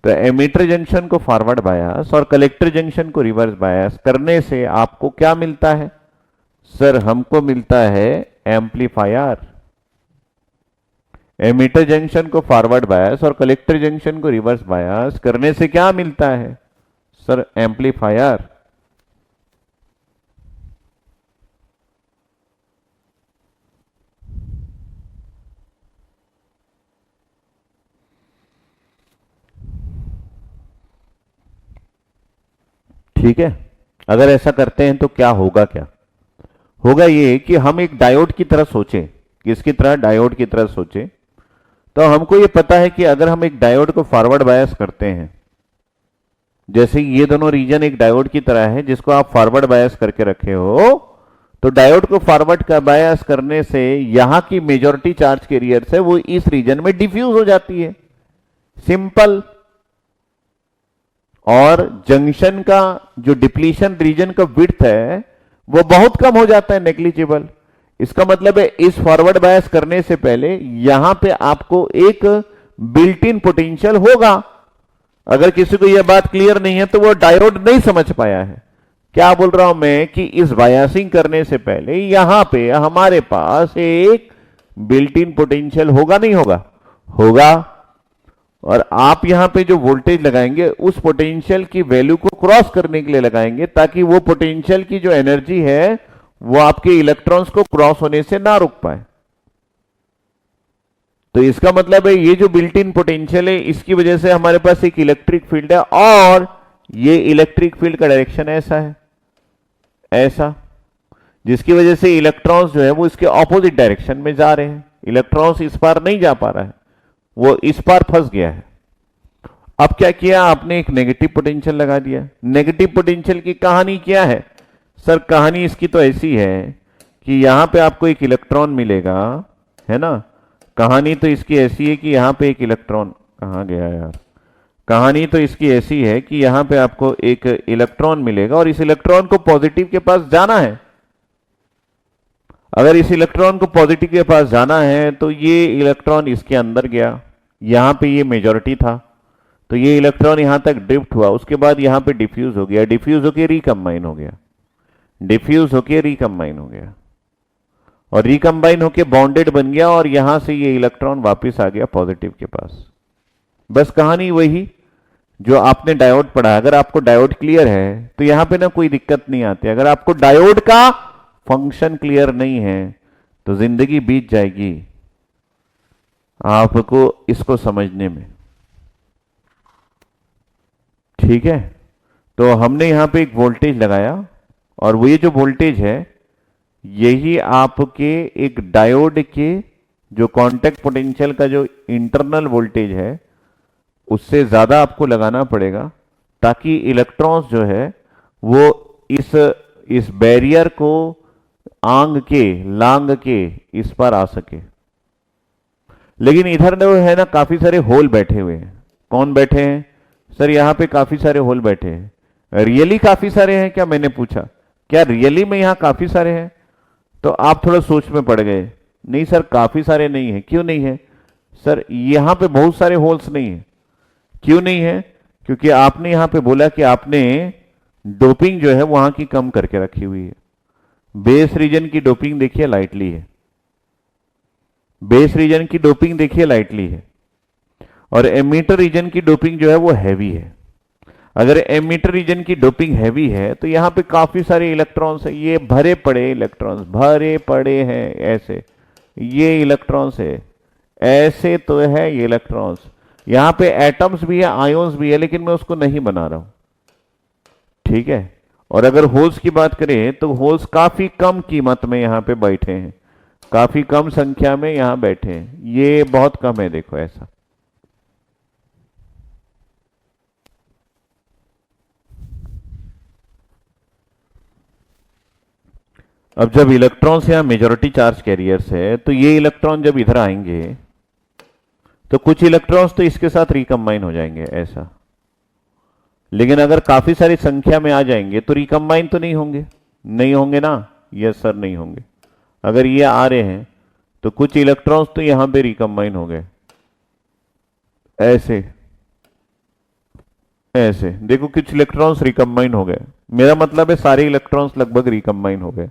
तो एमीटर जंक्शन को फॉरवर्ड बायस और कलेक्टर जंक्शन को रिवर्स बायस करने से आपको क्या मिलता है? सर हमको मिलता है एम्पलीफायर। एमीटर जंक्शन को फॉरवर्ड बायस और कलेक्टर जंक्शन को रिवर्स बायस करने से क्या मिलता है? Sir amplifier. ठीक है, अगर ऐसा करते हैं तो क्या होगा? क्या होगा ये कि हम एक डायोड की तरह सोचें, किसकी तरह? डायोड की तरह सोचें। तो हमको ये पता है कि अगर हम एक डायोड को फॉरवर्ड बायस करते हैं, जैसे ये दोनों रीजन एक डायोड की तरह है जिसको आप फॉरवर्ड बायस करके रखे हो, तो डायोड को फॉरवर्ड का बायस करने से यहां की मेजॉरिटी चार्ज कैरियर्स है वो इस रीजन में डिफ्यूज हो जाती है, सिंपल। और जंक्शन का जो डिप्लीशन रीजन का विड्थ है वो बहुत कम हो जाता है, नेग्लिजिबल। इसका मतलब है इस फॉरवर्ड बायस करने से पहले यहां पे आपको एक बिल्ट इन पोटेंशियल होगा। अगर किसी को यह बात क्लियर नहीं है तो वो डायोड नहीं समझ पाया है। क्या बोल रहा हूं मैं कि इस बायसिंग करने से पहले यहां पे हमारे पास एक बिल्ट इन पोटेंशियल होगा, नहीं होगा? होगा। और आप यहां पे जो वोल्टेज लगाएंगे उस पोटेंशियल की वैल्यू को क्रॉस करने के लिए लगाएंगे, ताकि वो पोटेंशियल की जो एनर्जी है वो आपके इलेक्ट्रॉन्स को क्रॉस होने से ना रुक पाए। तो इसका मतलब है ये जो बिल्ट इन पोटेंशियल है इसकी वजह से हमारे पास एक इलेक्ट्रिक फील्ड है, और ये इलेक्ट्रिक फील्ड का डायरेक्शन ऐसा है, ऐसा, जिसकी वजह से इलेक्ट्रॉन्स जो है वो इसके ऑपोजिट डायरेक्शन में जा रहे हैं। इलेक्ट्रॉन्स इस पार नहीं जा पा रहा है, वो इस पार फंस गया है। अब क्या किया आपने? एक नेगेटिव पोटेंशियल लगा दिया। नेगेटिव पोटेंशियल की कहानी क्या है? सर कहानी इसकी तो ऐसी है कि यहां पे आपको एक इलेक्ट्रॉन मिलेगा, है ना। कहानी तो इसकी ऐसी है कि यहां पे एक इलेक्ट्रॉन, कहां गया यार, कहानी तो इसकी ऐसी है कि यहां पे आपको एक इलेक्ट्रॉन मिलेगा और इस इलेक्ट्रॉन को पॉजिटिव के पास जाना है। अगर इस इलेक्ट्रॉन को पॉजिटिव के पास जाना है तो ये इलेक्ट्रॉन इसके अंदर गया, यहां पे ये मेजॉरिटी था, तो ये इलेक्ट्रॉन यहां तक ड्रिफ्ट हुआ, उसके बाद यहां पे डिफ्यूज हो गया, डिफ्यूज होकर रिकम्बाइन हो गया, डिफ्यूज होकर रिकम्बाइन हो गया, और रिकम्बाइन होकर बॉन्डेड बन गया, और यहां से ये इलेक्ट्रॉन वापस आ गया पॉजिटिव के पास। बस कहानी वही जो आपने डायोड पढ़ा। अगर आपको डायोड क्लियर है तो यहां पे ना कोई दिक्कत नहीं आती। अगर आपको डायोड का फंक्शन क्लियर नहीं है तो जिंदगी बीत जाएगी। आपको इसको समझने में। ठीक है, तो हमने यहां पे एक वोल्टेज लगाया और वो ये जो वोल्टेज है यही आपके एक डायोड के जो कांटेक्ट पोटेंशियल का जो इंटरनल वोल्टेज है उससे ज्यादा आपको लगाना पड़ेगा ताकि इलेक्ट्रॉन्स जो है वो इस बैरियर को लांग के इस पर आ सके। लेकिन इधर जो है ना काफी सारे होल बैठे हुए हैं। कौन बैठे हैं सर? यहां पे काफी सारे होल बैठे हैं। रियली काफी सारे हैं क्या? मैंने पूछा क्या रियली में यहां काफी सारे हैं? तो आप थोड़ा सोच में पड़ गए। नहीं सर काफी सारे नहीं है। क्यों नहीं है सर? यहां पे बहुत सारे होल्स नहीं है। क्यों नहीं है? क्योंकि आपने यहां पे बोला कि आपने डोपिंग जो है वहां की कम करके रखी हुई है। बेस रीजन की डोपिंग देखिए लाइटली है। बेस रीजन की डोपिंग देखिए लाइटली है और एमीटर रीजन की डोपिंग जो है वो हैवी है। अगर एमीटर रीजन की डोपिंग हैवी है तो यहां पे काफी सारे इलेक्ट्रॉन्स है। ये भरे पड़े इलेक्ट्रॉन्स भरे पड़े हैं ऐसे। ये इलेक्ट्रॉन्स है ऐसे तो है ये इलेक्ट्रॉन्स। यहां पे एटम्स भी है आयोन्स भी है लेकिन मैं उसको नहीं बना रहा हूं। ठीक है, और अगर होल्स की बात करें तो होल्स काफी कम कीमत में यहां पे बैठे हैं। काफी कम संख्या में यहां बैठे हैं। ये बहुत कम है देखो ऐसा। अब जब इलेक्ट्रॉन्स यहां मेजॉरिटी चार्ज कैरियर्स है तो ये इलेक्ट्रॉन जब इधर आएंगे तो कुछ इलेक्ट्रॉन्स तो इसके साथ रिकम्बाइन हो जाएंगे ऐसा। लेकिन अगर काफी सारी संख्या में आ जाएंगे तो रिकम्बाइन तो नहीं होंगे। नहीं होंगे ना? यस सर नहीं होंगे। अगर ये आ रहे हैं तो कुछ इलेक्ट्रॉन्स तो यहां पे रिकम्बाइन हो गए ऐसे ऐसे। देखो कुछ इलेक्ट्रॉन्स रिकम्बाइन हो गए। मेरा मतलब है सारे इलेक्ट्रॉन्स लगभग रिकम्बाइन हो गए।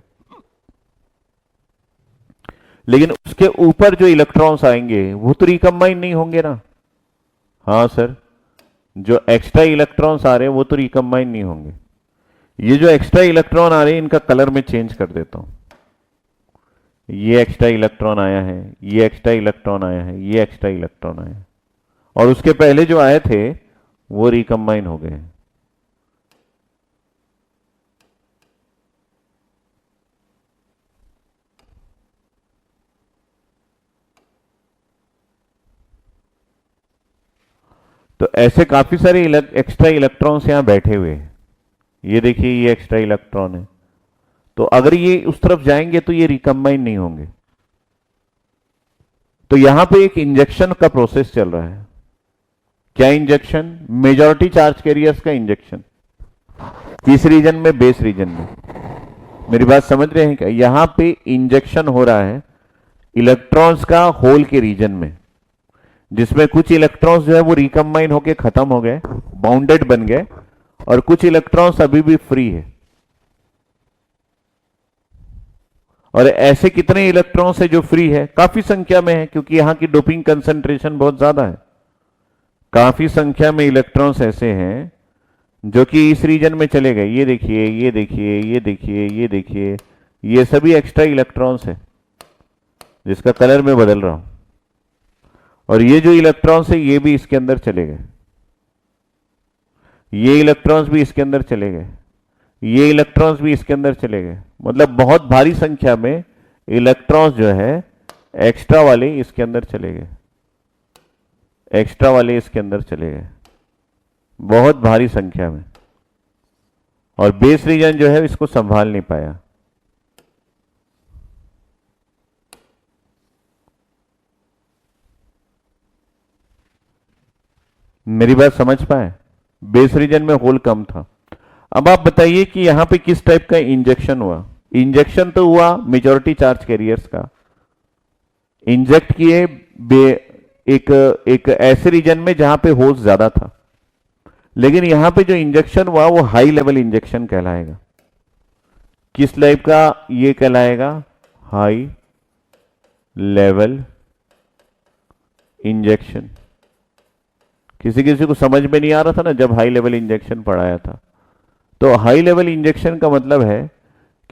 लेकिन उसके ऊपर जो इलेक्ट्रॉन्स आएंगे वो तो रिकम्बाइन नहीं होंगे ना? हाँ सर, जो एक्स्ट्रा इलेक्ट्रॉन्स आ रहे हैं वो तो रिकम्बाइन नहीं होंगे। ये जो एक्स्ट्रा इलेक्ट्रॉन आ रहे हैं इनका कलर मैं चेंज कर देता हूं। ये एक्स्ट्रा इलेक्ट्रॉन आया है, ये एक्स्ट्रा इलेक्ट्रॉन आया है, ये एक्स्ट्रा इलेक्ट्रॉन आया है और उसके पहले जो आए थे वो रिकम्बाइन हो गए। तो ऐसे काफी सारे एक्स्ट्रा इलेक्ट्रॉन्स यहां बैठे हुए हैं। ये देखिए ये एक्स्ट्रा इलेक्ट्रॉन है। तो अगर ये उस तरफ जाएंगे तो ये रिकम्बाइन नहीं होंगे। तो यहां पे एक इंजेक्शन का प्रोसेस चल रहा है। क्या इंजेक्शन? मेजॉरिटी चार्ज कैरियर्स का इंजेक्शन। किस रीजन में? बेस रीजन में। मेरी बात समझ रहे हैं क्या? यहां पे इंजेक्शन हो रहा है इलेक्ट्रॉन्स का होल के रीजन में, जिसमें कुछ इलेक्ट्रॉन्स जो है वो रिकम्बाइन होके खत्म हो गए, बाउंडेड बन गए और कुछ इलेक्ट्रॉन्स अभी भी फ्री है। और ऐसे कितने इलेक्ट्रॉन्स है जो फ्री है? काफी संख्या में है क्योंकि यहां की डोपिंग कंसंट्रेशन बहुत ज्यादा है। काफी संख्या में इलेक्ट्रॉन्स ऐसे हैं जो कि इस रीजन में चले गए। ये देखिए ये देखिए ये देखिए ये देखिए ये सभी एक्स्ट्रा इलेक्ट्रॉन्स है जिसका कलर मैं बदल रहा हूं। और ये जो इलेक्ट्रॉन्स है ये भी इसके अंदर चले गए। ये इलेक्ट्रॉन्स भी इसके अंदर चले गए। ये इलेक्ट्रॉन्स भी इसके अंदर चले गए। मतलब बहुत भारी संख्या में इलेक्ट्रॉन्स जो है एक्स्ट्रा वाले इसके अंदर चले गए। एक्स्ट्रा वाले इसके अंदर चले गए बहुत भारी संख्या में। और बेस रीजन जो है इसको संभाल नहीं पाया। मेरी बात समझ पाए? बेस रीजन में होल कम था। अब आप बताइए कि यहां पे किस टाइप का इंजेक्शन हुआ? इंजेक्शन तो हुआ मेजॉरिटी चार्ज कैरियर्स का। इंजेक्ट किए एक ऐसे रीजन में जहां पे होल्स ज्यादा था। लेकिन यहां पे जो इंजेक्शन हुआ वो हाई लेवल इंजेक्शन कहलाएगा। किस टाइप का ये कहलाएगा? High level injection. किसी किसी को समझ में नहीं आ रहा था ना जब हाई लेवल इंजेक्शन पढ़ाया था। तो हाई लेवल इंजेक्शन का मतलब है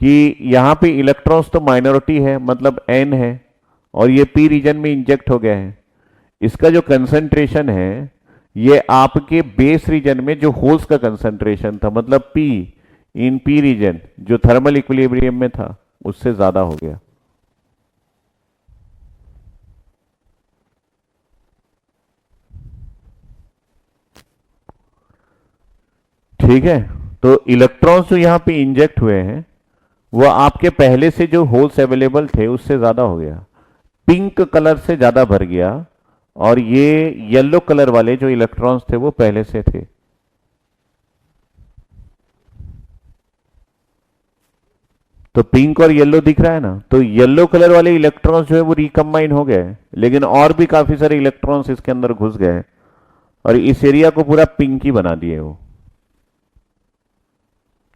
कि यहां पे इलेक्ट्रॉन्स तो माइनॉरिटी है, मतलब एन है, और ये पी रीजन में इंजेक्ट हो गए हैं। इसका जो कंसंट्रेशन है ये आपके बेस रीजन में जो होल्स का कंसंट्रेशन था, मतलब पी इन पी रीजन जो थर्मल इक्विलिब्रियम में था उससे ज्यादा हो गया। ठीक है, तो इलेक्ट्रॉन्स जो यहां पे इंजेक्ट हुए हैं वो आपके पहले से जो होल्स अवेलेबल थे उससे ज्यादा हो गया, पिंक कलर से ज्यादा भर गया, और ये येलो कलर वाले जो इलेक्ट्रॉन्स थे वो पहले से थे। तो पिंक और येलो दिख रहा है ना, तो येलो कलर वाले इलेक्ट्रॉन्स जो है वो रिकम्बाइन हो गए, लेकिन और भी काफी सारे इलेक्ट्रॉन्स इसके अंदर घुस गए और इस एरिया को पूरा पिंक ही बना दिए वो।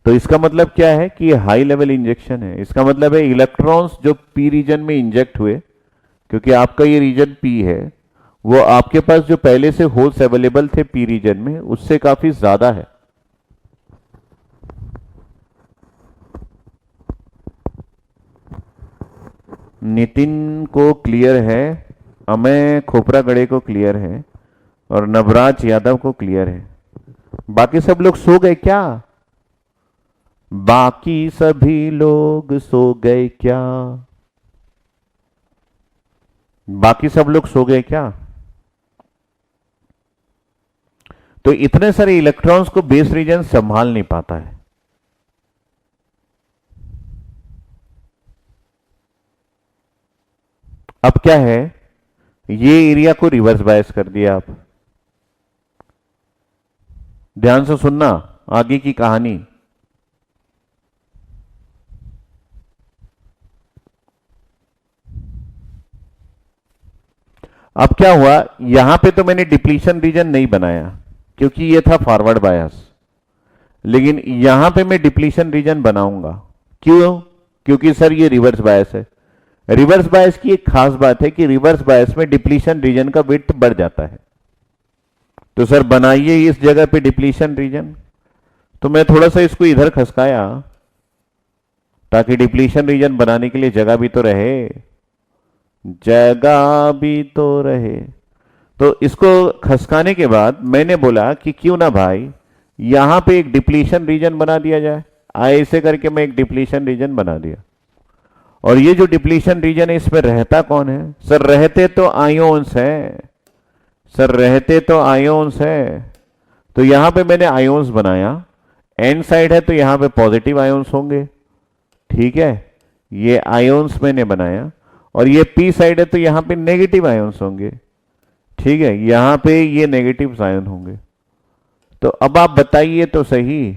तो इसका मतलब क्या है कि ये हाई लेवल इंजेक्शन है। इसका मतलब है इलेक्ट्रॉन्स जो पी रीजन में इंजेक्ट हुए, क्योंकि आपका ये रीजन पी है, वो आपके पास जो पहले से होल्स अवेलेबल थे पी रीजन में उससे काफी ज्यादा है। नितिन को क्लियर है, अमय खोपरा गड़े को क्लियर है, और नवराज यादव को क्लियर है। बाकी सब लोग सो गए क्या? बाकी सभी लोग सो गए क्या? बाकी सब लोग सो गए क्या? तो इतने सारे इलेक्ट्रॉन्स को बेस रीजन संभाल नहीं पाता है। अब क्या है, ये एरिया को रिवर्स बायस कर दिया आप। ध्यान से सुनना आगे की कहानी। अब क्या हुआ, यहां पे तो मैंने डिप्लीशन रीजन नहीं बनाया क्योंकि ये था फॉरवर्ड बायस, लेकिन यहां पे मैं डिप्लीशन रीजन बनाऊंगा। क्यों? क्योंकि सर ये रिवर्स बायस है। रिवर्स बायस की एक खास बात है कि रिवर्स बायस में डिप्लीशन रीजन का विड्थ बढ़ जाता है। तो सर बनाइए इस जगह पे डिप्लीशन रीजन। तो मैं थोड़ा सा इसको इधर खसकाया ताकि डिप्लीशन रीजन बनाने के लिए जगह भी तो रहे, जगह भी तो रहे। तो इसको खसकाने के बाद मैंने बोला कि क्यों ना भाई यहां पे एक डिप्लीशन रीजन बना दिया जाए। ऐसे करके मैं एक डिप्लीशन रीजन बना दिया। और ये जो डिप्लीशन रीजन है इसमें रहता कौन है? सर रहते तो आयोन्स हैं। सर रहते तो आयोन्स है। तो यहां पे मैंने आयोन्स बनाया, एन साइड है तो यहां पे पॉजिटिव आयोन्स होंगे। ठीक है, ये आयोन्स मैंने बनाया, और ये पी साइड है तो यहां पे नेगेटिव आयोन्स होंगे। ठीक है, यहां पे ये नेगेटिव आयन होंगे। तो अब आप बताइए तो सही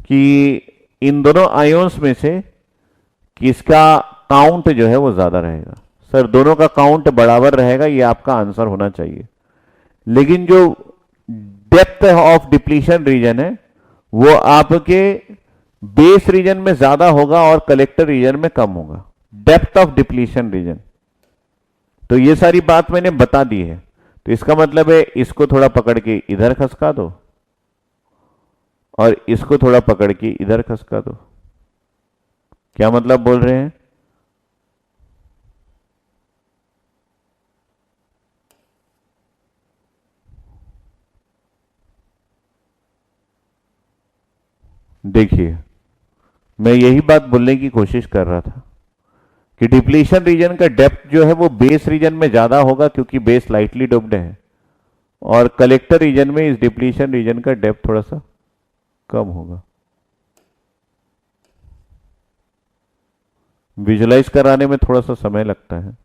कि इन दोनों आयोन्स में से किसका काउंट जो है वो ज्यादा रहेगा? सर दोनों का काउंट बराबर रहेगा, ये आपका आंसर होना चाहिए। लेकिन जो डेप्थ ऑफ डिप्लीशन रीजन है वो आपके बेस रीजन में ज्यादा होगा और कलेक्टर रीजन में कम होगा, डेप्थ ऑफ डिप्लीशन रीजन। तो ये सारी बात मैंने बता दी है। तो इसका मतलब है इसको थोड़ा पकड़ के इधर खसका दो और इसको थोड़ा पकड़ के इधर खसका दो। क्या मतलब बोल रहे हैं? देखिए, मैं यही बात बोलने की कोशिश कर रहा था कि डिप्लीशन रीजन का डेप्थ जो है वो बेस रीजन में ज्यादा होगा क्योंकि बेस लाइटली डोप्ड है, और कलेक्टर रीजन में इस डिप्लीशन रीजन का डेप्थ थोड़ा सा कम होगा। विजुलाइज कराने में थोड़ा सा समय लगता है।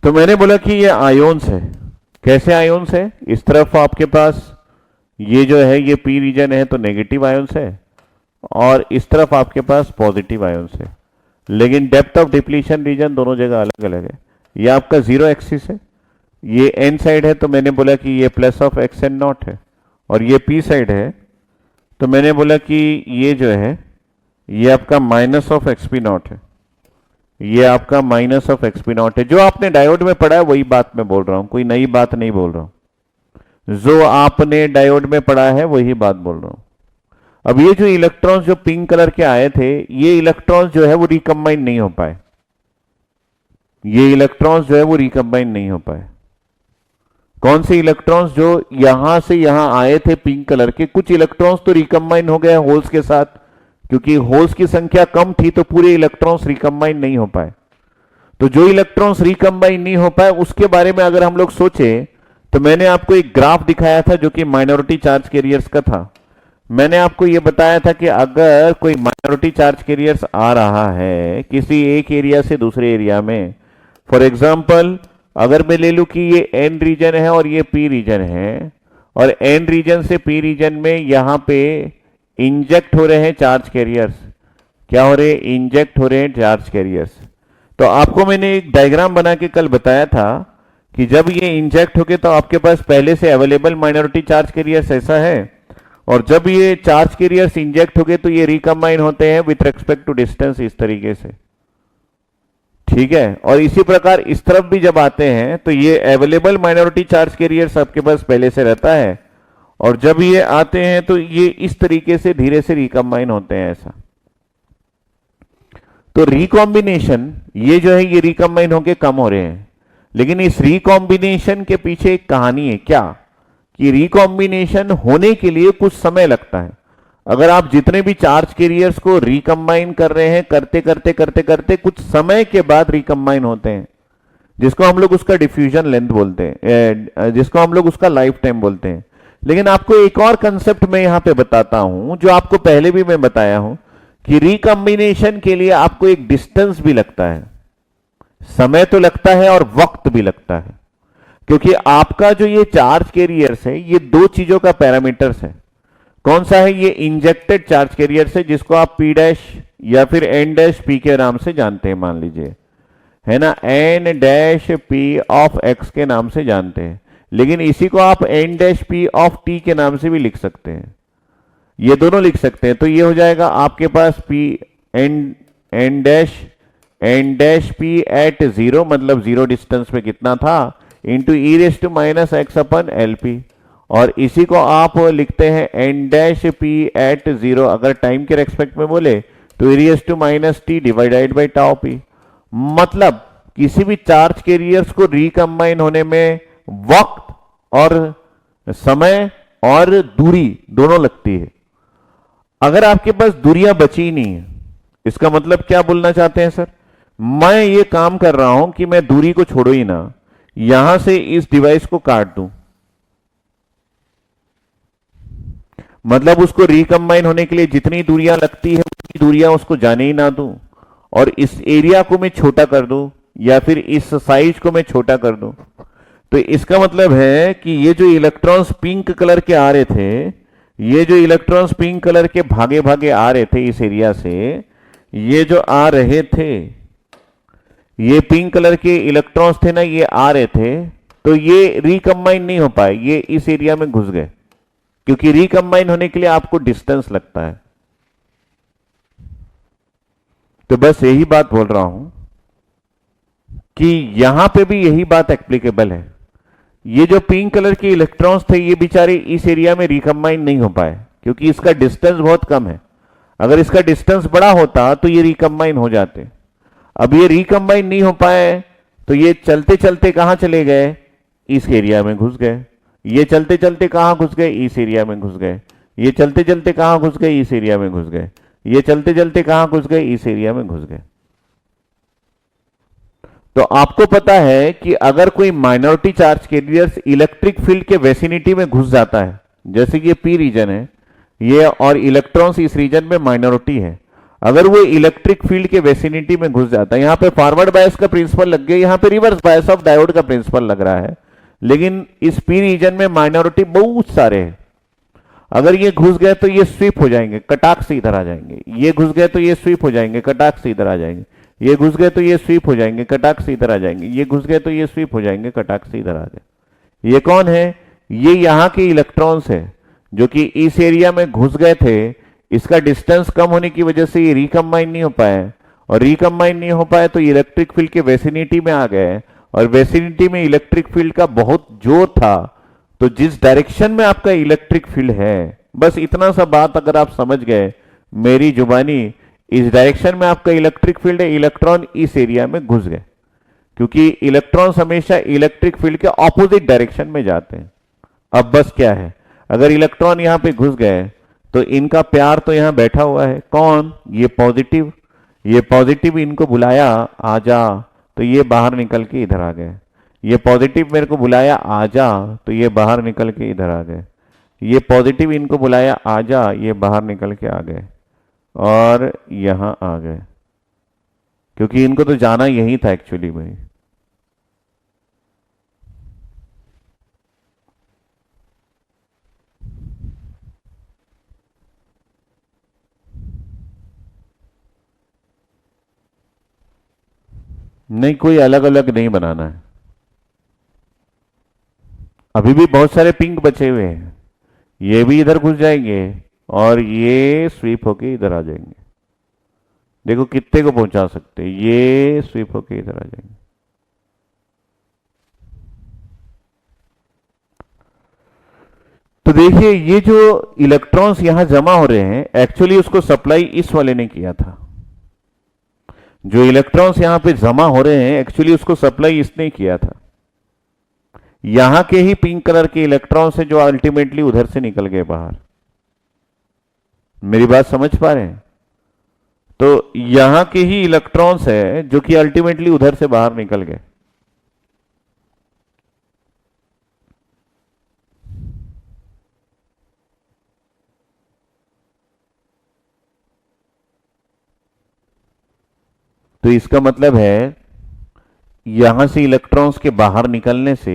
तो मैंने बोला कि ये आयोन्स है। कैसे आयोन्स है? इस तरफ आपके पास ये जो है ये पी रीजन है तो नेगेटिव आयोन्स है, और इस तरफ आपके पास पॉजिटिव आयोन्स है, लेकिन डेप्थ ऑफ डिप्लीशन रीजन दोनों जगह अलग अलग है। ये आपका जीरो एक्सिस है, ये एन साइड है तो मैंने बोला कि ये plus of x n naught है, और ये पी साइड है तो मैंने बोला कि ये जो है ये आपका minus of x P not है, ये आपका minus of x P not है। जो आपने डायोड में पढ़ा है वही बात मैं बोल रहा हूं, कोई नई बात नहीं बोल रहा हूं, जो आपने डायोड में पढ़ा है वही बात बोल रहा हूं। अब ये जो इलेक्ट्रॉन्स जो पिंक कलर के आए थे, ये इलेक्ट्रॉन्स जो है वो रिकम्बाइन नहीं हो पाए, ये इलेक्ट्रॉन्स जो है वो रिकम्बाइन नहीं हो पाए। कौन से इलेक्ट्रॉन्स? जो यहां से यहां आए थे पिंक कलर के, कुछ इलेक्ट्रॉन्स तो रिकम्बाइन हो गए होल्स के साथ, क्योंकि होल्स की संख्या कम थी तो पूरे इलेक्ट्रॉन्स रिकम्बाइन नहीं हो पाए। तो जो इलेक्ट्रॉन्स रिकम्बाइन नहीं हो पाए उसके बारे में अगर हम लोग सोचे तो मैंने आपको एक ग्राफ दिखाया था जो कि माइनॉरिटी चार्ज कैरियर्स का था। मैंने आपको यह बताया था कि अगर कोई माइनॉरिटी चार्ज कैरियर्स आ रहा है किसी एक एरिया से दूसरे एरिया में, फॉर एग्जाम्पल अगर मैं ले लूं कि ये एन रीजन है और ये पी रीजन है, और एन रीजन से पी रीजन में यहां पे इंजेक्ट हो रहे हैं चार्ज कैरियर्स। क्या हो रहे हैं? इंजेक्ट हो रहे हैं चार्ज कैरियर्स। तो आपको मैंने एक डायग्राम बना के कल बताया था कि जब ये इंजेक्ट हो गए तो आपके पास पहले से अवेलेबल माइनॉरिटी चार्ज कैरियर्स ऐसा है, और जब ये चार्ज कैरियर्स इंजेक्ट हो गए तो ये रिकम्बाइन होते हैं विथ रेस्पेक्ट टू डिस्टेंस, इस तरीके से। ठीक है, और इसी प्रकार इस तरफ भी जब आते हैं तो ये अवेलेबल माइनॉरिटी चार्ज कैरियर्स आपके पास पहले से रहता है, और जब ये आते हैं तो ये इस तरीके से धीरे से रिकम्बाइन होते हैं ऐसा। तो रिकॉम्बिनेशन ये जो है ये रिकम्बाइन होके कम हो रहे हैं, लेकिन इस रिकॉम्बिनेशन के पीछे एक कहानी है। क्या? कि रिकॉम्बिनेशन होने के लिए कुछ समय लगता है। अगर आप जितने भी चार्ज कैरियर्स को रिकम्बाइन कर रहे हैं, करते करते करते करते कुछ समय के बाद रिकम्बाइन होते हैं, जिसको हम लोग उसका डिफ्यूजन लेंथ बोलते हैं, जिसको हम लोग उसका लाइफ टाइम बोलते हैं। लेकिन आपको एक और कंसेप्ट मैं यहां पे बताता हूं जो आपको पहले भी मैं बताया हूं कि रिकम्बिनेशन के लिए आपको एक डिस्टेंस भी लगता है, समय तो लगता है और वक्त भी लगता है, क्योंकि आपका जो ये चार्ज कैरियर्स है ये दो चीजों का पैरामीटर्स है। कौन सा है? ये इंजेक्टेड चार्ज कैरियर्स है, जिसको आप पी डैश या फिर एन डैश पी के नाम से जानते हैं, मान लीजिए, है ना, n dash p of x के नाम से जानते हैं, लेकिन इसी को आप n dash p of t के नाम से भी लिख सकते हैं, ये दोनों लिख सकते हैं। तो ये हो जाएगा आपके पास P N dash P at zero, मतलब जीरो डिस्टेंस पे कितना था, into e raise to minus X upon L P, और इसी को आप लिखते हैं N dash P at zero, अगर टाइम के रेस्पेक्ट में बोले तो e raise to minus T divided by tau P. मतलब किसी भी चार्ज कैरियर्स को रिकम्बाइन होने में वक्त और समय और दूरी दोनों लगती है। अगर आपके पास दूरियां बची नहीं है, इसका मतलब क्या बोलना चाहते हैं सर? मैं ये काम कर रहा हूं कि मैं दूरी को छोड़ो ही ना, यहां से इस डिवाइस को काट दूं, मतलब उसको रिकम्बाइन होने के लिए जितनी दूरियां लगती है उतनी दूरियां उसको जाने ही ना दूं, और इस एरिया को मैं छोटा कर दूं या फिर इस साइज को मैं छोटा कर दूं, तो इसका मतलब है कि ये जो इलेक्ट्रॉन्स पिंक कलर के आ रहे थे, ये जो इलेक्ट्रॉन्स पिंक कलर के भागे भागे आ रहे थे इस एरिया से, ये जो आ रहे थे, ये पिंक कलर के इलेक्ट्रॉन्स थे ना, ये आ रहे थे, तो ये रिकम्बाइन नहीं हो पाए, ये इस एरिया में घुस गए, क्योंकि रिकम्बाइन होने के लिए आपको डिस्टेंस लगता है। तो बस यही बात बोल रहा हूं कि यहां पे भी यही बात एप्लीकेबल है। ये जो पिंक कलर के इलेक्ट्रॉन्स थे ये बेचारे इस एरिया में रिकम्बाइन नहीं हो पाए, क्योंकि इसका डिस्टेंस बहुत कम है। अगर इसका डिस्टेंस बड़ा होता तो ये रिकम्बाइन हो जाते। अब ये रिकम्बाइन नहीं हो पाए तो ये चलते चलते कहां चले गए? इस एरिया में घुस गए। ये चलते चलते कहां घुस गए? इस एरिया में घुस गए। ये चलते चलते कहां घुस गए? इस एरिया में घुस गए। ये चलते चलते कहां घुस गए? इस एरिया में घुस गए। तो आपको पता है कि अगर कोई minority charge carriers electric field के वेसिनिटी में घुस जाता है, जैसे कि ये पी रीजन है ये, और इलेक्ट्रॉन्स इस रीजन में माइनॉरिटी है, अगर वो इलेक्ट्रिक फील्ड के वेसिनिटी में घुस जाता है, यहां पे फॉरवर्ड बायस का प्रिंसिपल लग गया, यहां पे रिवर्स बायस ऑफ डायोड का प्रिंसिपल लग रहा है, लेकिन इस पी रीजन में माइनॉरिटी बहुत सारे हैं। अगर ये घुस गए तो ये स्वीप हो जाएंगे, कटाक से इधर आ जाएंगे, ये घुस गए तो ये स्वीप हो जाएंगे, कटाक से इधर आ जाएंगे, ये घुस गए तो ये स्वीप हो जाएंगे, कटाक से इधर आ जाएंगे, ये घुस गए तो ये स्वीप हो जाएंगे, कटाक से इधर आ जाए। ये कौन है? ये यहां के इलेक्ट्रॉन्स है जो कि इस एरिया में घुस गए थे। इसका डिस्टेंस कम होने की वजह से ये रिकम्बाइन नहीं हो पाए, और रिकम्बाइन नहीं हो पाए तो इलेक्ट्रिक फील्ड के वेसिनिटी में आ गए, और वेसिनिटी में इलेक्ट्रिक फील्ड का बहुत जोर था। तो जिस डायरेक्शन में आपका इलेक्ट्रिक फील्ड है, बस इतना सा बात अगर आप समझ गए मेरी जुबानी, इस डायरेक्शन में आपका इलेक्ट्रिक फील्ड है, इलेक्ट्रॉन इस एरिया में घुस गए, क्योंकि इलेक्ट्रॉन्स हमेशा इलेक्ट्रिक फील्ड के ऑपोजिट डायरेक्शन में जाते हैं। अब बस क्या है, अगर इलेक्ट्रॉन यहां पे घुस गए तो इनका प्यार तो यहां बैठा हुआ है, कौन? ये पॉजिटिव। ये पॉजिटिव इनको बुलाया आजा, तो ये बाहर निकल के इधर आ गए। ये पॉजिटिव मेरे को बुलाया आजा, तो ये बाहर निकल के इधर आ गए। ये पॉजिटिव इनको बुलाया आजा, ये बाहर निकल के आ गए और यहां आ गए, क्योंकि इनको तो जाना यही था एक्चुअली में। नहीं, कोई अलग अलग नहीं बनाना है। अभी भी बहुत सारे पिंक बचे हुए हैं, ये भी इधर घुस जाएंगे और ये स्वीप होके इधर आ जाएंगे। देखो कितने को पहुंचा सकते हैं, ये स्वीप होके इधर आ जाएंगे। तो देखिए ये जो इलेक्ट्रॉन्स यहां जमा हो रहे हैं, एक्चुअली उसको सप्लाई इस वाले ने किया था। जो इलेक्ट्रॉन्स यहां पे जमा हो रहे हैं, एक्चुअली उसको सप्लाई इसने किया था। यहां के ही पिंक कलर के इलेक्ट्रॉन्स है जो अल्टीमेटली उधर से निकल गए बाहर। मेरी बात समझ पा रहे हैं? तो यहां के ही इलेक्ट्रॉन्स है जो कि अल्टीमेटली उधर से बाहर निकल गए। तो इसका मतलब है यहां से इलेक्ट्रॉन्स के बाहर निकलने से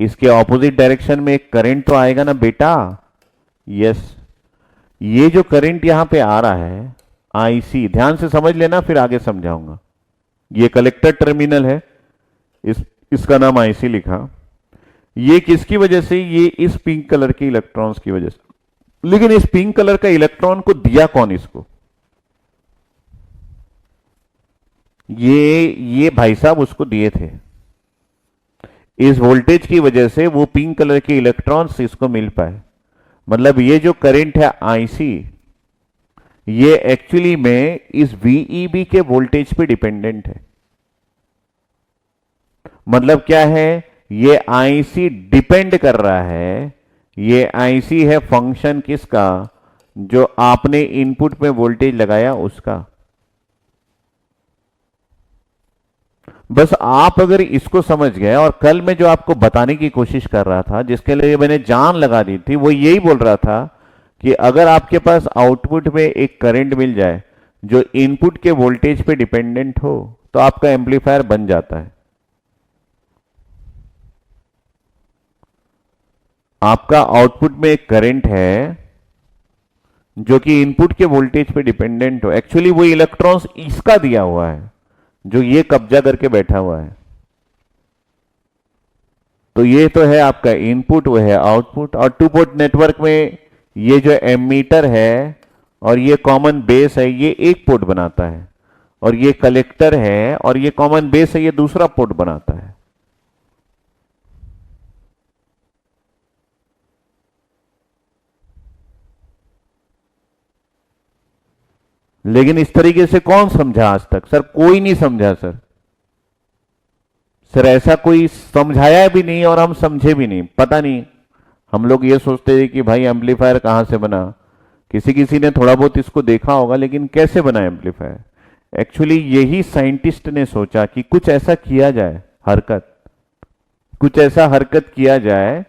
इसके ऑपोजिट डायरेक्शन में एक करंट तो आएगा ना बेटा। यस, ये जो करंट यहां पे आ रहा है आईसी, ध्यान से समझ लेना फिर आगे समझाऊंगा। ये कलेक्टर टर्मिनल है, इसका नाम आईसी लिखा। ये किसकी वजह से? ये इस पिंक कलर के इलेक्ट्रॉन्स की वजह से। लेकिन इस पिंक कलर का इलेक्ट्रॉन को दिया कौन इसको? ये भाई साहब उसको दिए थे। इस वोल्टेज की वजह से वो पिंक कलर के इलेक्ट्रॉन्स इसको मिल पाए। मतलब ये जो करंट है आईसी, ये एक्चुअली में इस वीईबी के वोल्टेज पे डिपेंडेंट है। मतलब क्या है? ये आईसी डिपेंड कर रहा है, ये आईसी है फंक्शन किसका? जो आपने इनपुट में वोल्टेज लगाया उसका। बस आप अगर इसको समझ गए, और कल मैं जो आपको बताने की कोशिश कर रहा था, जिसके लिए मैंने जान लगा दी थी, वो यही बोल रहा था कि अगर आपके पास आउटपुट में एक करंट मिल जाए जो इनपुट के वोल्टेज पे डिपेंडेंट हो, तो आपका एम्पलीफायर बन जाता है। आपका आउटपुट में एक करंट है जो कि इनपुट के वोल्टेज पे डिपेंडेंट हो, एक्चुअली वो इलेक्ट्रॉन्स इसका दिया हुआ है जो ये कब्जा करके बैठा हुआ है। तो ये तो है आपका इनपुट, वो है आउटपुट। और टू पोर्ट नेटवर्क में ये जो एमीटर है और ये कॉमन बेस है, ये एक पोर्ट बनाता है, और ये कलेक्टर है और ये कॉमन बेस है, ये दूसरा पोर्ट बनाता है। लेकिन इस तरीके से कौन समझा आज तक? सर कोई नहीं समझा सर। सर ऐसा कोई समझाया भी नहीं और हम समझे भी नहीं, पता नहीं। हम लोग ये सोचते थे कि भाई एम्पलीफायर कहां से बना, किसी किसी ने थोड़ा बहुत इसको देखा होगा, लेकिन कैसे बना एम्पलीफायर। एक्चुअली यही साइंटिस्ट ने सोचा कि कुछ ऐसा किया जाए, कुछ ऐसा हरकत किया जाए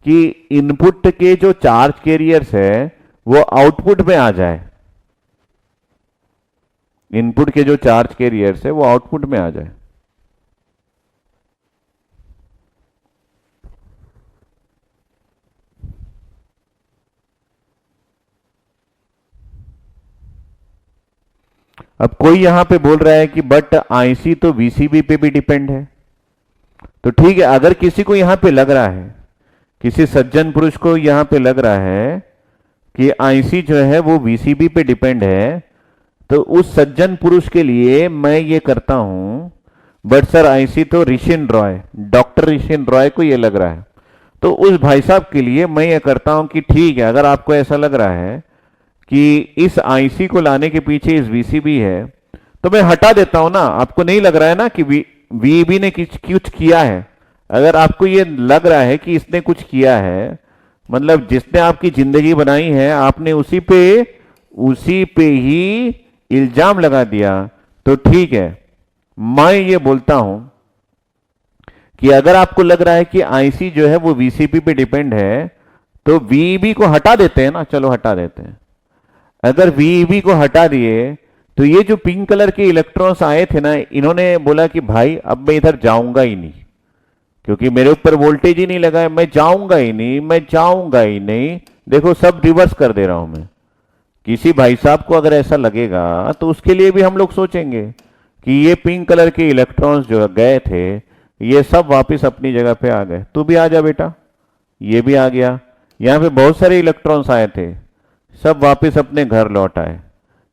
कि इनपुट के जो चार्ज कैरियर्स है वो आउटपुट में आ जाए। इनपुट के जो चार्ज कैरियर्स है वो आउटपुट में आ जाए। अब कोई यहां पे बोल रहा है कि बट आईसी तो वीसीबी पे भी डिपेंड है। तो ठीक है, अगर किसी को यहां पे लग रहा है, किसी सज्जन पुरुष को यहां पे लग रहा है कि आईसी जो है वो वीसीबी पे डिपेंड है, तो उस सज्जन पुरुष के लिए मैं ये करता हूं, बट सर आईसी तो ऋषिन रॉय, डॉक्टर ऋषिन रॉय को ये लग रहा है, तो उस भाई साहब के लिए मैं ये करता हूं कि ठीक है, अगर आपको ऐसा लग रहा है कि इस आईसी को लाने के पीछे इस वीसीबी है, तो मैं हटा देता हूं ना। आपको नहीं लग रहा है ना कि वीबी ने कुछ किया है। अगर आपको ये लग रहा है कि इसने कुछ किया है, मतलब जिसने आपकी जिंदगी बनाई है आपने उसी पे ही इल्जाम लगा दिया, तो ठीक है, मैं ये बोलता हूं कि अगर आपको लग रहा है कि आईसी जो है वो वीसीबी पे डिपेंड है, तो वीबी को हटा देते हैं ना, चलो हटा देते हैं। अगर वीईबी को हटा दिए तो ये जो पिंक कलर के इलेक्ट्रॉन्स आए थे ना, इन्होंने बोला कि भाई अब मैं इधर जाऊंगा ही नहीं, क्योंकि मेरे ऊपर वोल्टेज ही नहीं लगा है, मैं जाऊंगा ही नहीं, मैं जाऊंगा ही नहीं। देखो सब रिवर्स कर दे रहा हूं मैं। किसी भाई साहब को अगर ऐसा लगेगा तो उसके लिए भी हम लोग सोचेंगे कि ये पिंक कलर के इलेक्ट्रॉन्स जो गए थे ये सब वापस अपनी जगह पे आ गए। तू भी आ जा बेटा, ये भी आ गया। यहां पे बहुत सारे इलेक्ट्रॉन्स आए थे, सब वापस अपने घर लौट आए,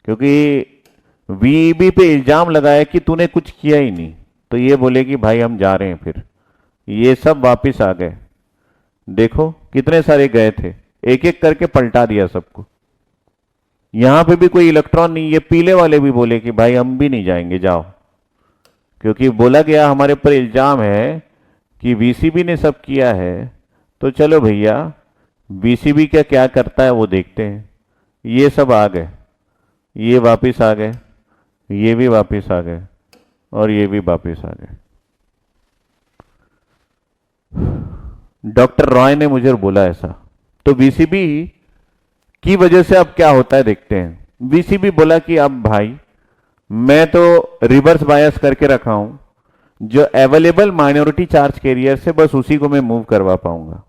क्योंकि वीईबी पे इल्जाम लगाया कि तूने कुछ किया ही नहीं, तो ये बोले कि भाई हम जा रहे हैं। फिर ये सब वापस आ गए। देखो कितने सारे गए थे, एक एक करके पलटा दिया सबको। यहां पे भी कोई इलेक्ट्रॉन नहीं, ये पीले वाले भी बोले कि भाई हम भी नहीं जाएंगे, जाओ, क्योंकि बोला गया हमारे ऊपर इल्जाम है कि वीसीबी ने सब किया है। तो चलो भैया, वीसीबी क्या क्या करता है वो देखते हैं। ये सब आ गए, ये वापस आ गए, ये भी वापस आ गए, और ये भी वापस आ गए। डॉक्टर रॉय ने मुझे बोला ऐसा। तो वीसीबी की वजह से अब क्या होता है देखते हैं। वीसीबी बोला कि अब भाई मैं तो रिवर्स बायस करके रखा हूं, जो अवेलेबल माइनॉरिटी चार्ज कैरियर से बस उसी को मैं मूव करवा पाऊंगा।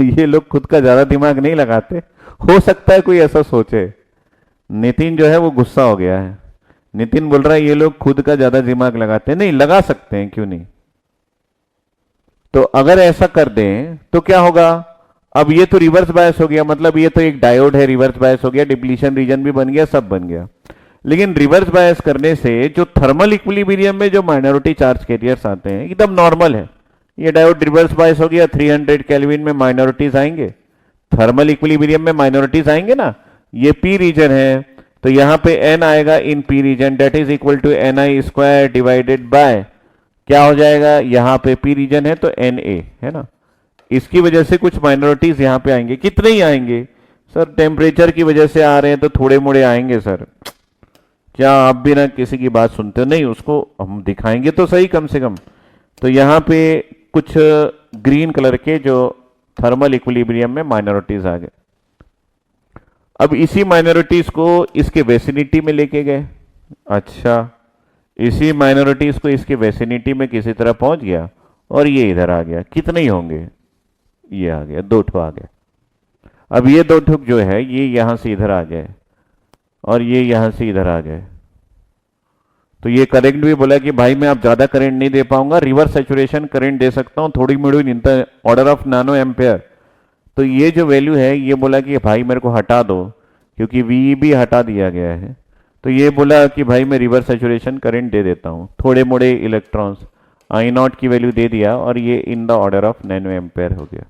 ये लोग खुद का ज्यादा दिमाग नहीं लगाते। हो सकता है कोई ऐसा सोचे। नितिन जो है वो गुस्सा हो गया है। नितिन बोल रहा है ये लोग खुद का ज्यादा दिमाग लगाते हैं। नहीं, लगा सकते हैं, क्यों नहीं। तो अगर ऐसा कर दें तो क्या होगा, अब ये तो रिवर्स बायस हो गया, मतलब ये तो एक डायोड है, रिवर्स बायस हो गया, डिप्लीशन रीजन भी बन गया, सब बन गया। लेकिन रिवर्स बायस करने से जो थर्मल इक्विलिब्रियम में जो माइनॉरिटी चार्ज कैरियर्स आते हैं एकदम नॉर्मल है। ये डायोड रिवर्स बायस हो गया, 300 केल्विन में माइनॉरिटीज आएंगे, थर्मल इक्विलिब्रियम में माइनॉरिटीज आएंगे ना। ये पी रीजन है, तो यहां पे एन आएगा in P region, that is equal to N I square divided by क्या हो जाएगा, यहां पे पी रीजन है तो एन ए है ना। इसकी वजह से कुछ माइनॉरिटीज यहां पे आएंगे। कितने ही आएंगे सर, टेम्परेचर की वजह से आ रहे हैं तो थोड़े मोड़े आएंगे सर। क्या आप भी ना किसी की बात सुनते हो? नहीं, उसको हम दिखाएंगे तो सही कम से कम। तो यहां पे कुछ ग्रीन कलर के जो थर्मल इक्विलिब्रियम में माइनॉरिटीज आ गए। अब इसी माइनॉरिटीज को इसके वेसिनिटी में लेके गए। अच्छा, इसी माइनॉरिटीज को इसके वेसिनिटी में किसी तरह पहुंच गया और ये इधर आ गया। कितने ही होंगे, ये आ गया, दो ठो आ गए। अब ये दो ठुक जो है ये यहां से इधर आ गए और ये यहां से इधर आ गए। तो ये करंट भी बोला कि भाई मैं अब ज्यादा करंट नहीं दे पाऊंगा, रिवर्स सैचुरेशन करंट दे सकता हूं, थोड़ी मिडू in the order of nano ampere. तो ये जो वैल्यू है ये बोला कि भाई मेरे को हटा दो, क्योंकि वी भी हटा दिया गया है। तो ये बोला कि भाई मैं रिवर्स सैचुरेशन करंट दे देता हूं, थोड़े मोड़े इलेक्ट्रॉन्स, आई नॉट की वैल्यू दे दिया और ये इन the order of nano ampere हो गया।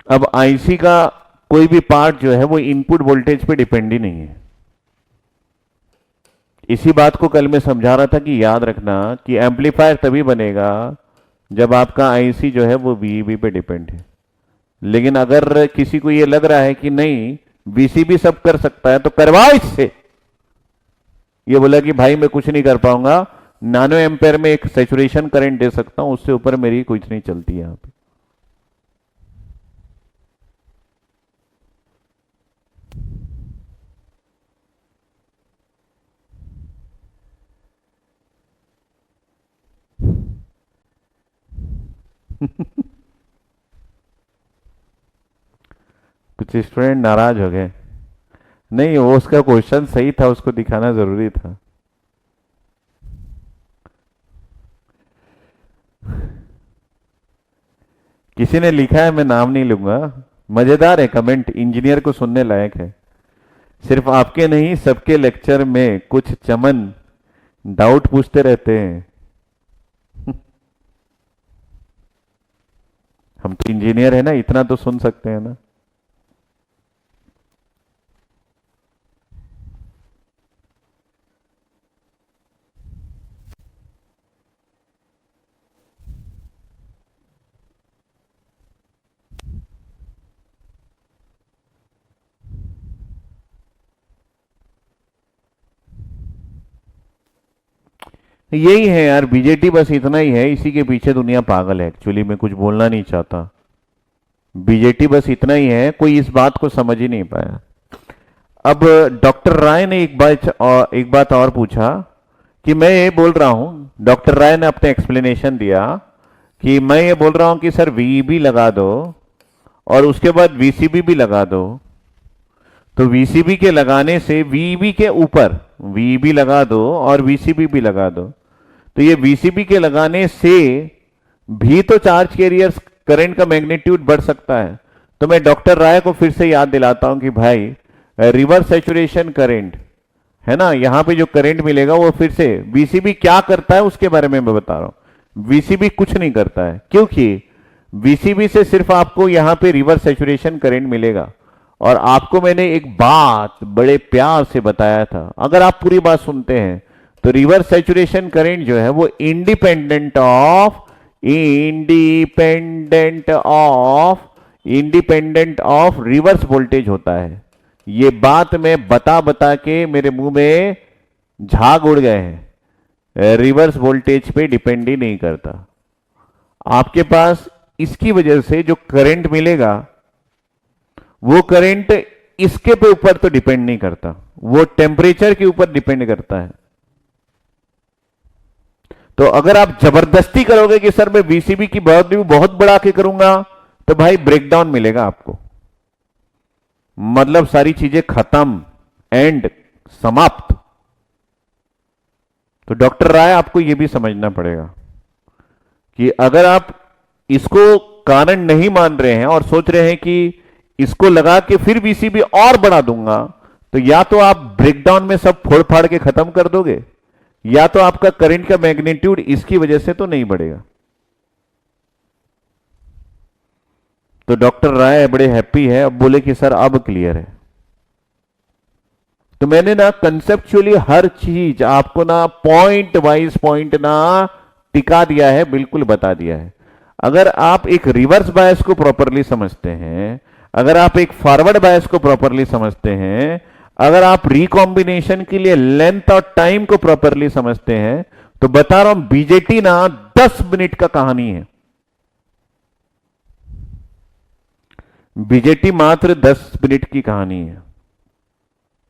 अब आईसी का कोई भी पार्ट जो है वो इनपुट वोल्टेज पे डिपेंड ही नहीं है। इसी बात को कल मैं समझा रहा था कि याद रखना कि एम्पलीफायर तभी बनेगा जब आपका आईसी जो है वो वीईबी पे डिपेंड है। लेकिन अगर किसी को ये लग रहा है कि नहीं, वीसीबी सब कर सकता है तो करवा इससे। ये बोला कि भाई मैं कुछ नहीं कर पाऊंगा, नानो एम्पेयर में एक सैचुरेशन करंट दे सकता हूं, उससे ऊपर मेरी कुछ नहीं चलती है यहां पे। कुछ स्टूडेंट नाराज हो गए। नहीं, वो उसका क्वेश्चन सही था, उसको दिखाना जरूरी था। किसी ने लिखा है, मैं नाम नहीं लूंगा, मजेदार है कमेंट, इंजीनियर को सुनने लायक है। सिर्फ आपके नहीं, सबके लेक्चर में कुछ चमन डाउट पूछते रहते हैं। हम तो इंजीनियर है ना, इतना तो सुन सकते हैं ना। यही है यार, बीजेटी बस इतना ही है, इसी के पीछे दुनिया पागल है। एक्चुअली मैं कुछ बोलना नहीं चाहता, बीजेटी बस इतना ही है, कोई इस बात को समझ ही नहीं पाया। अब डॉक्टर राय ने एक बात और पूछा कि मैं ये बोल रहा हूं, डॉक्टर राय ने अपने एक्सप्लेनेशन दिया कि मैं ये बोल रहा हूं कि सर वीईबी लगा दो और उसके बाद वीसीबी भी लगा दो। तो वीसीबी के लगाने से वीईबी के ऊपर वीईबी लगा दो और वीसीबी भी लगा दो, तो ये वीसीबी के लगाने से भी तो चार्ज कैरियर्स करंट का मैग्नीट्यूड बढ़ सकता है। तो मैं डॉक्टर राय को फिर से याद दिलाता हूं कि भाई रिवर्स सैचुरेशन करंट है ना, यहां पे जो करंट मिलेगा वो फिर से वीसीबी क्या करता है उसके बारे में मैं बता रहा हूं। वीसीबी कुछ नहीं करता है, क्योंकि वीसीबी से सिर्फ आपको यहां पे रिवर्स सैचुरेशन करंट मिलेगा। और आपको मैंने एक बात बड़े प्यार से बताया था, अगर आप पूरी बात सुनते हैं तो रिवर्स सैचुरेशन करंट जो है वो इंडिपेंडेंट ऑफ रिवर्स वोल्टेज होता है। ये बात मैं बता बता के मेरे मुंह में झाग उड़ गए हैं। रिवर्स वोल्टेज पे डिपेंड ही नहीं करता। आपके पास इसकी वजह से जो करंट मिलेगा वो करंट इसके पे ऊपर तो डिपेंड नहीं करता, वो टेम्परेचर के ऊपर डिपेंड करता है। तो अगर आप जबरदस्ती करोगे कि सर मैं वीसीबी की वैल्यू बहुत बढ़ा के करूंगा, तो भाई ब्रेकडाउन मिलेगा आपको, मतलब सारी चीजें खत्म, एंड समाप्त। तो डॉक्टर राय आपको यह भी समझना पड़ेगा कि अगर आप इसको कारण नहीं मान रहे हैं और सोच रहे हैं कि इसको लगा के फिर वीसीबी और बढ़ा दूंगा, तो या तो आप ब्रेकडाउन में सब फोड़ फाड़ के खत्म कर दोगे, या तो आपका करंट का मैग्नीट्यूड इसकी वजह से तो नहीं बढ़ेगा। तो डॉक्टर राय बड़े हैप्पी है, अब बोले कि सर अब क्लियर है। तो मैंने ना कंसेप्चुअली हर चीज आपको ना पॉइंट वाइज पॉइंट ना टिका दिया है, बिल्कुल बता दिया है। अगर आप एक रिवर्स बायस को प्रॉपरली समझते हैं, अगर आप एक फॉरवर्ड बायस को प्रॉपरली समझते हैं, अगर आप रिकॉम्बिनेशन के लिए लेंथ और टाइम को प्रॉपरली समझते हैं, तो बता रहा हूं बीजेटी ना 10 मिनट का कहानी है। बीजेटी मात्र 10 मिनट की कहानी है।